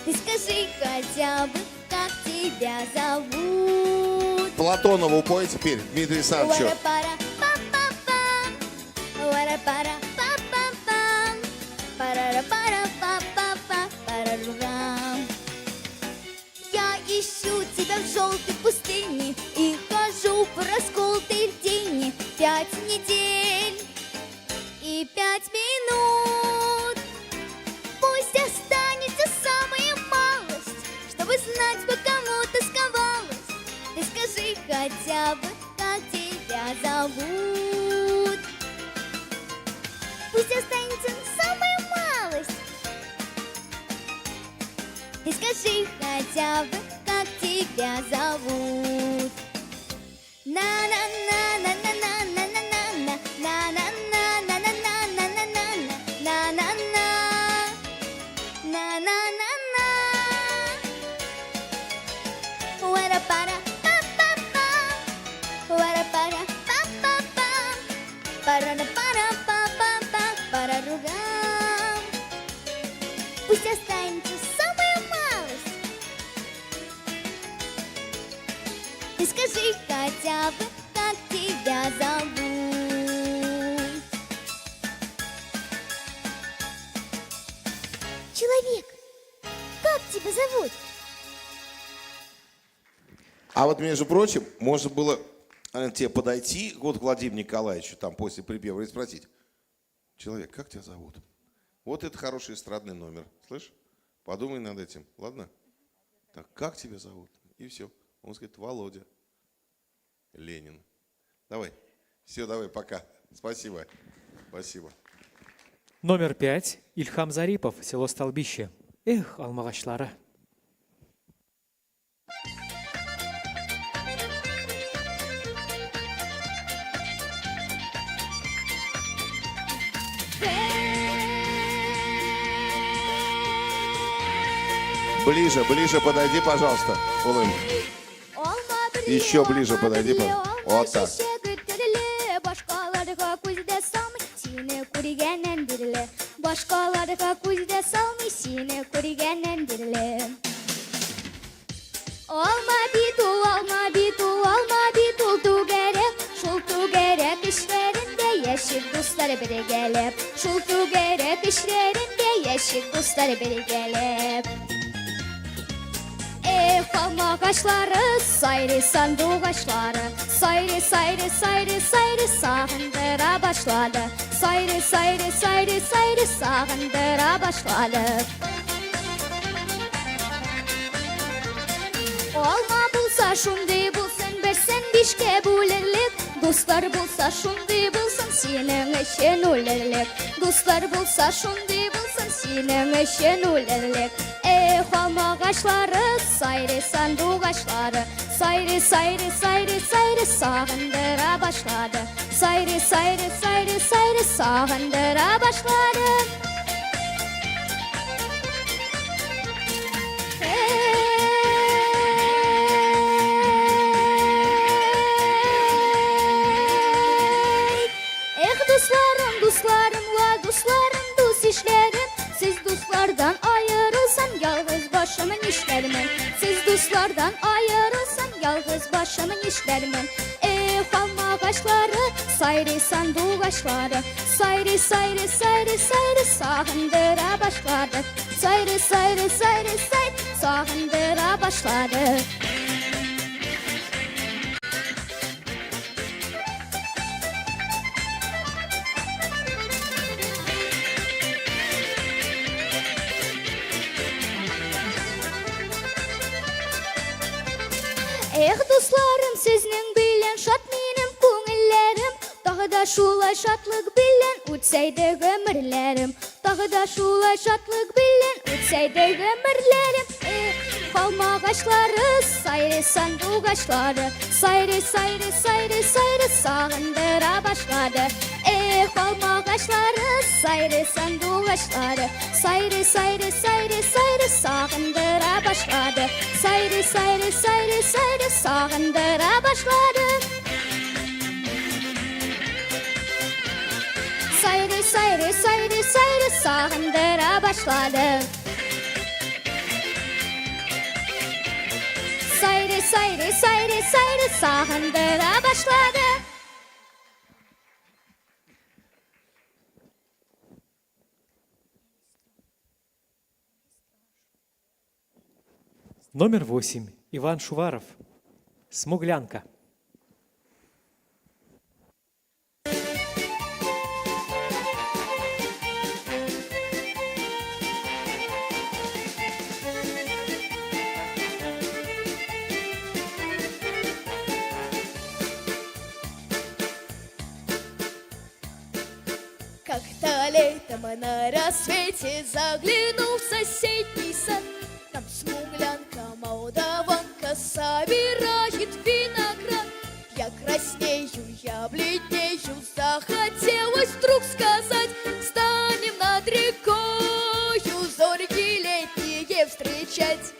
Ты скажи хотя бы, как тебя зовут. Платонову пой теперь, Дмитрий Александровичу. Уара-пара-па-па-пам, уара-пара-па-па-пам, парара-пара-па-па-па, парарурам. Я ищу тебя в желтой пустыне и хожу по расколотой тени. 5 недель и 5 минут. Пусть останется самая малость, чтобы знать, по кому тосковалась. Ты скажи хотя бы, как тебя зовут. Пусть останется самая малость. Ты скажи хотя бы, как тебя зовут. На-на-на-на-на-на-на-на-на, на-на-на-на-на-на-на-на-на-на, на-на-на-на. Уара-пара-па-па-па, уара-пара-па-па-па, пара-пара-па-па-па, параругам. Пусть останется самая малость. Ты скажи хотя бы, как тебя зовут. Человек, как тебя зовут? А вот, между прочим, можно было тебе подойти вот к Владимиру Николаевичу там после припева и спросить: человек, как тебя зовут? Вот это хороший эстрадный номер. Слышь? Подумай над этим, ладно? Так, как тебя зовут? И все. Он скажет: Володя. Ленин. Давай. Все, давай, пока. Спасибо. Спасибо. Номер 5. Ильхам Зарипов, село Столбище. Эх, алмагачлары. Ближе, ближе подойди, пожалуйста, Улым. Еще ближе подойди, пожалуйста. Вот так. Башкаларга күздә салмый, сине күргәннән бирле. Башкаларга күздә салмый, сине күргәннән бирле. Алма бит ул, алма бит ул, алма бит ул түгәрәк. Шул түгәрәк эшләрендә яшик дуслар бергәләп. Шул түгәрәк эшләрендә яшик дуслар бергәләп. Эх, алма ağaçları, sayri sandık ağaçları. Sayri sayri sayri sayri sağındıra başladı. Sayri sayri sayri sayri sağındıra başladı. Olma bulsa şundi bulsun, bersen bişke bulerlik. Dostlar bulsa şundi bulsun, senin eşen ulerlik. Dostlar bulsa şundi bulsun, senin eşen ulerlik. Olma ağaçları, sayri sandık ağaçları. Sayri sayri sayri sayri sağındıra başladı. Sayri sayri sayri sayri sağındıra başladı. Dostlarım, dostlarımla dostlarım, dost işlerim. Siz dostlardan ayrılsan yalnız başımın işlerimin. Siz dostlardan ayrılsan yalnız başımın işlerimin. Olma ağaçları, sayri sandık ağaçları. Sayri sayri sayri sayri sağındıra başladı. Sayri sayri sayri sayri sağındıra başladı. Dostlarım, sizning bilen şat menim ko'ngillerim. Tag'da şulay şatlık bilen o'tsaydi ömürlerim. Tag'da şulay şatlık bilen o'tsaydi ömürlerim. Olma ağaçları, sayri sandık ağaçları. Sayri sayri sayri sayri sağındıra başladı. Olma ağaçları, sayri sandık ağaçları. Sayri sayri sayri sayri sağındıra başladı. Sayri sayri sayri sayri sağındıra başladı. Sayri sayri sayri sayri sağındıra başladı. Sayri sayri sayri sayri sağındıra başladı. Номер 8. Иван Шуваров. «Смуглянка». Как-то летом на рассвете заглянул в соседний сад. Там смуглянка, молдаванка собирает виноград. Я краснею, я бледнею, захотелось вдруг сказать: станем над рекою зорьки летние встречать.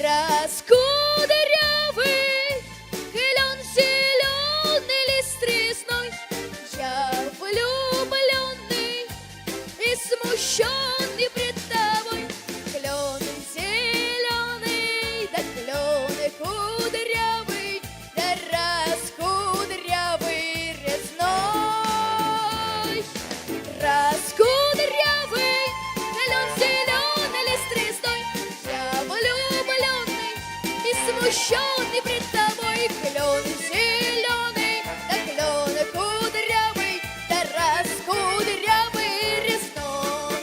Раскудрявый клен зеленый лист резной, я влюбленный и смущенный пред тобой. Клен зеленый, да клен кудрявый, да раскудрявый резной. Раскудрявый клен зеленый лист резной, я влюбленный и смущенный пред тобой. Клен зеленый, да клен кудрявый, да раскудрявый резной.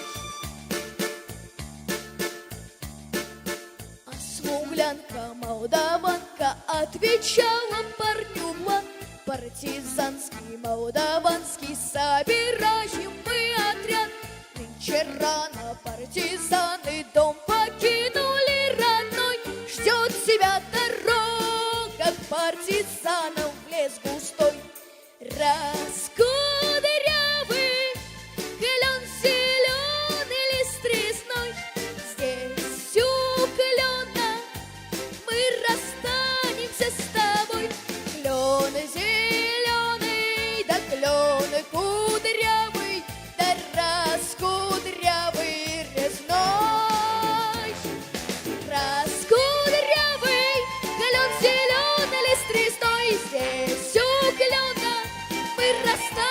А смуглянка, молдаванка отвечала парню план партизанский, молдаванский. Собираем мы отряд. Нынче рано партизаны дом покинули родной. Ждет себя дорога к партизанам в лес густой. Раскудрявый клен зеленый лист резной, здесь у клена мы расстанемся с тобой. Клен зеленый, да клен кудрявый, да раскудрявый резной. Раскудрявый клен зеленый лист резной, здесь у клена мы расстанемся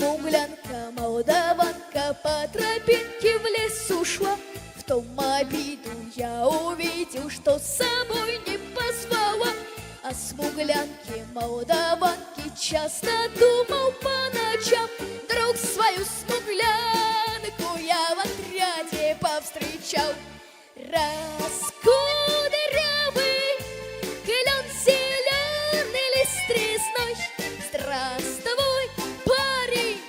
Смуглянка, молдаванка по тропинке в лес ушла. В том обиду я увидел, что с собой не позвала. О смуглянке, молдаванке часто думал по ночам. Вдруг свою смуглянку я в отряде повстречал. Раскудрявый клен зеленый лист резной. Здравствуй, парень,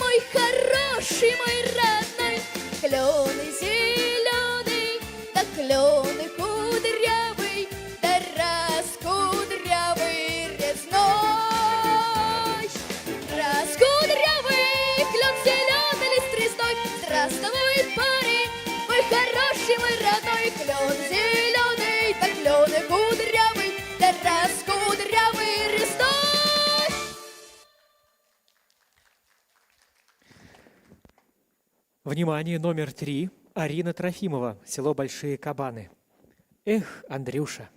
мой хороший, мой родной. Клены зеленый, да клены кудрявый, да раскудрявый резной. Раскудрявый клен зеленый лист резной. Здравствуй, парень, мой хороший, мой родной. Клен зеленый, да клены кудрявый, да раскудрявый резной. Внимание, номер 3. Арина Трофимова, село Большие Кабаны. Эх, Андрюша.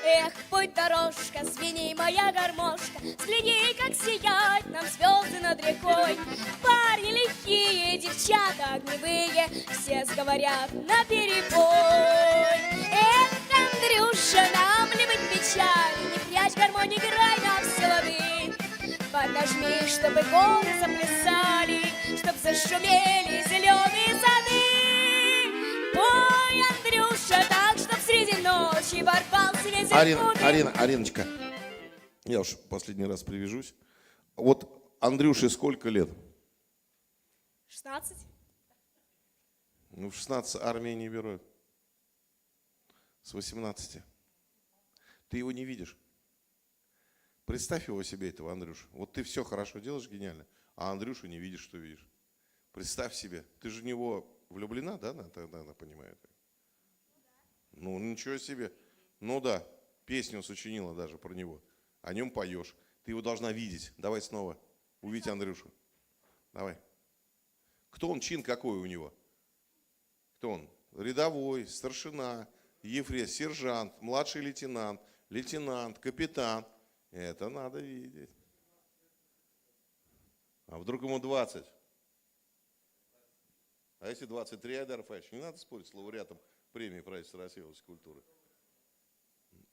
Эх, путь дорожка, звени моя гармошка, взгляни, как сияют нам звезды над рекой. Парни лихие, девчата огневые, все сговорят наперебой. Эх, Андрюша, нам ли быть печали, не прячь гармонь, играй на все лады. Поднажми, чтобы горы заплясали, чтоб зашумели зеленые сады. Пой, Андрюша, так, чтоб среди ночи ворвался ветер. Ариночка, я уж последний раз привяжусь. Вот Андрюше сколько лет? 16. Ну, в 16 армии не берут. С 18. Ты его не видишь. Представь его себе, этого Андрюшу. Вот ты все хорошо делаешь, гениально, а Андрюшу не видишь, что видишь. Представь себе, ты же в него влюблена, да, она понимает? Ну, ничего себе. Ну да, песню сочинила даже про него. О нем поешь. Ты его должна видеть. Давай снова. Увидь Андрюшу. Давай. Кто он, чин какой у него? Кто он? Рядовой, старшина, ефрейтор, сержант, младший лейтенант, лейтенант, капитан. Это надо видеть. А вдруг ему 20? А если 23, Айдар Рафаевич, не надо спорить с лауреатом премии правительства России в области культуры.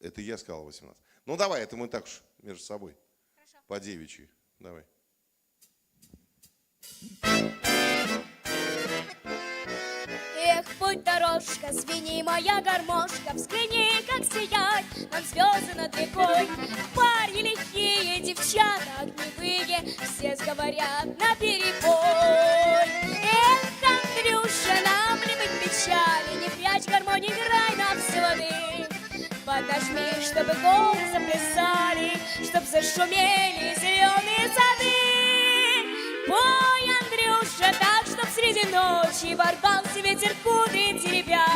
Это я сказал 18. Ну давай, это мы так уж между собой. Хорошо. По девичьи. Давай. Эх, путь дорожка, звени моя гармошка, взгляни, как сияют нам звезды над рекой. Парни лихие, девчата огневые, все сговорят наперебой. Эх, Андрюша, нам ли быть печали, не прячь гармонь, играй на все лады. Поднажми, чтобы горы заплясали, чтоб зашумели зеленые сады. Пой, Андрюша, так, чтоб среди ночи ворвался ветер кудри теребя.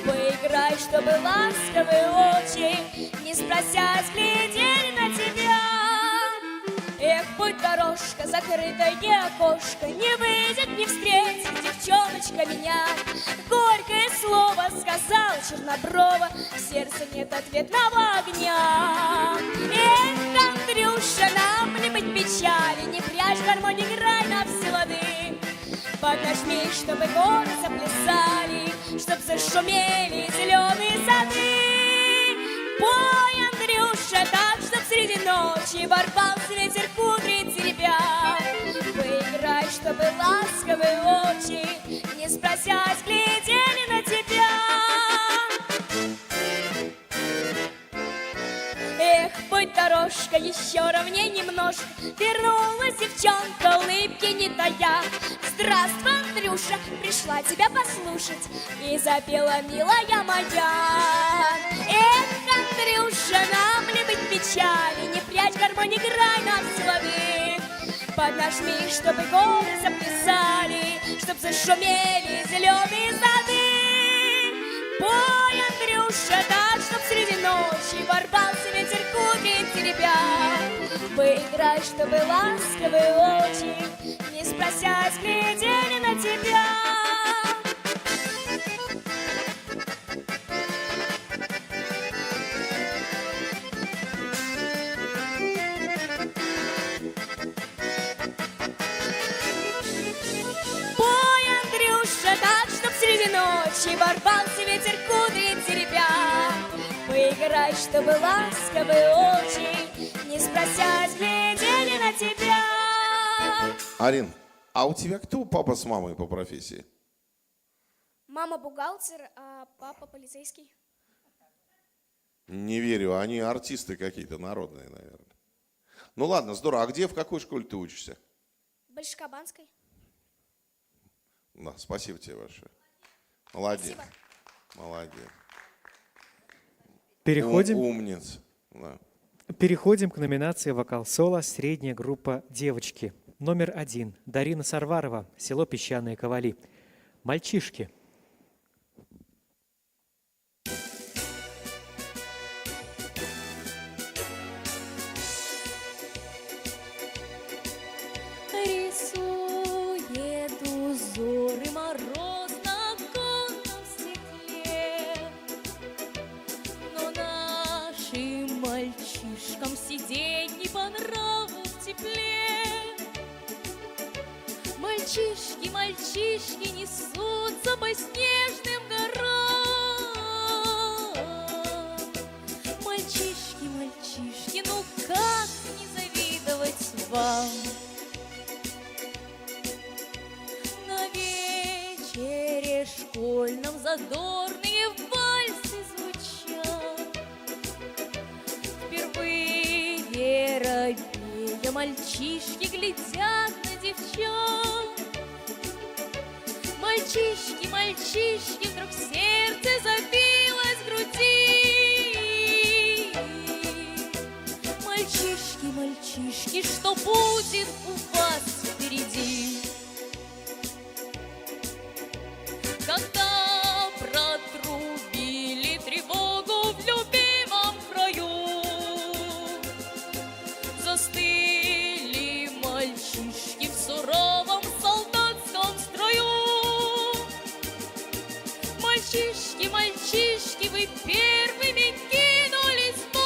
Поиграй, чтобы ласковые очи, не спросясь, глядели на тебя. Эх, путь дорожка, закрытое окошко, не выйдет, не встретит девчоночка меня. Горькое слово сказал черноброва, в сердце нет ответного огня. Эх, Андрюша, нам ли быть печали, не прячь гармонь, играй на все лады. Поднажми, чтобы горы заплясали, чтоб зашумели зеленые сады. Пой, Андрюша, так, чтоб среди ночи ворвался ветер кудри теребя. Поиграй, чтобы ласковые очи, не спросясь, глядели на тебя. Эх, путь дорожка, еще ровней немножко, вернулась девчонка, улыбки не тая. Здравствуй, Андрюша, пришла тебя послушать, и запела, милая моя. Эх, Андрюша, нам ли быть печали, не прячь гармонь, играй на все лады. Поднажми, чтобы горы заплясали, чтоб зашумели зеленые сады. Пой, Андрюша, так, чтоб среди ночи ворвался ветер кудри теребя. Поиграй, чтобы ласковые очи, не спросясь, глядели на тебя. ночи ворвался ветер кудри теребя. Поиграй, чтобы ласковые очи, не спросясь, глядели на тебя. Арин, а у тебя кто папа с мамой по профессии? Мама бухгалтер, а папа полицейский. Не верю, они артисты какие-то народные, наверное. Ну ладно, здорово. А где, в какой школе ты учишься? Большекабанской. Да, спасибо тебе большое. Молодец. Спасибо. Молодец. Переходим. Умница. Да. Переходим к номинации «Вокал-соло. Средняя группа девочки». Номер 1. Дарина Сарварова. Село Песчаные Ковали. «Мальчишки». Рисует узоры мороз на оконном стекле, но нашим мальчишкам сидеть не по нраву в тепле. Мальчишки, мальчишки несутся по снежным горам. Мальчишки, мальчишки, ну как не завидовать вам? На вечере школьном задорные вальсы звучат. Впервые робея мальчишки глядят на девчат. Мальчишки, мальчишки, вдруг сердце забилось в груди. Мальчишки, мальчишки, что будет у вас впереди? Когда протрубили тревогу в любимом краю, застыли мальчишки в суровом солдатском строю. Мальчишки, мальчишки, вы первыми кинулись в бой.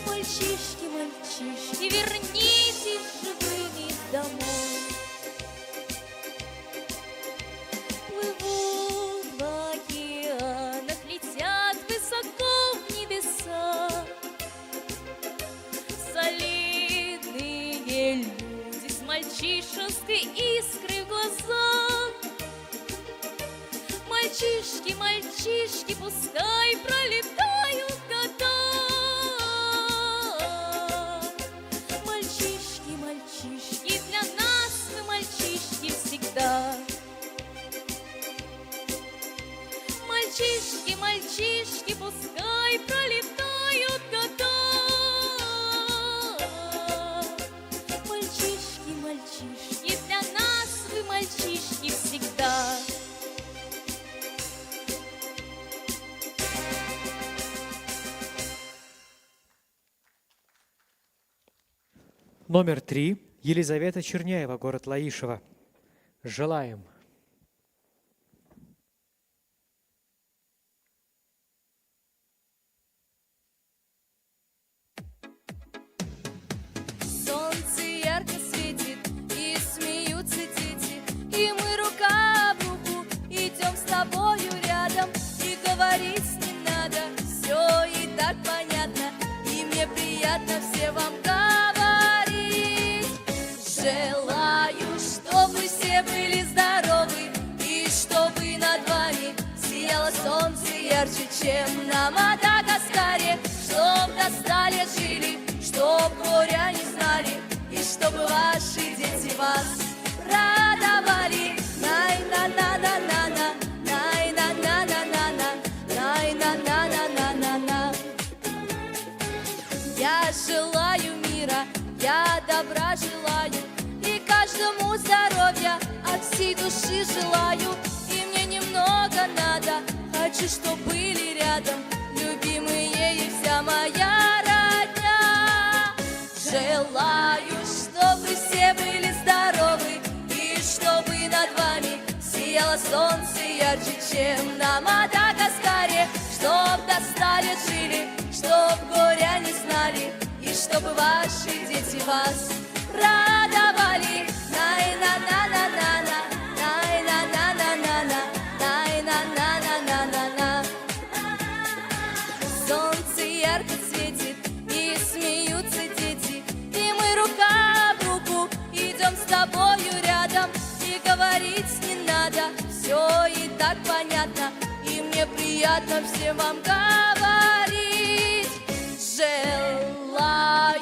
Мальчишки, мальчишки, вернитесь живыми домой. Плывут в океанах, летят высоко в небеса. Солидные люди с мальчишеской искрой в глазах. Мальчишки, мальчишки, пускай пролетают года. Мальчишки, мальчишки, для нас вы мальчишки всегда. Мальчишки, мальчишки, пускай пролетают года. Мальчишки, мальчишки, для нас вы мальчишки всегда. Номер 3. Елизавета Черняева, город Лаишево. «Желаем». Солнце ярко светит, и смеются дети, и мы рука об руку идем с тобою рядом, и говорить не надо, все и так понятно, и мне приятно все вам говорить. Желаю, чтобы все были здоровы, и чтобы над вами сияло солнце ярче, чем на Мадагаскаре, чтоб до 100 лет жили, чтоб горя не знали, и чтобы ваши дети вас радовали. Най-на-на-на-на-на, най-на-на-на-на-на, най-на-на-на-на-на-на. Я желаю мира, я добра желаю, и каждому здоровья от всей души желаю. И мне немного надо, хочу, чтоб были рядом любимые и вся моя родня. Желаю, чтобы все были здоровы, и чтобы над вами сияло солнце ярче, чем на Мадагаскаре, чтоб до 100 лет жили, чтоб горя не знали, и чтобы ваши дети вас радовали. Най-на-на-на-на-на, най говорить не надо, все и так понятно, и мне приятно всем вам говорить. Желаю,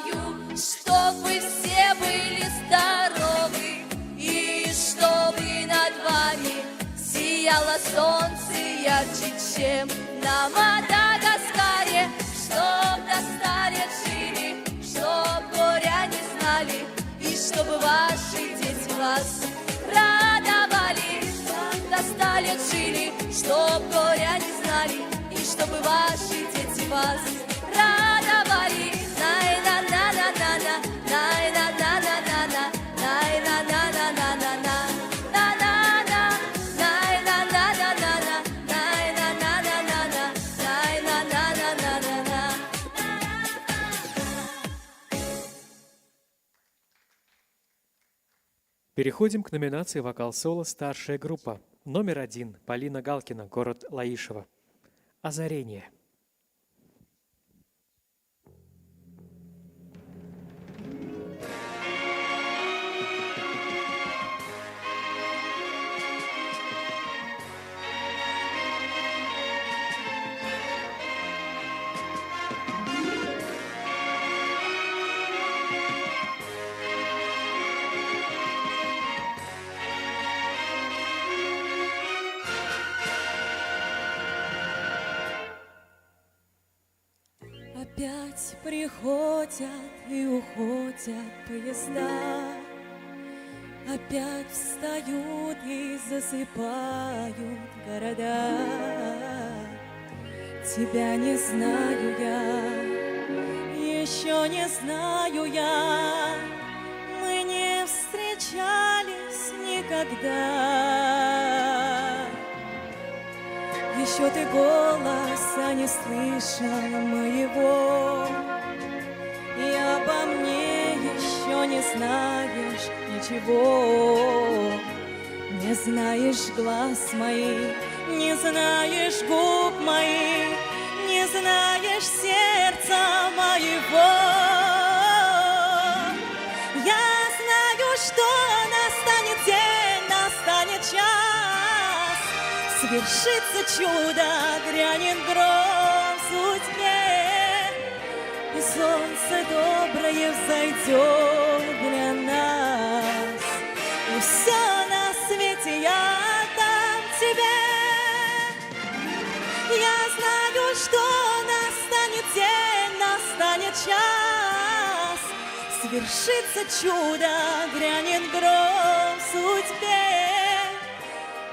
чтобы все были здоровы, и чтобы над вами сияло солнце ярче, чем на Мадагаскаре. Чтоб до 100 лет жили, чтоб горя не знали, и чтобы ваши дети вас радовали. До 100 лет жили, чтоб горя не знали, и чтобы ваши дети вас радовали. Най-на-на-на-на-на, най-на-на-на-на-на, най-на-на-на-на-на-на. Переходим к номинации «Вокал-соло. Старшая группа». Номер 1. Полина Галкина, город Лаишево. «Озарение». Опять приходят и уходят поезда, опять встают и засыпают города. Тебя не знаю я, еще не знаю я, мы не встречались никогда. Еще ты голоса не слышал моего, и обо мне еще не знаешь ничего. Не знаешь глаз моих, не знаешь губ моих, не знаешь сердца моего. Я знаю, что настанет день, настанет час, свершится чудо, грянет гром в судьбе, и солнце доброе взойдет для нас, и все на свете я дам тебе. Я знаю, что настанет день, настанет час, свершится чудо, грянет гром в судьбе,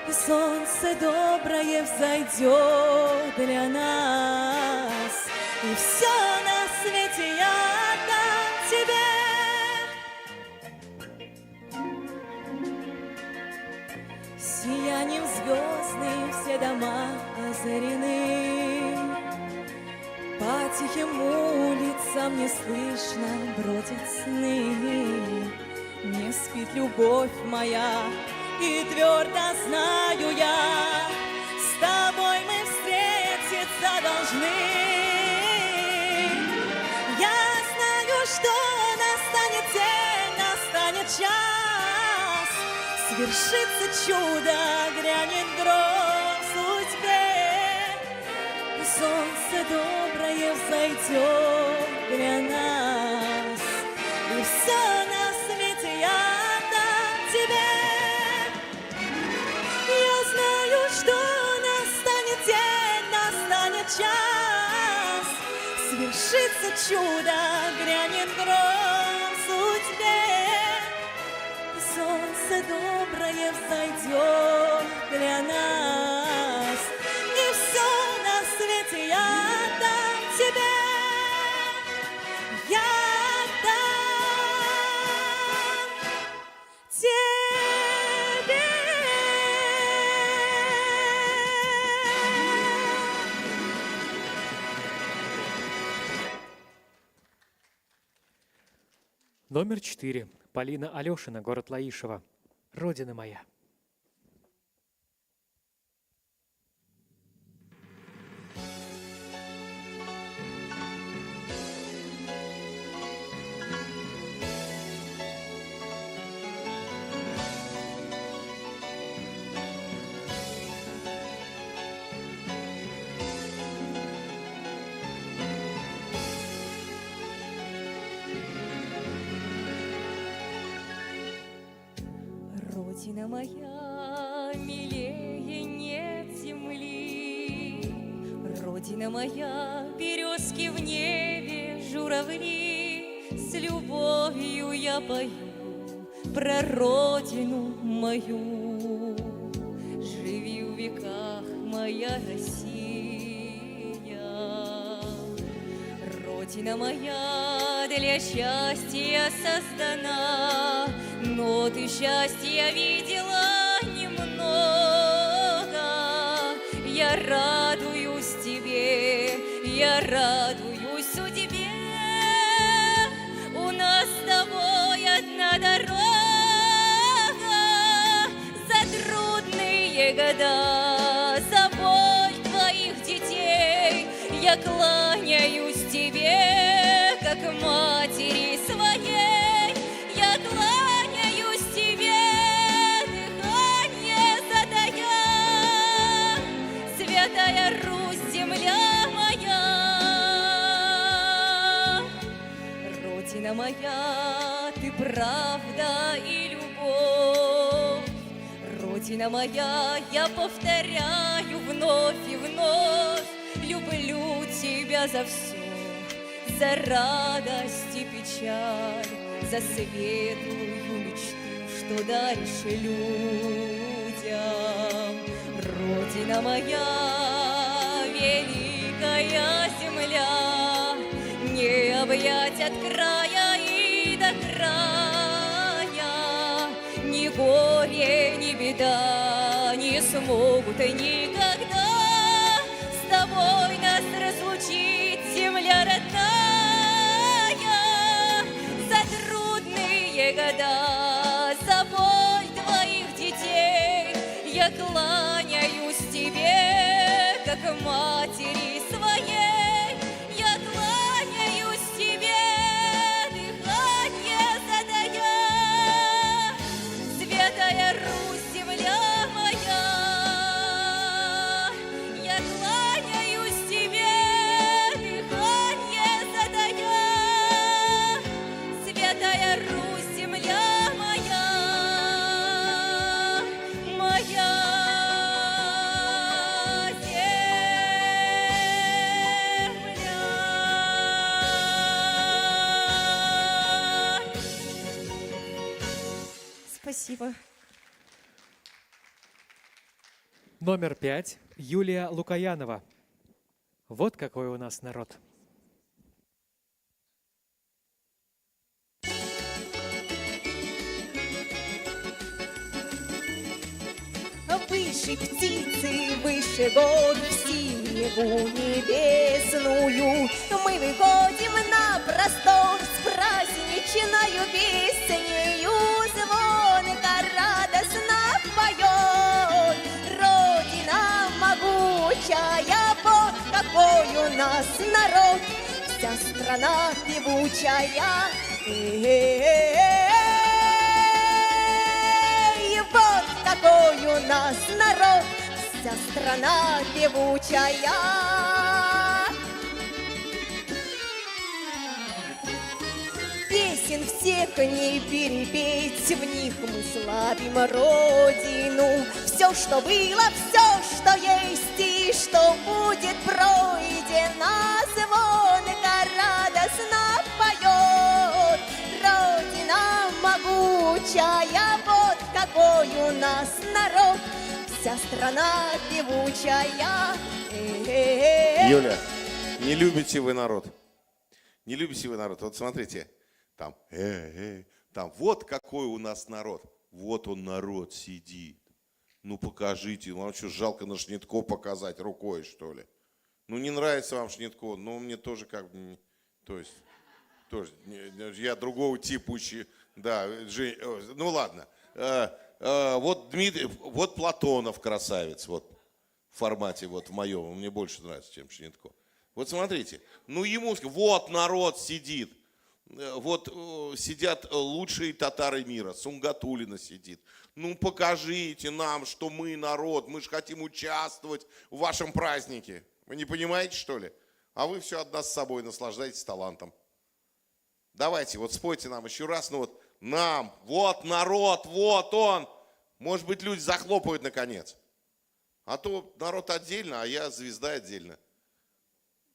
и солнце доброе взойдет для нас, и все на свете я дам тебе. Сиянием звездным все дома озарены, по тихим улицам неслышно бродят сны. Не спит любовь моя, и твердо знаю я, с тобой мы встретиться должны. Я знаю, что настанет день, настанет час, свершится чудо, грянет гром в судьбе, и солнце доброе взойдет для нас, и все на свете я дам тебе. Я знаю, что настанет день, настанет час, свершится чудо, грянет гром в судьбе, и солнце доброе взойдет для нас, и все на свете я дам тебе. Я дам тебе. Номер 4. Полина Алешина, город Лаишево. Родина моя. Родина моя, милее нет земли. Родина моя, березки в небе, журавли. С любовью я пою про родину мою. Живи в веках моя Россия. Родина моя для счастья создана, но ты счастья видела немного. Я радуюсь тебе, я радуюсь судьбе. У нас с тобой одна дорога. За трудные года, за боль твоих детей я кланяюсь тебе, как матери своей. Я кланяюсь тебе, дыхание задая. Святая Русь, земля моя. Родина моя, ты правда и любовь. Родина моя, я повторяю вновь и вновь. Люблю тебя за все, за радость и печаль, за светлую мечту, что даришь людям. Родина моя, великая земля, не объять от края и до края. Ни горе, ни беда не смогут никогда с тобой нас разлучить, земля родная. За трудные года, за боль твоих детей я кланяюсь тебе, как матери своей. Я кланяюсь тебе, дыхание задая. Святая Русь, земля моя. Я кланяюсь тебе, дыхание задая. Святая Русь, земля моя, моя земля. Спасибо. Номер 5. Юлия Лукаянова. Вот какой у нас народ. Выше птицы, выше гор, в синеву небесную мы выходим на простор с праздничною песнею. Звонко радостно поет Родина могучая. Вот какой у нас народ, вся страна певучая. Вот какой у нас народ, вся страна певучая. Песен всех не перепеть, в них мы славим Родину. Все, что было, все, что есть и что будет пройдено, звонко радостно поет Родина могучая. Вот какой у нас народ, вся страна певучая. Юля, не любите вы народ? Не любите вы народ? Вот смотрите, там, там, вот какой у нас народ. Вот он народ сидит. Ну покажите, вам что, жалко на Шнитко показать рукой, что ли? Ну не нравится вам Шнитко, ну мне тоже как бы, то есть, тоже, я другого типа да, ну ладно. Вот Дмитрий, вот Платонов красавец, вот в формате, вот в моем, мне больше нравится, чем Шнитко. Вот смотрите, ну ему, вот народ сидит, вот сидят лучшие татары мира, Сунгатулина сидит. Ну покажите нам, что мы народ, мы же хотим участвовать в вашем празднике. Вы не понимаете, что ли? А вы все одна с собой, наслаждайтесь талантом. Давайте, вот спойте нам еще раз, ну вот нам, вот народ, вот он, Может быть, люди захлопают наконец. А то народ отдельно, а я звезда отдельно.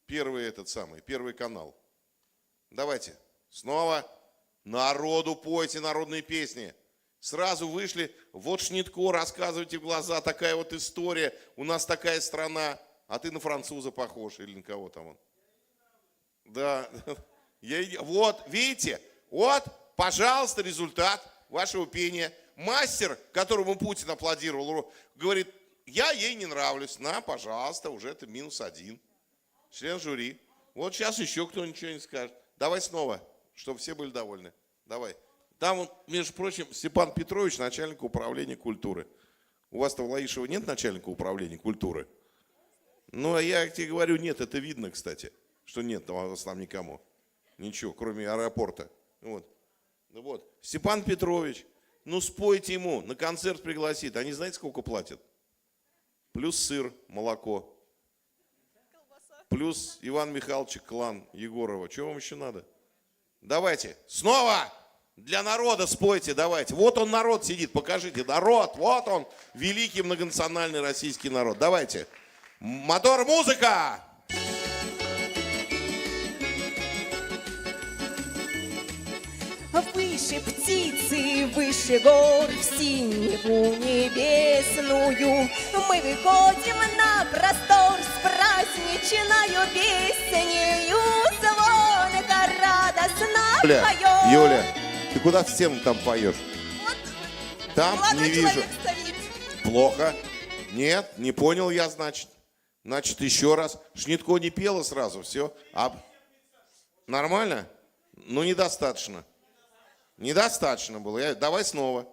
Первый канал. Давайте, снова народу пойте народные песни. Сразу вышли, вот Шнитко, рассказывайте в глаза, такая вот история, у нас такая страна, а ты на француза похож или на кого там он. Да, вот, видите, вот, пожалуйста, результат вашего пения. Мастер, которому Путин аплодировал, говорит, я ей не нравлюсь, на, пожалуйста, уже это -1. Член жюри. Вот сейчас еще кто ничего не скажет. Давай снова, чтобы все были довольны. Давай. Там, между прочим, Степан Петрович, начальник управления культуры. У вас-то в Лаишево нет начальника управления культуры? Ну, а я тебе говорю, нет, это видно, кстати, что нет у вас там никому. Ничего, кроме аэропорта. Вот. Ну вот. Степан Петрович, ну спойте ему, на концерт пригласит. Они знаете, сколько платят? Плюс сыр, молоко. Плюс Иван Михайлович клан Егорова. Чего вам еще надо? Давайте, снова для народа спойте, давайте. Вот он народ сидит, покажите. Народ, вот он, великий многонациональный российский народ. Давайте. Мотор, музыка! Выше птицы, выше гор, в синеву небесную мы выходим на простор с праздничною песнею, звонко радостно поем. Юля, ты куда в стену там поешь? Там не вижу. Плохо. Нет, не понял я, значит. Значит, еще раз. Шнитко не пела сразу, все. Нормально? Ну, недостаточно. Недостаточно было. Давай снова.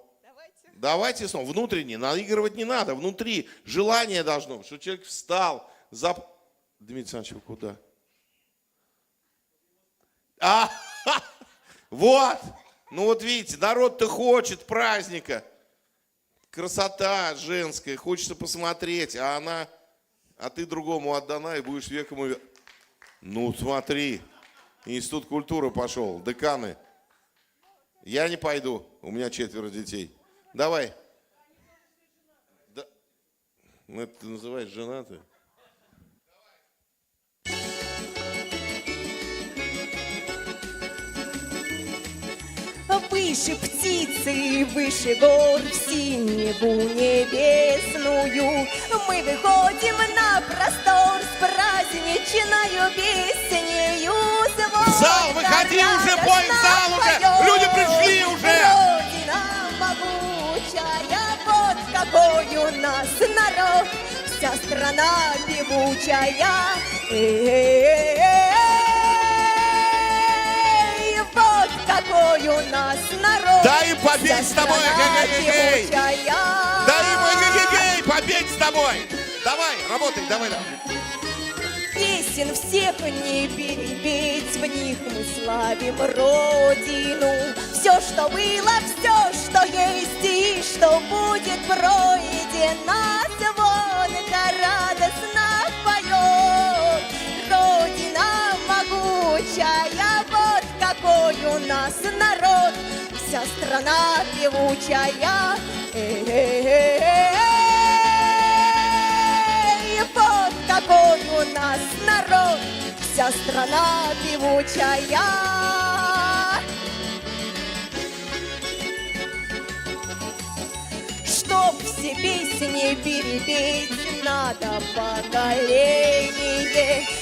Давайте снова. Внутренне. Наигрывать не надо. Внутри. Желание должно быть, что человек встал. Дмитрий Александрович, вы куда? Вот. Ну вот видите, народ-то хочет праздника. Красота женская. Хочется посмотреть. А ты другому отдана и будешь веком. Ну смотри. Институт культуры пошел. Деканы. Я не пойду, у меня 4 детей. Давай. Да. Ну, это ты называешь женатый? Выше птицы, выше гор, в синеву небесную мы выходим на простор с праздничною песнею. В зал выходи уже, пой в зал уже! Люди пришли уже! Родина могучая, вот какой у нас народ, вся страна певучая. Вот какой у нас народ. Дай им победить с тобой, эгегегей! Дай им эгегегей, победить с тобой! Давай, работай, давай. Песен всех не перепеть, в них мы славим Родину. Все, что было, все, что есть и что будет пройдено, звонко радостно поет. Родина могучая, вот какой у нас народ, вся страна певучая. Вот какой у нас народ, вся страна певучая. Чтоб все песни перепеть, надо поколение,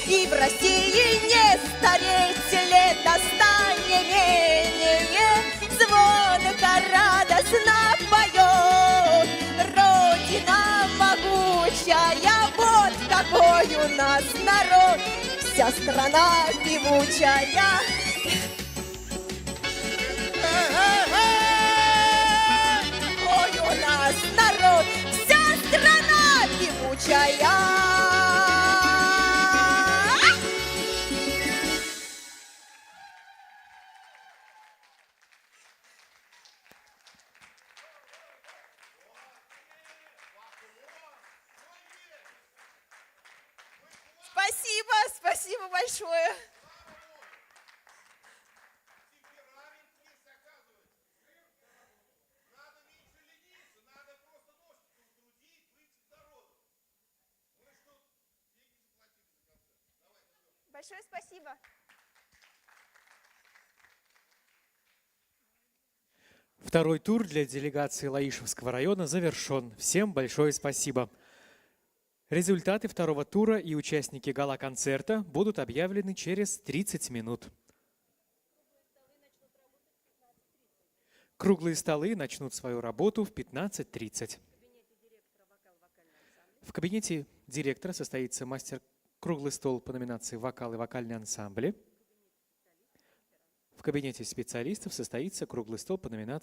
и в России не стареть, лето станет менее, звонко радостно поет. Родина могучая, вот какой у нас народ, вся страна певучая. Ой, у нас народ, вся страна певучая. Спасибо большое. Большое спасибо. Второй тур для делегации Лаишевского района завершен. Всем большое спасибо. Результаты второго тура и участники гала-концерта будут объявлены через 30 минут. Круглые столы начнут свою работу в 15:30. В кабинете директора состоится мастер-круглый стол по номинации «Вокал и вокальные ансамбли». В кабинете специалистов состоится круглый стол по номинации